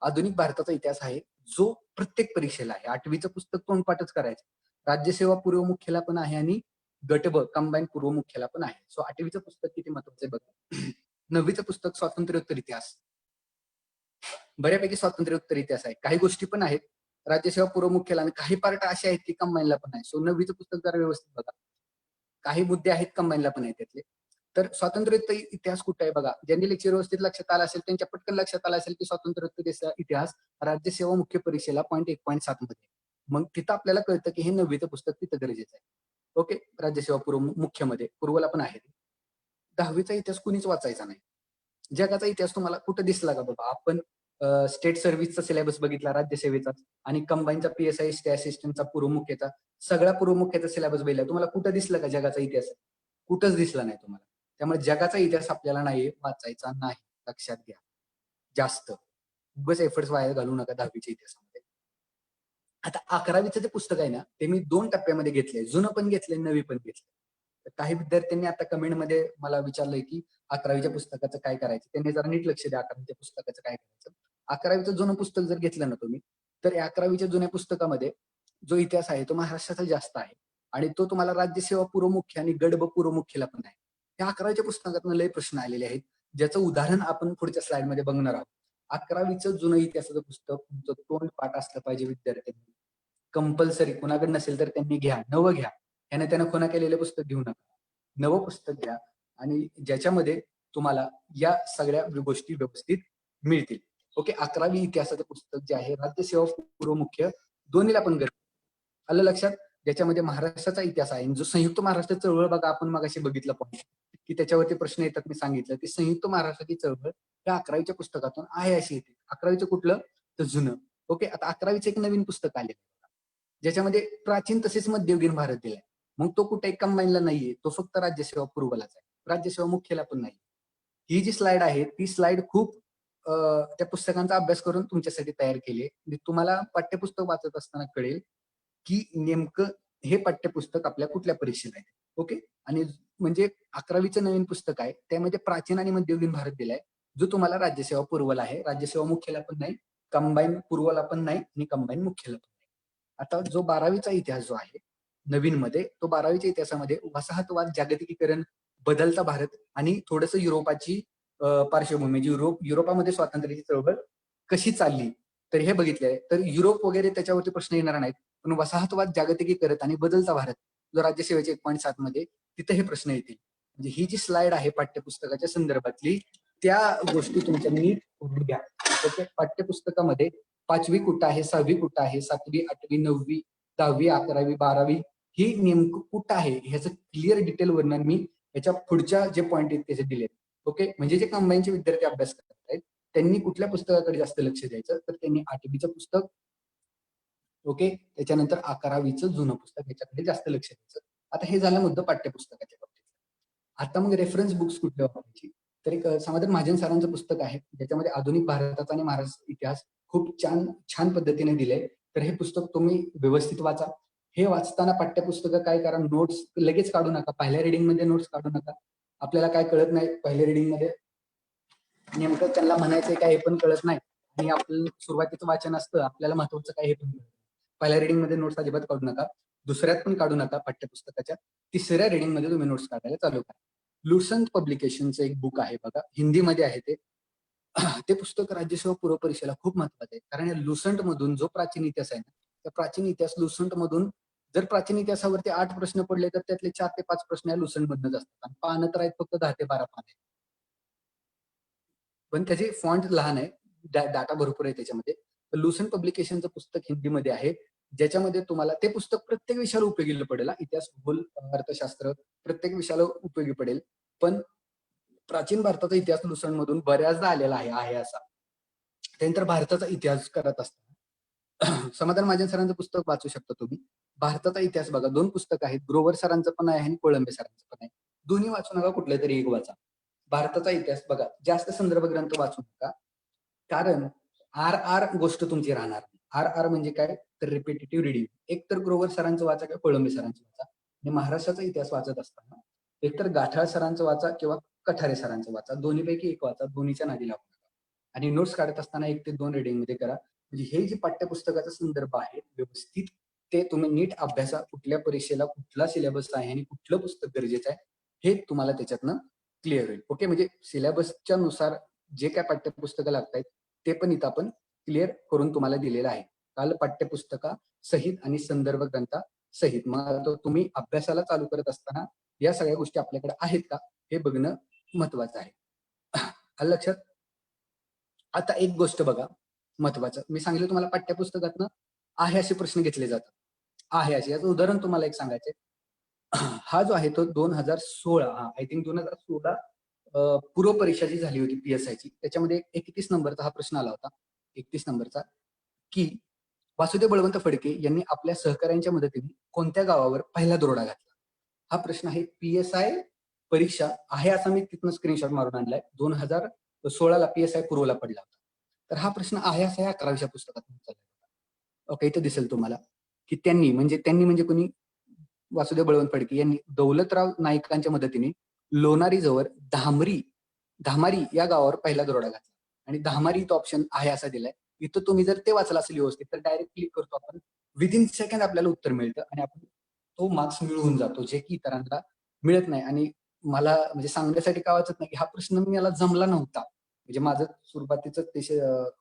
आधुनिक भारताचा इतिहास आहे जो प्रत्येक परीक्षेला आहे. 8वीचं पुस्तक तोंडपाठच करायचं. राज्यसेवा पूर्व मुख्याला पण आहे आणि गट ब कंबाईन पूर्व मुख्याला पण आहे. सो 8वीचं पुस्तक किती महत्वाचं आहे बघा. 9वीचं पुस्तक स्वातंत्र्योत्तर इतिहास. बऱ्यापैकी स्वातंत्र्योत्तर इतिहास आहे. काही गोष्टी पण आहेत राज्यसेवा पूर्व मुख्याला आणि काही पार्ट असे आहेत की कंबाईनला पण आहे. सो 9वीचं पुस्तक जरा व्यवस्थित बघा. काही मुद्दे आहेत कंबाईनला पण आहेत त्यातले. तर स्वातंत्र्योत्तर इतिहास कुठे आहे बघा. ज्यांनी लेक्चर व्यवस्थित लक्षात आलं असेल त्यांच्या पटकन लक्षात आलं असेल की स्वातंत्र्योत्तर इतिहास राज्यसेवा मुख्य परीक्षेला 1.1.7 मध्ये. मग तिथं आपल्याला कळतं की हे 9वीचं पुस्तक तिथं गरजेचं आहे. ओके. राज्यसेवा पूर्व मुख्यमध्ये पूर्वला पण आहे. 10वीचा इतिहास कुणीच वाचायचा नाही. जगाचा इतिहास तुम्हाला कुठं दिसला का बाबा. आपण स्टेट सर्व्हिसचा सिलेबस बघितला राज्यसेवेचा आणि कंबाईनचा PSI स्टे असिस्टंटचा पूर्व मुख्यचा सगळा पूर्व मुख्याचा सिलेबस बघितला. तुम्हाला कुठं दिसलं का जगाचा इतिहास? कुठंच दिसला नाही तुम्हाला. त्यामुळे जगाचा इतिहास आपल्याला नाही वाचायचा नाही. लक्षात घ्या. जास्त उगाच एफर्ट्स वाया घालू नका 10वीच्या इतिहासामध्ये. आता 11वीचं जे पुस्तक आहे ना ते मी 2 टप्प्यामध्ये घेतलंय. जुनं पण घेतलंय, नवी पण घेतलंय. काही विद्यार्थ्यांनी आता कमेंटमध्ये मला विचारलंय की 11वीच्या पुस्तकाचं काय करायचं. त्यांनी जरा नीट लक्ष द्या. 11वीच्या पुस्तकाचं काय करायचं. 11वीचं जुनं पुस्तक जर घेतलं ना तुम्ही तर 11वीच्या जुन्या पुस्तकामध्ये जो इतिहास आहे तो महाराष्ट्राचा जास्त आहे आणि तो तुम्हाला राज्यसेवा पूर्व मुख्य आणि गट ब पूर्व मुख्यला पण आहे. या 11वीच्या पुस्तकातून लय प्रश्न आलेले आहेत ज्याचं उदाहरण आपण पुढच्या स्लाइडमध्ये बघणार आहोत. 11वीचं जुनं इतिहासाचं पुस्तक तुमचं तोंड पाठ असलं पाहिजे विद्यार्थ्यांनी. कंपल्सरी कोणाकडे नसेल तर त्यांनी घ्या, नवं घ्या. याने त्यानं खुणा केलेलं पुस्तक घेऊ नका. नवं पुस्तक घ्या आणि ज्याच्यामध्ये तुम्हाला या सगळ्या गोष्टी व्यवस्थित मिळतील. ओके, 11वी इतिहासाचं पुस्तक जे आहे राज्यसेवा पूर्व मुख्य दोन्हीला पण गरज. आलं लक्षात? ज्याच्यामध्ये महाराष्ट्राचा इतिहास आहे. जो संयुक्त महाराष्ट्र चळवळ बघा आपण मगाशी बघितलं पॉईंट की त्याच्यावरती प्रश्न येतात. मी सांगितलं की संयुक्त महाराष्ट्राची चळवळ या 11वीच्या पुस्तकातून आहे अशी येते. 11वीचं कुठलं तर जुनं. ओके, आता 11वीचं एक नवीन पुस्तक आले ज्याच्यामध्ये प्राचीन तसेच मध्ययुगीन भारत दिलाय. मग तो कुठे कंबाईनला नाहीये, तो फक्त राज्यसेवा पूर्वलाच आहे, राज्यसेवा मुख्यला पण नाही. ही जी स्लाइड आहे ती स्लाइड खूप त्या पुस्तकांचा अभ्यास करून तुमच्यासाठी तयार केली आहे. म्हणजे तुम्हाला पाठ्यपुस्तक वाचत असताना कळेल की नेमकं हे पाठ्यपुस्तक आपल्या कुठल्या परीक्षेला आहे. ओके, आणि म्हणजे 11वीचं नवीन पुस्तक आहे त्यामध्ये प्राचीन आणि मध्ययुगीन भारत दिलाय, जो तुम्हाला राज्यसेवा पूर्वला आहे, राज्यसेवा मुख्यला पण नाही, कंबाईन पूर्वला पण नाही आणि कंबाईन मुख्यला पण नाही. आता जो 12वीचा इतिहास जो आहे नवीन मध्ये, तो 12वीच्या इतिहासामध्ये वसाहतवाद, जागतिकीकरण, बदलता भारत आणि थोडंसं युरोपाची पार्श्वभूमी, युरोपामध्ये स्वातंत्र्याची चळवळ कशी चालली तर हे बघितलंय. तर युरोप वगैरे त्याच्यावरती प्रश्न येणार नाहीत, पण वसाहतवाद, जागतिकीकरण आणि बदलता भारत जो राज्यसेवेच्या 1.7 मध्ये तिथे हे प्रश्न येतील. म्हणजे ही जी स्लाइड आहे पाठ्यपुस्तकाच्या संदर्भातली त्या गोष्टी तुमच्या नीट करून घ्या. ओके, पाठ्यपुस्तकामध्ये 5वी कुठं आहे, 6वी कुठं आहे, 7वी, 8वी, 9वी, 10वी, 11वी, 12वी ही नेमकं कुठं आहे ह्याचं क्लिअर डिटेल वर्णन मी याच्या पुढच्या जे पॉईंट आहेत त्याचे दिलेत. ओके, म्हणजे जे कंबाईनचे विद्यार्थी अभ्यास करत आहेत त्यांनी कुठल्या पुस्तकाकडे जास्त लक्ष द्यायचं तर त्यांनी 8वीचं पुस्तक, ओके, त्याच्यानंतर 11वीचं जुनं पुस्तक याच्याकडे जास्त लक्ष द्यायचं. आता हे झालं मुद्दा पाठ्यपुस्तकाच्या बाबतीत. आता मग रेफरन्स बुक्स कुठल्या वापरायची तर एक समाधान महाजन सरांचं पुस्तक आहे ज्याच्यामध्ये आधुनिक भारताचा आणि महाराष्ट्र इतिहास खूप छान पद्धतीने दिले. तर हे पुस्तक तुम्ही व्यवस्थित वाचा. हे वाचताना पाठ्यपुस्तकं काय करा, नोट्स लगेच काढू नका, पहिल्या रिडिंग मध्ये नोट्स काढू नका. आपल्याला काय कळत नाही पहिल्या रिडिंग मध्ये, नेमकं त्यांना म्हणायचंय काय हे पण कळत नाही आणि आपलं सुरुवातीचं वाचन असतं, आपल्याला महत्वाचं काय हे पण कळत नाही. पहिल्या रिडिंग मध्ये नोट्स अजिबात काढू नका, दुसऱ्यात पण काढू नका पाठ्यपुस्तकाच्या, तिसऱ्या रिडिंग मध्ये तुम्ही नोट्स काढायला चालू करा. लुसंट पब्लिकेशनचं एक बुक आहे बघा, हिंदीमध्ये आहे ते. ते पुस्तक राज्यसेवा पूर्व परीक्षेला खूप महत्वाचं आहे, कारण या लुसंट मधून जो प्राचीन इतिहास आहे ना, त्या प्राचीन इतिहास लुसंट मधून जर प्राचीन इतिहासावरती 8 प्रश्न पडले तर त्यातले 4 ते 5 प्रश्न या लुसंट मधूनच असतात. आणि पानं तर आहेत फक्त 10 ते 12 पानं, पण त्याचे फॉन्ट लहान आहे, डाटा भरपूर आहे त्याच्यामध्ये. लुसंट पब्लिकेशनचं पुस्तक हिंदीमध्ये आहे, ज्याच्यामध्ये तुम्हाला ते पुस्तक प्रत्येक विषयाला उपयोगी पडेल. इतिहास, भूगोल, अर्थशास्त्र प्रत्येक विषयाला उपयोगी पडेल. पण प्राचीन भारताचा इतिहास लुसंट मधून बऱ्याचदा आलेला आहे असा. त्यानंतर भारताचा इतिहास करत असताना समाधान महाजन सरांचं पुस्तक वाचू शकता तुम्ही. भारताचा इतिहास बघा, 2 पुस्तक आहेत, ग्रोवर सरांचं पण आहे आणि कोळंबे सरांचं पण आहे. दोन्ही वाचू नका, कुठले तरी एक वाचा. भारताचा इतिहास बघा, जास्त संदर्भ ग्रंथ वाचू नका, कारण आर गोष्ट तुमची राहणार. आर म्हणजे काय तर रिपिटेटिव्ह रिडिंग. एक तर ग्रोवर सरांचं वाचा किंवा कोळंबे सरांचं वाचा. आणि महाराष्ट्राचा इतिहास वाचत असताना एक तर गाठाळ सरांचं वाचा किंवा कठारे सरांचं वाचा, दोन्हीपैकी एक वाचा, दोन्हीच्या नादी लागू नका. आणि नोट्स काढत असताना 1 ते 2 रिडिंग मध्ये करा. म्हणजे हे जे पाठ्यपुस्तकाचा संदर्भ आहे व्यवस्थित ते तुम्ही नीट अभ्यासा, कुठल्या परीक्षेला कुठला सिलेबस आहे आणि कुठलं पुस्तक गरजेचं आहे हे तुम्हाला त्याच्यातनं क्लिअर होईल. ओके, म्हणजे सिलेबसच्या नुसार जे काय पाठ्यपुस्तकं लागतात ते पण इथं आपण क्लिअर करून तुम्हाला दिलेलं आहे, काल पाठ्यपुस्तका सहित आणि संदर्भ ग्रंथा सहित. मग तुम्ही अभ्यासाला चालू करत असताना या सगळ्या गोष्टी आपल्याकडे आहेत का हे बघणं महत्वाचं आहे. आलं लक्षात? आता एक गोष्ट बघा महत्वाचं, मी सांगितलं तुम्हाला पाठ्यपुस्तकातनं आहे असे प्रश्न घेतले जातात. आहे असे, याचं उदाहरण तुम्हाला एक सांगायचंय. हा जो आहे तो 2016, आय थिंक 2016 पूर्व परीक्षा जी झाली होती PSIची, त्याच्यामध्ये 31 नंबरचा हा प्रश्न आला होता. 31 नंबरचा की वासुदेव बळवंत फडके यांनी आपल्या सहकाऱ्यांच्या मदतीने कोणत्या गावावर पहिला दरोडा घातला. हा प्रश्न आहे, PSI परीक्षा आहे असा मी तिथनं स्क्रीनशॉट मारून आणलाय. 2016ला PSI पूर्वला पडला होता. तर हा प्रश्न आहे असा या 11वीच्या पुस्तकात. ओके, इथं दिसेल तुम्हाला की त्यांनी म्हणजे कोणी, वासुदेव बळवंत फडके यांनी दौलतराव नाईकांच्या मदतीने लोणारी जवळ धामारी या गावावर पहिला दरोडा घातला. आणि धामारी तो ऑप्शन आहे असा दिलाय. इथं तुम्ही जर ते वाचला असेल व्यवस्थित तर डायरेक्ट क्लिक करतो आपण, विदिन सेकंड आपल्याला उत्तर मिळतं आणि आपण तो मार्क्स मिळवून जातो, जे की इतरांना मिळत नाही. आणि मला म्हणजे सांगण्यासाठी काय वाटत नाही की हा प्रश्न मला जमला नव्हता. म्हणजे माझं सुरुवातीचं ते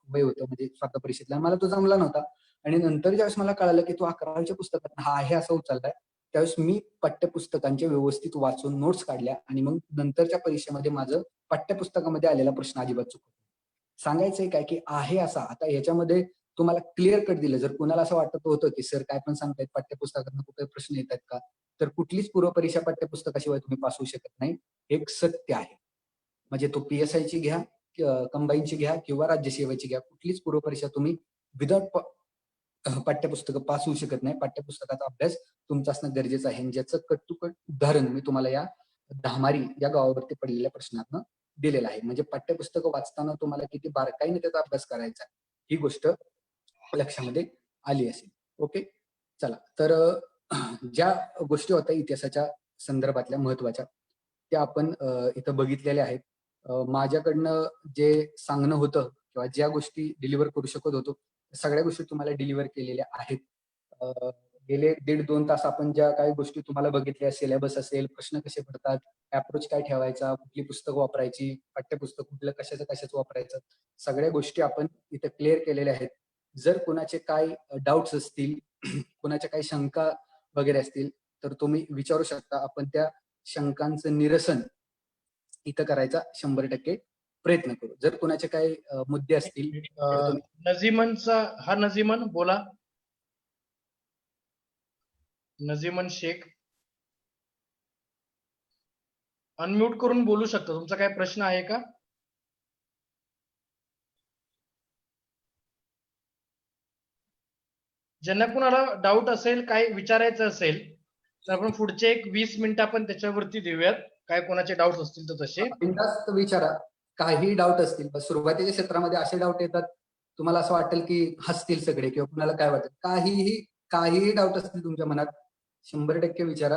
वय होतं म्हणजे स्पर्धा परीक्षेतला, मला तो जमला नव्हता. आणि नंतर ज्यावेळेस मला कळालं की तो 11वीच्या पुस्तकात हा आहे असं उचललाय, त्यावेळेस मी पाठ्यपुस्तकांचे व्यवस्थित वाचून नोट्स काढल्या आणि मग नंतरच्या परीक्षेमध्ये माझं पाठ्यपुस्तकामध्ये आलेला प्रश्न अजिबात चुकत नाही. सांगायचंय काय की आहे असा, आता याच्यामध्ये तुम्हाला क्लिअर कट दिलं. जर कुणाला असं वाटत होतं की सर काय पण सांगतायत, पाठ्यपुस्तकातून कुठे प्रश्न येतात का, तर कुठलीच पूर्व परीक्षा पाठ्यपुस्तकाशिवाय तुम्ही पास होऊ शकत नाही. हे एक सत्य आहे. म्हणजे तो PSI ची घ्या, कंबाईनची घ्या किंवा राज्यसेवेची घ्या, कुठलीच पूर्व परीक्षा तुम्ही विदाउट पाठ्यपुस्तकं पास होऊ शकत नाही. पाठ्यपुस्तकाचा अभ्यास तुमचा असणं गरजेचं आहे. ज्याचं कट टू कट उदाहरण मी तुम्हाला या धामारी या गावावरती पडलेल्या प्रश्नातनं दिलेलं आहे. म्हणजे पाठ्यपुस्तकं वाचताना तुम्हाला किती बारकाईने त्याचा अभ्यास करायचा ही गोष्ट लक्षामध्ये आली असेल. ओके, चला तर ज्या गोष्टी होत्या इतिहासाच्या संदर्भातल्या महत्वाच्या त्या आपण इथं बघितलेल्या आहेत. माझ्याकडनं जे सांगणं होतं किंवा ज्या गोष्टी डिलिव्हर करू शकत होतो सगळ्या गोष्टी तुम्हाला डिलिव्हर केलेल्या आहेत. गेले 1.5-2 तास आपण ज्या काही गोष्टी तुम्हाला बघितल्या, सिलेबस असेल, प्रश्न कसे पडतात, अप्रोच काय ठेवायचा, कुठली पुस्तकं वापरायची, पाठ्यपुस्तक कुठलं कशाचं वापरायचं, सगळ्या गोष्टी आपण इथे क्लिअर केलेल्या आहेत. जर कुणाचे काय डाऊट्स असतील, कुणाच्या काही शंका वगैरे असतील तर तुम्ही विचारू शकता. आपण त्या शंकांचं निरसन इथं करायचा 100% प्रयत्न करू. जर कुणाचे काही मुद्दे असतील तर तुम्ही नजीमन बोला. नजीमन शेख अनम्यूट करून बोलू शकता. तुमचा काय प्रश्न आहे का? ज्यांना कुणाला डाऊट असेल, काय विचारायचं असेल तर आपण पुढचे एक 20 मिनिटं आपण त्याच्यावरती देऊयात. काय कोणाचे डाऊट असतील तर तसे. बिनधास्त विचारा. काही डाऊट असतील, सुरुवातीच्या क्षेत्रामध्ये असे डाऊट येतात, तुम्हाला असं वाटेल की हसतील सगळे किंवा कुणाला काय वाटेल, काहीही डाऊट असतील तुमच्या मनात 100% विचारा.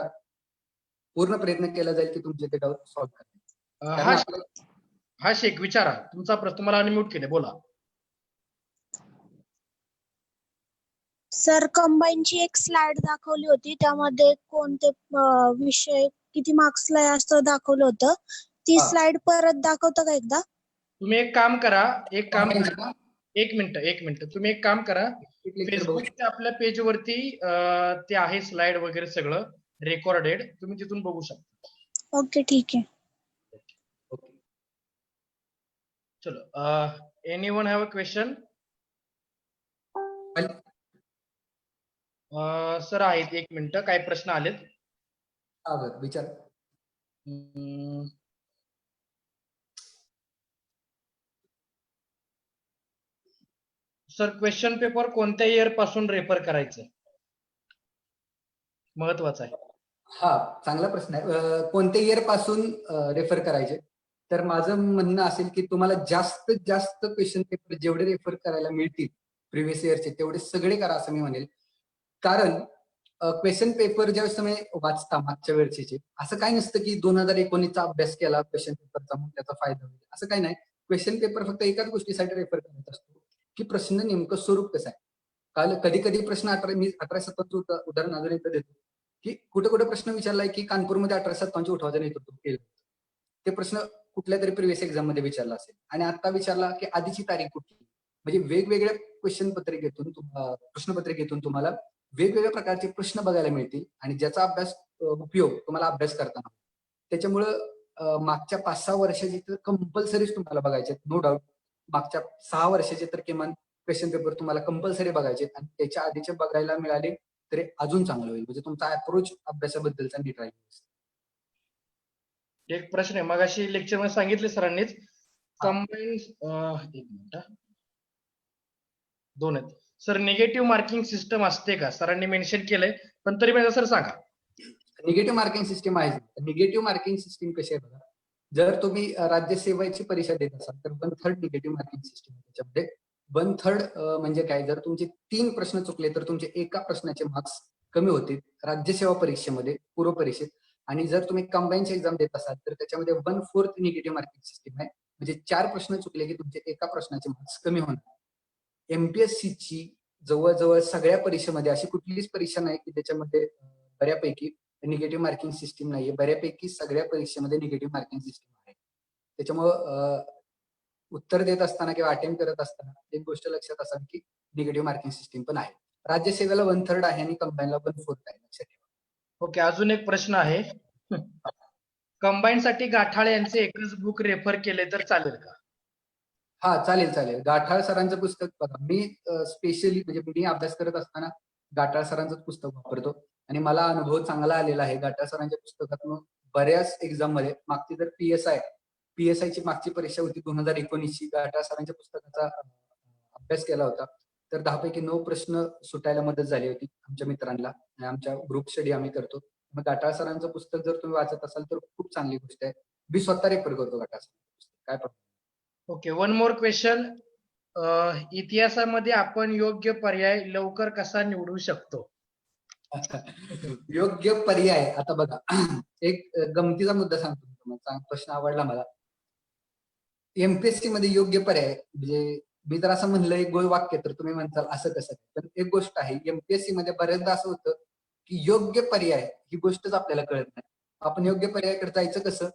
पूर्ण प्रयत्न केला जाईल की तुमचे ते डाऊट सॉल्व्ह करण्याचा. हा शेख विचारा तुमचा प्रश्न. तुम्हाला अनम्यूट केले, बोला. सर, कंबाईनची एक स्लाइड दाखवली होती, त्यामध्ये कोणते विषय किती मार्क्सला असं दाखवलं होतं. ती स्लाइड परत दाखवता का एकदा? तुम्ही एक काम करा. एक मिनिट. तुम्ही एक काम करा, फेसबुकच्या आपल्या पेज वरती ते आहे स्लाइड वगैरे सगळं रेकॉर्डेड, तुम्ही तिथून बघू शकता. ओके, ठीक आहे. चलो, anyone have a question? Sir आहेत, एक मिनिट. काय प्रश्न आलेत विचार. सर, क्वेश्चन पेपर कोणत्या इयर पासून रेफर करायचं महत्वाचं आहे? हा, चांगला प्रश्न आहे. कोणत्या इयर पासून रेफर करायचे? तर माझं म्हणणं असेल की तुम्हाला जास्तीत जास्त क्वेश्चन पेपर जेवढे रेफर करायला मिळतील प्रिव्हियस इयरचे तेवढे सगळे करा असं मी म्हणेल. कारण क्वेश्चन पेपर ज्यावेळेस तुम्ही वाचता मागच्या वेळचे, असं काही नसतं की 2019चा अभ्यास केला क्वेश्चन पेपरचा मग त्याचा फायदा होईल, असं काही नाही. क्वेश्चन पेपर फक्त एकाच गोष्टीसाठी रेफर करत असतो की प्रश्न नेमकं स्वरूप कसं आहे. कधी कधी प्रश्न 1857 उदाहरण अजून एकदा देतो की कुठे प्रश्न विचारलाय की कानपूरमध्ये 1857 उठावाचं नेतृत्व केलं. ते प्रश्न कुठल्या तरी प्रिव्हियस एक्झाम मध्ये विचारला असेल आणि आता विचारला की आधीची तारीख कुठली. म्हणजे वेगवेगळ्या प्रश्नपत्रिकेतून तुम्हाला वेगवेगळ्या प्रकारचे प्रश्न बघायला मिळतील आणि ज्याचा उपयोग तुम्हाला अभ्यास करताना. त्याच्यामुळं मागच्या 5-6 वर्षाचे तर कंपल्सरी तुम्हाला बघायचे, नो डाऊट. मागच्या 6 वर्षाचे तर किमान क्वेश्चन पेपर तुम्हाला कंपल्सरी बघायचे आणि त्याच्या आधीचे बघायला मिळाले तरी अजून चांगलं होईल. म्हणजे तुमचा अप्रोच अभ्यासाबद्दलचा नीट राहील. एक प्रश्न आहे, मगाशी लेक्चर मध्ये सांगितले सरांनीच, कंबाईन. एक मिनिट, 2 आहेत सर. निगेटिव्ह मार्किंग सिस्टम असते का? सरांनी मेन्शन केलंय, पण तरी पण सर सांगा. निगेटिव्ह मार्किंग सिस्टीम आहे. निगेटिव्ह मार्किंग सिस्टीम कशी आहे बघा, जर तुम्ही राज्यसेवेची परीक्षा देत असाल तर 1/3 निगेटिव्ह मार्किंग सिस्टीम आहे. त्याच्यामध्ये 1/3 म्हणजे काय, जर तुमचे 3 प्रश्न चुकले तर तुमचे एका प्रश्नाचे मार्क्स कमी होतील राज्यसेवा परीक्षेमध्ये, पूर्व परीक्षेत. आणि जर तुम्ही कंबाईनची एक्झाम देत असाल तर त्याच्यामध्ये 1/4 निगेटिव्ह मार्किंग सिस्टीम आहे. म्हणजे 4 प्रश्न चुकले की तुमचे एका प्रश्नाचे मार्क्स कमी होणार. MPSCची जवळजवळ सगळ्या परीक्षेमध्ये अशी कुठलीच परीक्षा नाही की त्याच्यामध्ये बऱ्यापैकी निगेटिव्ह मार्किंग सिस्टीम नाहीये. बऱ्यापैकी सगळ्या परीक्षेमध्ये निगेटिव्ह मार्किंग सिस्टीम आहे. त्याच्यामुळं उत्तर देत असताना किंवा अटेम्प्ट करत असताना एक गोष्ट लक्षात असावी की निगेटिव्ह मार्किंग सिस्टीम पण आहे. राज्यसेवेला 1/3 आहे आणि कंबाईनला 1/4 आहे, लक्षात ठेवा. ओके, अजून एक प्रश्न आहे. कंबाईन साठी गाठाळे यांचे एकच बुक रेफर केले तर चालेल का? हा, चालेल चालेल. गाठाळ सरांचं पुस्तक बघा, मी स्पेशली म्हणजे मी अभ्यास करत असताना गाठाळ सरांचं पुस्तक वापरतो आणि मला अनुभव चांगला आलेला आहे. गाठाळ सरांच्या पुस्तकातून बऱ्याच एक्झाम मध्ये, मागची जर पीएसआय ची मागची परीक्षा होती 2019 ची, गाठाळ सरांच्या पुस्तकाचा अभ्यास केला होता, तर 10 पैकी 9 प्रश्न सुटायला मदत झाली होती आमच्या मित्रांना. आणि आमच्या ग्रुप स्टडी आम्ही करतो. मग गाठाळ सरांचं पुस्तक जर तुम्ही वाचत असाल तर खूप चांगली गोष्ट आहे. मी स्वतः रेफर करतो गाठाळ सरांचं पुस्तक. काय problem? Okay, one more question. इतिहासामध्ये आपण योग्य पर्याय लवकर कसा निवडू शकतो? योग्य पर्याय, आता बघा, एक गमतीचा मुद्दा सांगतो तुम्हाला, प्रश्न आवडला मला. एमपीएससी मध्ये योग्य पर्याय म्हणजे मी जर असं म्हणलं एक गोल वाक्य तर तुम्ही म्हणताल असं कसं, पण एक गोष्ट आहे, एमपीएससी मध्ये बऱ्याचदा असं होतं की योग्य पर्याय ही गोष्टच आपल्याला कळत नाही. आपण योग्य पर्यायाकडे जायचं कसं,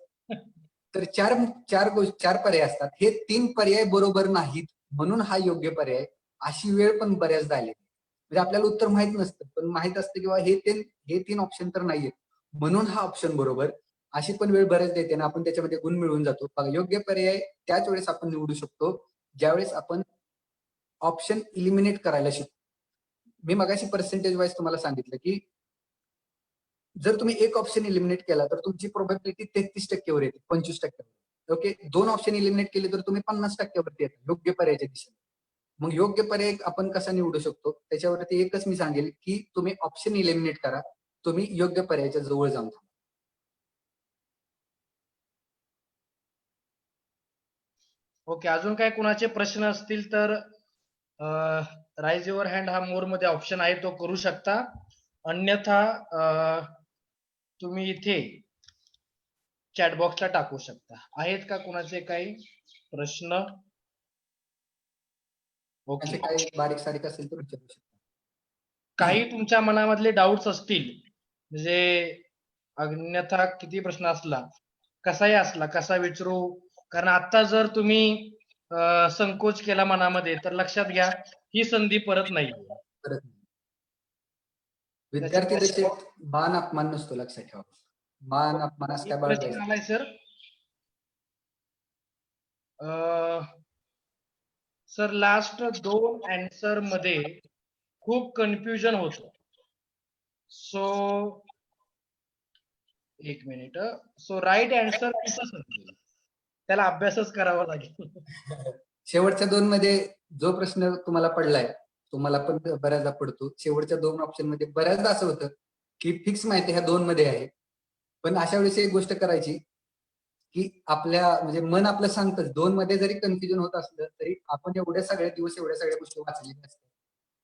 तर चार पर्याय असतात, हे 3 पर्याय बरोबर नाहीत म्हणून हा योग्य पर्याय, अशी वेळ पण बऱ्याचदा आली. म्हणजे आपल्याला उत्तर माहित नसतं, पण माहित असतं किंवा हे 3 ऑप्शन तर नाहीयेत म्हणून हा ऑप्शन बरोबर, अशी पण वेळ बऱ्याचदा येते ना, आपण त्याच्यामध्ये गुण मिळवून जातो. बघा, योग्य पर्याय त्याच वेळेस आपण निवडू शकतो ज्यावेळेस आपण ऑप्शन इलिमिनेट करायला शिकतो. मी मगाशी पर्सेंटेज वाईज तुम्हाला सांगितलं की जर तुम्ही एक ऑप्शन इलिमिनेट केला तर तुमची प्रोबॅबिलिटी 33% वर येते, 25%. ओके, 2 ऑप्शन इलिमिनेट केले तर तुम्ही 50% वरती येतात योग्य पर्यायाच्या दिशेने. मग योग्य पर्याय आपण कसा निवडू शकतो त्याच्यावरती एकच मी सांगेल की तुम्ही ऑप्शन इलिमिनेट करा, तुम्ही योग्य पर्यायाच्या जवळ जाऊन थांबा. ओके, अजून काय कुणाचे प्रश्न असतील तर राइज युअर हँड हा मोर मध्ये ऑप्शन आहे, तो करू शकता. अन्यथा तुम्ही इथे चॅट बॉक्सला टाकू शकता. आहेत का कुणाचे काही प्रश्न? ओके, असे काही बारीक सारीक असेल तर विचारू शकता. काही तुमच्या मनामधले डाऊट्स असतील, म्हणजे अन्यथा किती प्रश्न असला, कसाही असला, कसा विचारू, कारण आता जर तुम्ही संकोच केला मनामध्ये तर लक्षात घ्या ही संधी परत नाही. परत विद्यार्थी दशेत मान अपमान नसतो, लक्षात ठेवा. मान अपमानास काय प्रश्न बाळगायचं. आलाय सर. सर, लास्ट 2 आन्सर मध्ये खूप कन्फ्युजन होतं. सो एक मिनिट. सो राईट आन्सर कसं समजेल? त्याला अभ्यासच करावा लागेल. शेवटच्या 2 मध्ये जो प्रश्न तुम्हाला पडलाय, तुम्हाला पण बऱ्याचदा पडतो, शेवटच्या 2 ऑप्शन मध्ये बऱ्याचदा असं होतं की फिक्स माहिती ह्या 2 मध्ये आहे, पण अशा वेळेस एक गोष्ट करायची की आपल्या म्हणजे मन आपलं सांगतच 2 मध्ये जरी कन्फ्युजन होत असलं तरी आपण एवढ्या सगळ्या दिवस एवढ्या सगळ्या गोष्टी वाचलेल्या असतात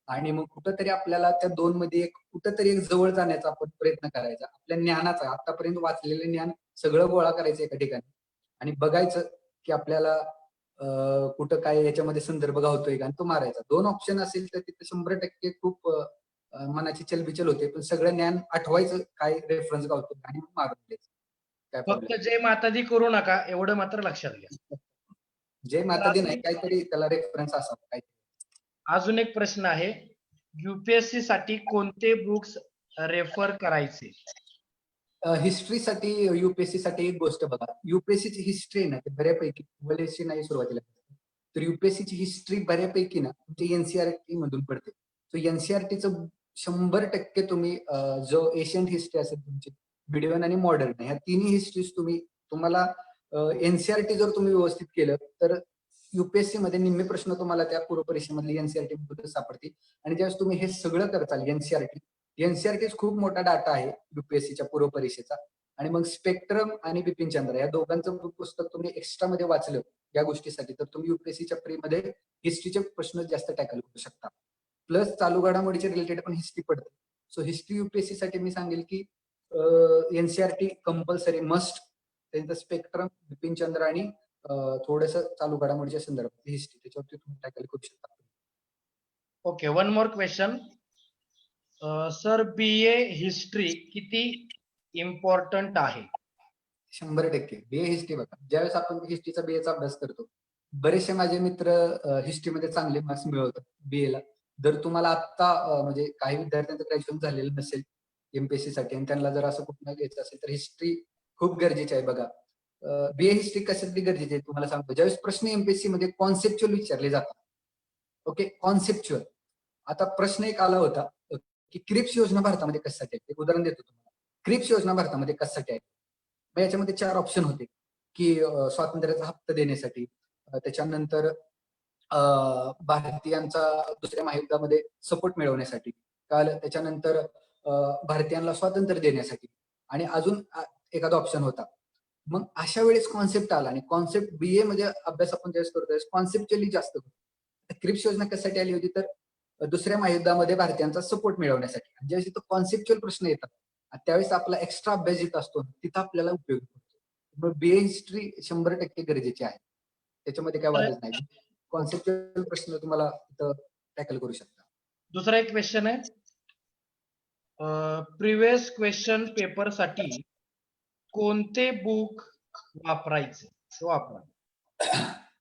आणि मग कुठंतरी आपल्याला त्या 2 मध्ये कुठंतरी एक जवळ जाण्याचा आपण प्रयत्न करायचा. आपल्या ज्ञानाचा आतापर्यंत वाचलेलं ज्ञान सगळं गोळा करायचं एका ठिकाणी आणि बघायचं की आपल्याला कुठं काय याच्यामध्ये संदर्भ गावतोय का आणि तो मारायचा. 2 ऑप्शन असेल तर तिथे 100% खूप मनाची चलबिचल होते, पण सगळं ज्ञान आठवायचं काय रेफरन्स गावतो आणि मग मारून द्यायचं. काय फक्त प्रॉब्लेम. जय मातादी करू नका, एवढं मात्र लक्षात घ्या. जय मातादी नाही, काहीतरी त्याला रेफरन्स असावा काही. अजून एक प्रश्न आहे, युपीएससी साठी कोणते बुक्स रेफर करायचे? हिस्ट्रीसाठी युपीएससी साठी एक गोष्ट बघा, युपीएससीची हिस्ट्री ना ते बऱ्यापैकी वलेची नाही सुरुवातीला, तर युपीएससीची हिस्ट्री बऱ्यापैकी ना म्हणजे एनसीआरटी मधून पडते. सो एनसीआरटीचं 100% तुम्ही जो एशियंट हिस्ट्री असेल तुमची, मिडियन आणि मॉडर्न, ह्या तिन्ही हिस्ट्रीज तुम्हाला एनसीआरटी जर तुम्ही व्यवस्थित केलं तर युपीएससी मध्ये निम्मे प्रश्न तुम्हाला त्या पूर्व परीक्षेमधली एनसीआरटी मध्ये सापडतील. आणि ज्यावेळेस तुम्ही हे सगळं करताल एनसीआरटी खूप मोठा डाटा आहे युपीएससीच्या पूर्व परीक्षेचा. आणि मग स्पेक्ट्रम आणि बिपिन चंद्र या दोघांचं पुस्तक तुम्ही एक्स्ट्रा मध्ये वाचलं या गोष्टीसाठी तर तुम्ही युपीएससीच्या प्री मध्ये हिस्ट्रीचे प्रश्न जास्त टॅकल करू शकता. प्लस चालू घडामोडीचे रिलेटेड पण हिस्ट्री पडते. सो हिस्ट्री युपीएससी साठी मी सांगेल की एनसीआरटी कंपल्सरी मस्ट, त्यांचं स्पेक्ट्रम, बिपिन चंद्र आणि थोडस चालू घडामोडीच्या संदर्भात हिस्ट्री, त्याच्यावरती तुम्ही टॅकल करू शकता. Okay, one more question. Sir, BA history किती इम्पॉर्टंट आहे? 100% बीए हिस्ट्री. बघा, ज्यावेळेस आपण हिस्ट्रीचा बीएचा अभ्यास करतो, बरेचसे माझे मित्र हिस्ट्रीमध्ये चांगले मार्क्स मिळवतात बीएला. जर तुम्हाला आता म्हणजे काही विद्यार्थ्यांचं ग्रॅज्युएशन झालेलं नसेल एमपीएससी साठी आणि त्यांना जर असं कुठं घ्यायचं असेल तर हिस्ट्री खूप गरजेची आहे. बघा, बीए हिस्ट्री कशासाठी गरजेची आहे तुम्हाला सांगतो. ज्यावेळेस प्रश्न एमपीएससी मध्ये कॉन्सेप्च्युअल विचारले जातात, ओके, कॉन्सेप्च्युअल. आता प्रश्न एक आला होता की क्रिप्स योजना भारतामध्ये कशासाठी आहे. एक उदाहरण देतो तुम्हाला. क्रिप्स योजना भारतामध्ये कशासाठी आहे. मग याच्यामध्ये 4 ऑप्शन होते की स्वातंत्र्याचा हप्ता देण्यासाठी, त्याच्यानंतर भारतीयांचा दुसऱ्या महायुद्धामध्ये सपोर्ट मिळवण्यासाठी, त्याच्यानंतर भारतीयांना स्वातंत्र्य देण्यासाठी आणि अजून एखादा ऑप्शन होता. मग अशा वेळेस कॉन्सेप्ट आला आणि कॉन्सेप्ट बीए मध्ये अभ्यास आपण ज्यावेळेस करतोय कॉन्सेप्च्युअली जास्त करतो. क्रिप्स योजना कशासाठी आली होती तर दुसऱ्या महायुद्धामध्ये भारतीयांचा सपोर्ट मिळवण्यासाठी. आणि ज्यावेळेस इथं कॉन्सेप्च्युअल प्रश्न येतात त्यावेळेस आपला एक्स्ट्रा अभ्यास जिथं असतो तिथं आपल्याला उपयोग होतो. मग बीए हिस्ट्री 100% गरजेची आहे, त्याच्यामध्ये काय वादच नाही. कॉन्सेप्च्युअल प्रश्न तुम्हाला इथं टॅकल करू शकता. दुसरा एक क्वेश्चन आहे, प्रिव्हियस क्वेश्चन पेपर साठी कोणते बुक वापरायचे?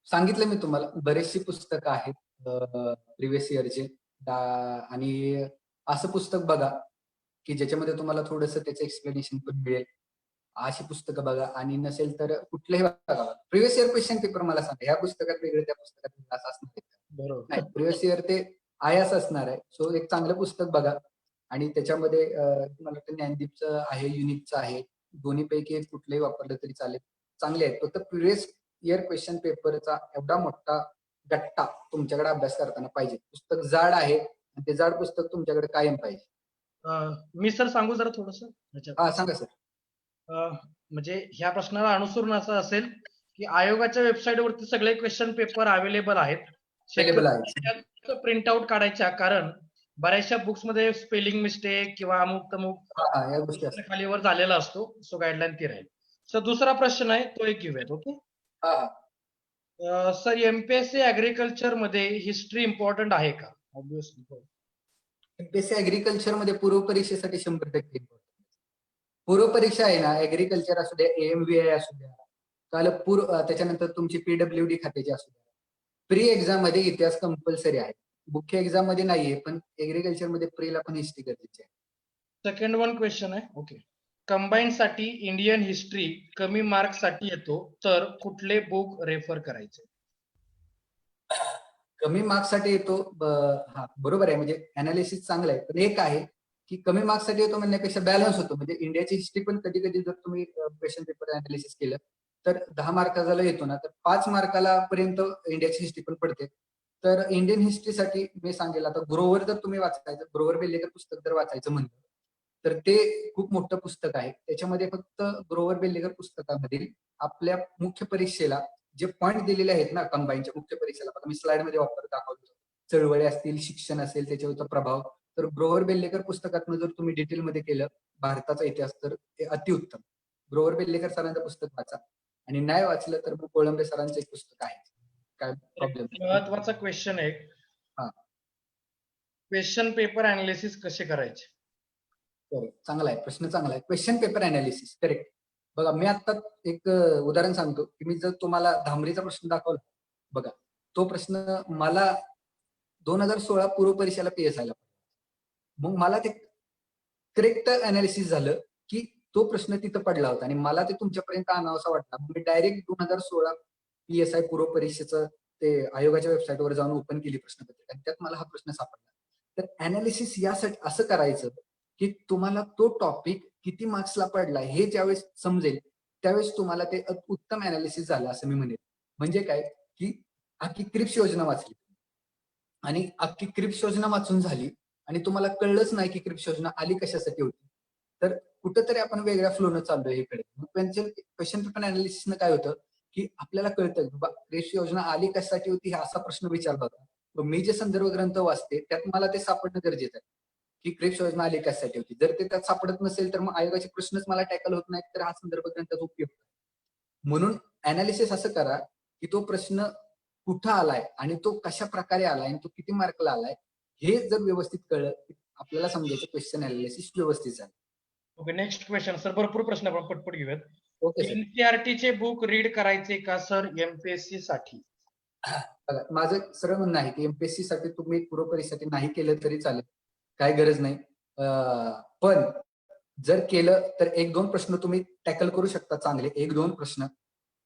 सांगितलं मी तुम्हाला, बरेचशी पुस्तकं आहेत प्रिव्हियस इयरचे. आणि असं पुस्तक बघा की ज्याच्यामध्ये तुम्हाला थोडंसं त्याचं एक्सप्लेनेशन पण मिळेल, अशी पुस्तकं बघा. आणि नसेल तर कुठल्याही बघा. प्रिव्हियस इयर क्वेश्चन पेपर मला सांगा, ह्या पुस्तकात वेगळं त्या पुस्तकात वेगळं असं असणार आहे. बरोबर. नाही, प्रिव्हियस इयर ते आयास असणार आहे. सो एक चांगलं पुस्तक बघा आणि त्याच्यामध्ये मला वाटतं ज्ञानदीपचं आहे, युनिकचं आहे, दोन्हीपैकी एक कुठलंही वापरलं तरी चालेल, चांगले आहेत. फक्त प्रिव्हियस इयर क्वेश्चन पेपरचा एवढा मोठा गट्टा तुमच्याकडे अभ्यास करताना पाहिजे. पुस्तक जाड आहे आणि ते जाड पुस्तक तुमच्याकडे कायम पाहिजे. मी सर सांगू जरा थोडस. हा, सांगा सर. म्हणजे ह्या प्रश्नाला अनुसरून असं असेल की आयोगाच्या वेबसाईट वरती सगळे क्वेश्चन पेपर अवेलेबल आहेत. अवेलेबल आहे. प्रिंट आउट काढायच्या, कारण बऱ्याचशा बुक्स मध्ये स्पेलिंग मिस्टेक किंवा अमुक तमुक या गोष्टी असतात. खालीवर झालेला असतो. सो गाईडलाईन ती राहील. सर दुसरा प्रश्न आहे तो एक घेऊयात. ओके सर, एमपीएससी ऍग्रिकल्चर मध्ये हिस्ट्री इम्पॉर्टंट आहे का? ऑब्विसली एमपीएससी ऍग्रिकल्चर मध्ये पूर्व परीक्षेसाठी 100% पूर्व परीक्षा आहे ना, ऍग्रिकल्चर असू द्या, एएमव्हीआय असू द्या, त्याच्यानंतर तुमची पीडब्ल्यूडी खात्याची असू द्या, प्री एक्झाम मध्ये इतिहास कंपल्सरी आहे. मुख्य एक्झाम मध्ये नाहीये, पण एग्रीकल्चर मध्ये प्रीला पण हिस्ट्री गरजेची आहे. सेकंड वन क्वेश्चन आहे. ओके, कंबाईन साठी इंडियन हिस्ट्री कमी मार्क साठी येतो, तर कुठले बुक रेफर करायचे? कमी मार्क्स साठी येतो, हा बरोबर आहे, म्हणजे अनालिसिस चांगलं आहे. पण एक आहे की कमी मार्क्स साठी येतो म्हणण्यापेक्षा बॅलन्स होतो. म्हणजे इंडियाची हिस्ट्री पण कधी कधी जर तुम्ही क्वेश्चन पेपर अनालिसिस केलं तर 10 मार्काला येतो ना, तर 5 मार्काला पर्यंत इंडियाची हिस्ट्री पण पडते. तर इंडियन हिस्ट्रीसाठी मी सांगेल, आता ग्रोवर जर तुम्ही वाचायचं, ग्रोवर बेल्लेकर पुस्तक जर वाचायचं म्हणलं तर ते खूप मोठं पुस्तक आहे. त्याच्यामध्ये फक्त ग्रोवर बेल्लेकर पुस्तकामधील आपल्या मुख्य परीक्षेला जे पॉईंट दिलेले आहेत ना, कंबाईनच्या मुख्य परीक्षेला, आता मी स्लाइड मध्ये दाखवतो, चळवळी असतील, शिक्षण असेल, त्याच्यावरचा प्रभाव, तर ग्रोवर बेल्लेकर पुस्तकातनं जर तुम्ही डिटेलमध्ये केलं भारताचा इतिहास तर ते अतिउत्तम. ग्रोवर बेल्लेकर सरांचं पुस्तक वाचा, आणि नाही वाचलं तर मग कोळंबे सरांचं एक पुस्तक आहे. काय प्रॉब्लेम? महत्वाचा क्वेश्चन आहे, क्वेश्चन पेपर अनालिसिस कसे करायचे? चांगला आहे प्रश्न, चांगला आहे. Question paper analysis correct. बघा, मी आता एक उदाहरण सांगतो की मी जर तुम्हाला धामरीचा प्रश्न दाखवला, बघा तो प्रश्न मला 2016 पूर्व परीक्षेला पीएसआयला, मग मला ते करेक्ट अनालिसिस झालं की तो प्रश्न तिथं पडला होता आणि मला ते तुमच्यापर्यंत आणावासा वाटला. मी डायरेक्ट 2016 पीएसआय पूर्व परीक्षेचं ते आयोगाच्या वेबसाईटवर जाऊन ओपन केली प्रश्नपत्रिका आणि त्यात मला हा प्रश्न सापडला. तर अनालिसिस यासाठी असं करायचं की तुम्हाला तो टॉपिक किती मार्क्सला पडला हे ज्यावेळेस समजेल त्यावेळेस तुम्हाला ते उत्तम अनालिसिस झालं असं मी म्हणेन. म्हणजे काय की अख्खी क्रिप्स योजना वाचली आणि अख्खी क्रिप्स योजना वाचून झाली आणि तुम्हाला कळलंच नाही की क्रिप्स योजना आली कशासाठी होती, तर कुठंतरी आपण वेगळ्या फ्लोनं चाललोय इकडे. मग क्वेश्चन पेपर अनालिसिसनं काय होतं की आपल्याला कळतं बाबा क्रिप्स योजना आली कशासाठी होती, हा असा प्रश्न विचारला होता. मी जे संदर्भ ग्रंथ वाचते त्यात मला ते सापडणं गरजेचं आहे की क्रिप्स योजना आली कशासाठी होती. जर ते त्यात सापडत नसेल तर मग आयोगाचे प्रश्नच मला टॅकल होत नाहीत, तर हा संदर्भ ग्रंथाचा उपयोग. म्हणून अनालिसिस असं करा की तो प्रश्न कुठं आलाय आणि तो कशा प्रकारे आलाय आणि तो किती मार्कला आलाय हे जर व्यवस्थित कळलं आपल्याला समजायचं क्वेश्चन अनालिसिस व्यवस्थित झालं. Okay, next question sir. भरपूर प्रश्न आपण पटपट घेऊयात. Okay sir. NCERT चे बुक रीड करायचे का सर MPSC साठी? बघा, माझं सरळ म्हणणं आहे की एमपीएससी साठी तुम्ही पूर्व परीक्षेसाठी नाही केलं तरी चालेल, काही गरज नाही. पण जर केलं तर 1-2 प्रश्न तुम्ही टॅकल करू शकता चांगले, 1-2 प्रश्न.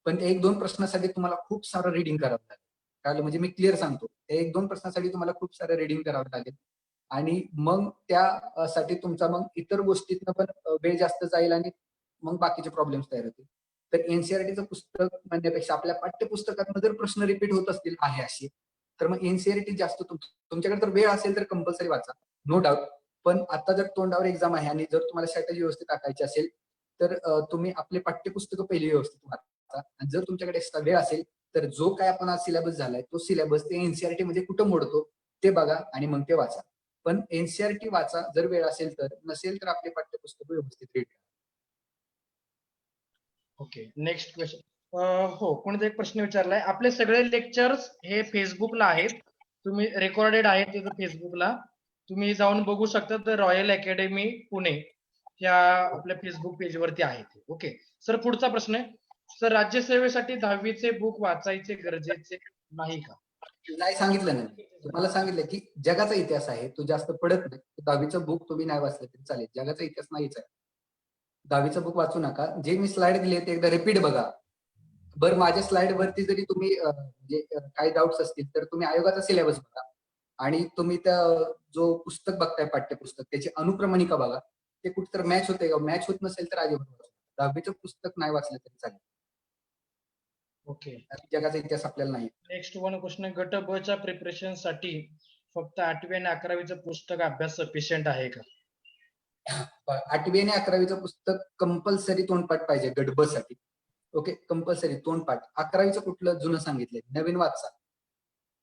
पण 1-2 प्रश्नासाठी तुम्हाला खूप सारं रिडिंग करावं लागेल. काय म्हणजे मी क्लिअर सांगतो, 1-2 प्रश्नासाठी तुम्हाला खूप सारं रिडिंग करावं लागेल आणि मग त्यासाठी तुमचा मग इतर गोष्टीतनं पण वेळ जास्त जाईल आणि मग बाकीचे प्रॉब्लेम्स तयार होतील. तर एनसीईआरटीचं पुस्तक म्हणण्यापेक्षा आपल्या पाठ्यपुस्तकात जर प्रश्न रिपीट होत असतील आहे असे, तर मग एनसीईआरटी जास्त तुमच्याकडे तर वेळ असेल तर कंपल्सरी वाचा, नो डाऊट. पण आता जर तोंडावर एक्झाम आहे आणि जर तुम्हाला स्ट्रॅटेजी व्यवस्थित टाकायची असेल तर तुम्ही आपले पाठ्यपुस्तकं पहिली व्यवस्थित वाचा. आणि जर तुमच्याकडे एक्स्ट्रा वेळ असेल तर जो काय आपण आज सिलेबस झालाय तो सिलेबस ते एनसीईआरटी मध्ये कुठं मोडतो ते बघा आणि मग ते वाचा. पण एनसीईआरटी वाचा जर वेळ असेल तर, नसेल तर आपले पाठ्यपुस्तक व्यवस्थित रीड करा. Okay, next question. हो, कोणीतरी एक प्रश्न विचारलाय. आपले सगळे लेक्चर्स हे फेसबुकला आहेत, तुम्ही रेकॉर्डेड आहेत तिथं फेसबुकला, तुम्ही जाऊन बघू शकता. तर रॉयल अकॅडमी पुणे या आपल्या फेसबुक पेजवरती आहे ते. ओके सर, पुढचा प्रश्न आहे. सर, राज्यसेवेसाठी 10वीचे बुक वाचायचे गरजेचे नाही का? नाही, सांगितलं नाही तुम्हाला, सांगितलं की जगाचा इतिहास आहे तो जास्त पडत नाही. 10वीचं बुक तुम्ही नाही वाचलं तरी चालेल, जगाचा इतिहास नाहीच आहे. 10वीचं बुक वाचू नका. जे मी स्लाइड दिले ते एकदा रिपीट बघा. बरं, माझ्या स्लाइड वरती जरी तुम्ही म्हणजे काही डाऊट्स असतील तर तुम्ही आयोगाचा सिलेबस बघा आणि तुम्ही त्या जो पुस्तक बघताय पाठ्यपुस्तक त्याची अनुक्रमणिका बघा. ते कुठेतरी मॅच होते का? मॅच होत नसेल तर अजिबात वाचू नका. 10वीचं पुस्तक नाही वाचलं तरी चालेल. ओके, जगाचा इतिहास आपल्याला नाही. Next one question. गट ब च्या प्रिपरेशन साठी फक्त 8वी आणि 11वीचं पुस्तक अभ्यास सफिशियंट आहे का? 8वी आणि 11वीचं पुस्तक कंपल्सरी तोंडपाठ पाहिजे गट ब साठी. ओके, कंपल्सरी तोंडपाठ. 11वीचं कुठलं जुनं सांगितलंय, नवीन वाचा.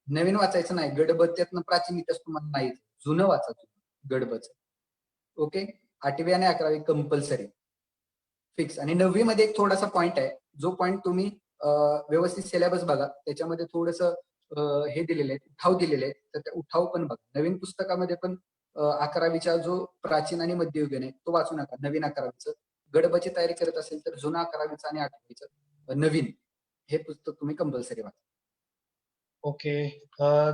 नवीन वाचायचं नाही. गट ब त्यातनं प्राचीन इतिहास तुम्हाला नाही, जुनं वाचा गट ब चं. ओके, 8वी आणि 11वी कंपल्सरी फिक्स. आणि 9वी मध्ये एक थोडासा पॉइंट आहे, जो पॉइंट तुम्ही व्यवस्थित सिलेबस बघा, त्याच्यामध्ये थोडस हे दिलेलं आहे, उठाव दिलेले आहे, तर त्या उठाव पण बघा. नवीन पुस्तकामध्ये पण 11वीचा जो प्राचीन आणि मध्ययुगीन आहे तो वाचू नका. नवीन 11वीचं गट ब ची तयारी करत असेल तर जुना 11वीचं आणि 8वीचं नवीन हे पुस्तक तुम्ही कंपल्सरी वाचा. ओके,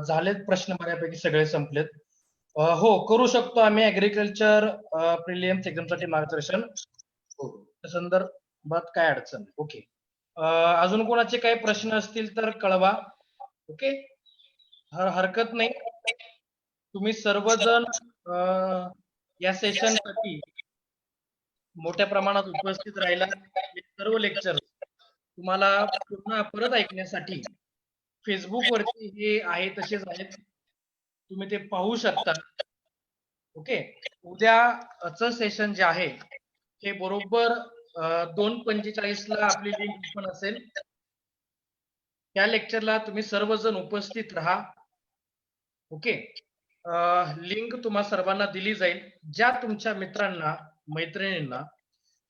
झालेत प्रश्न बऱ्यापैकी सगळे संपलेत. हो, करू शकतो आम्ही ऍग्रिकल्चर प्रिलियम्स एक्झामसाठी मार्गदर्शन. हो, त्या संदर्भात काय अडचण नाही. ओके, अजून कोणाचे काही प्रश्न असतील तर कळवा. ओके, हरकत नाही. तुम्ही सर्वजण या सेशनसाठी मोठ्या प्रमाणात उपस्थित राहिला. सर्व लेक्चर तुम्हाला पुन्हा परत ऐकण्यासाठी फेसबुक वरती हे आहे तसेच आहेत, तुम्ही ते पाहू शकता. ओके, उद्याचं सेशन जे आहे हे बरोबर 2:45 ला आपली लिंक ओपन असेल. त्या लेक्चरला तुम्ही सर्वजण उपस्थित राहा. ओके, लिंक तुम्हा सर्वांना दिली जाईल. ज्या तुमच्या मित्रांना मैत्रिणींना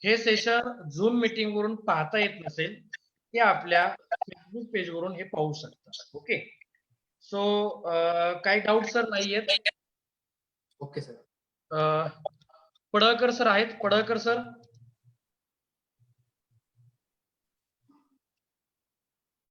हे सेशन झूम मीटिंग वरून पाहता येत नसेल ते आपल्या फेसबुक पेज वरून हे पाहू शकतात. ओके, सो काही डाऊट सर नाहीयेत? Okay sir. पडळकर सर आहेत? पडळकर सर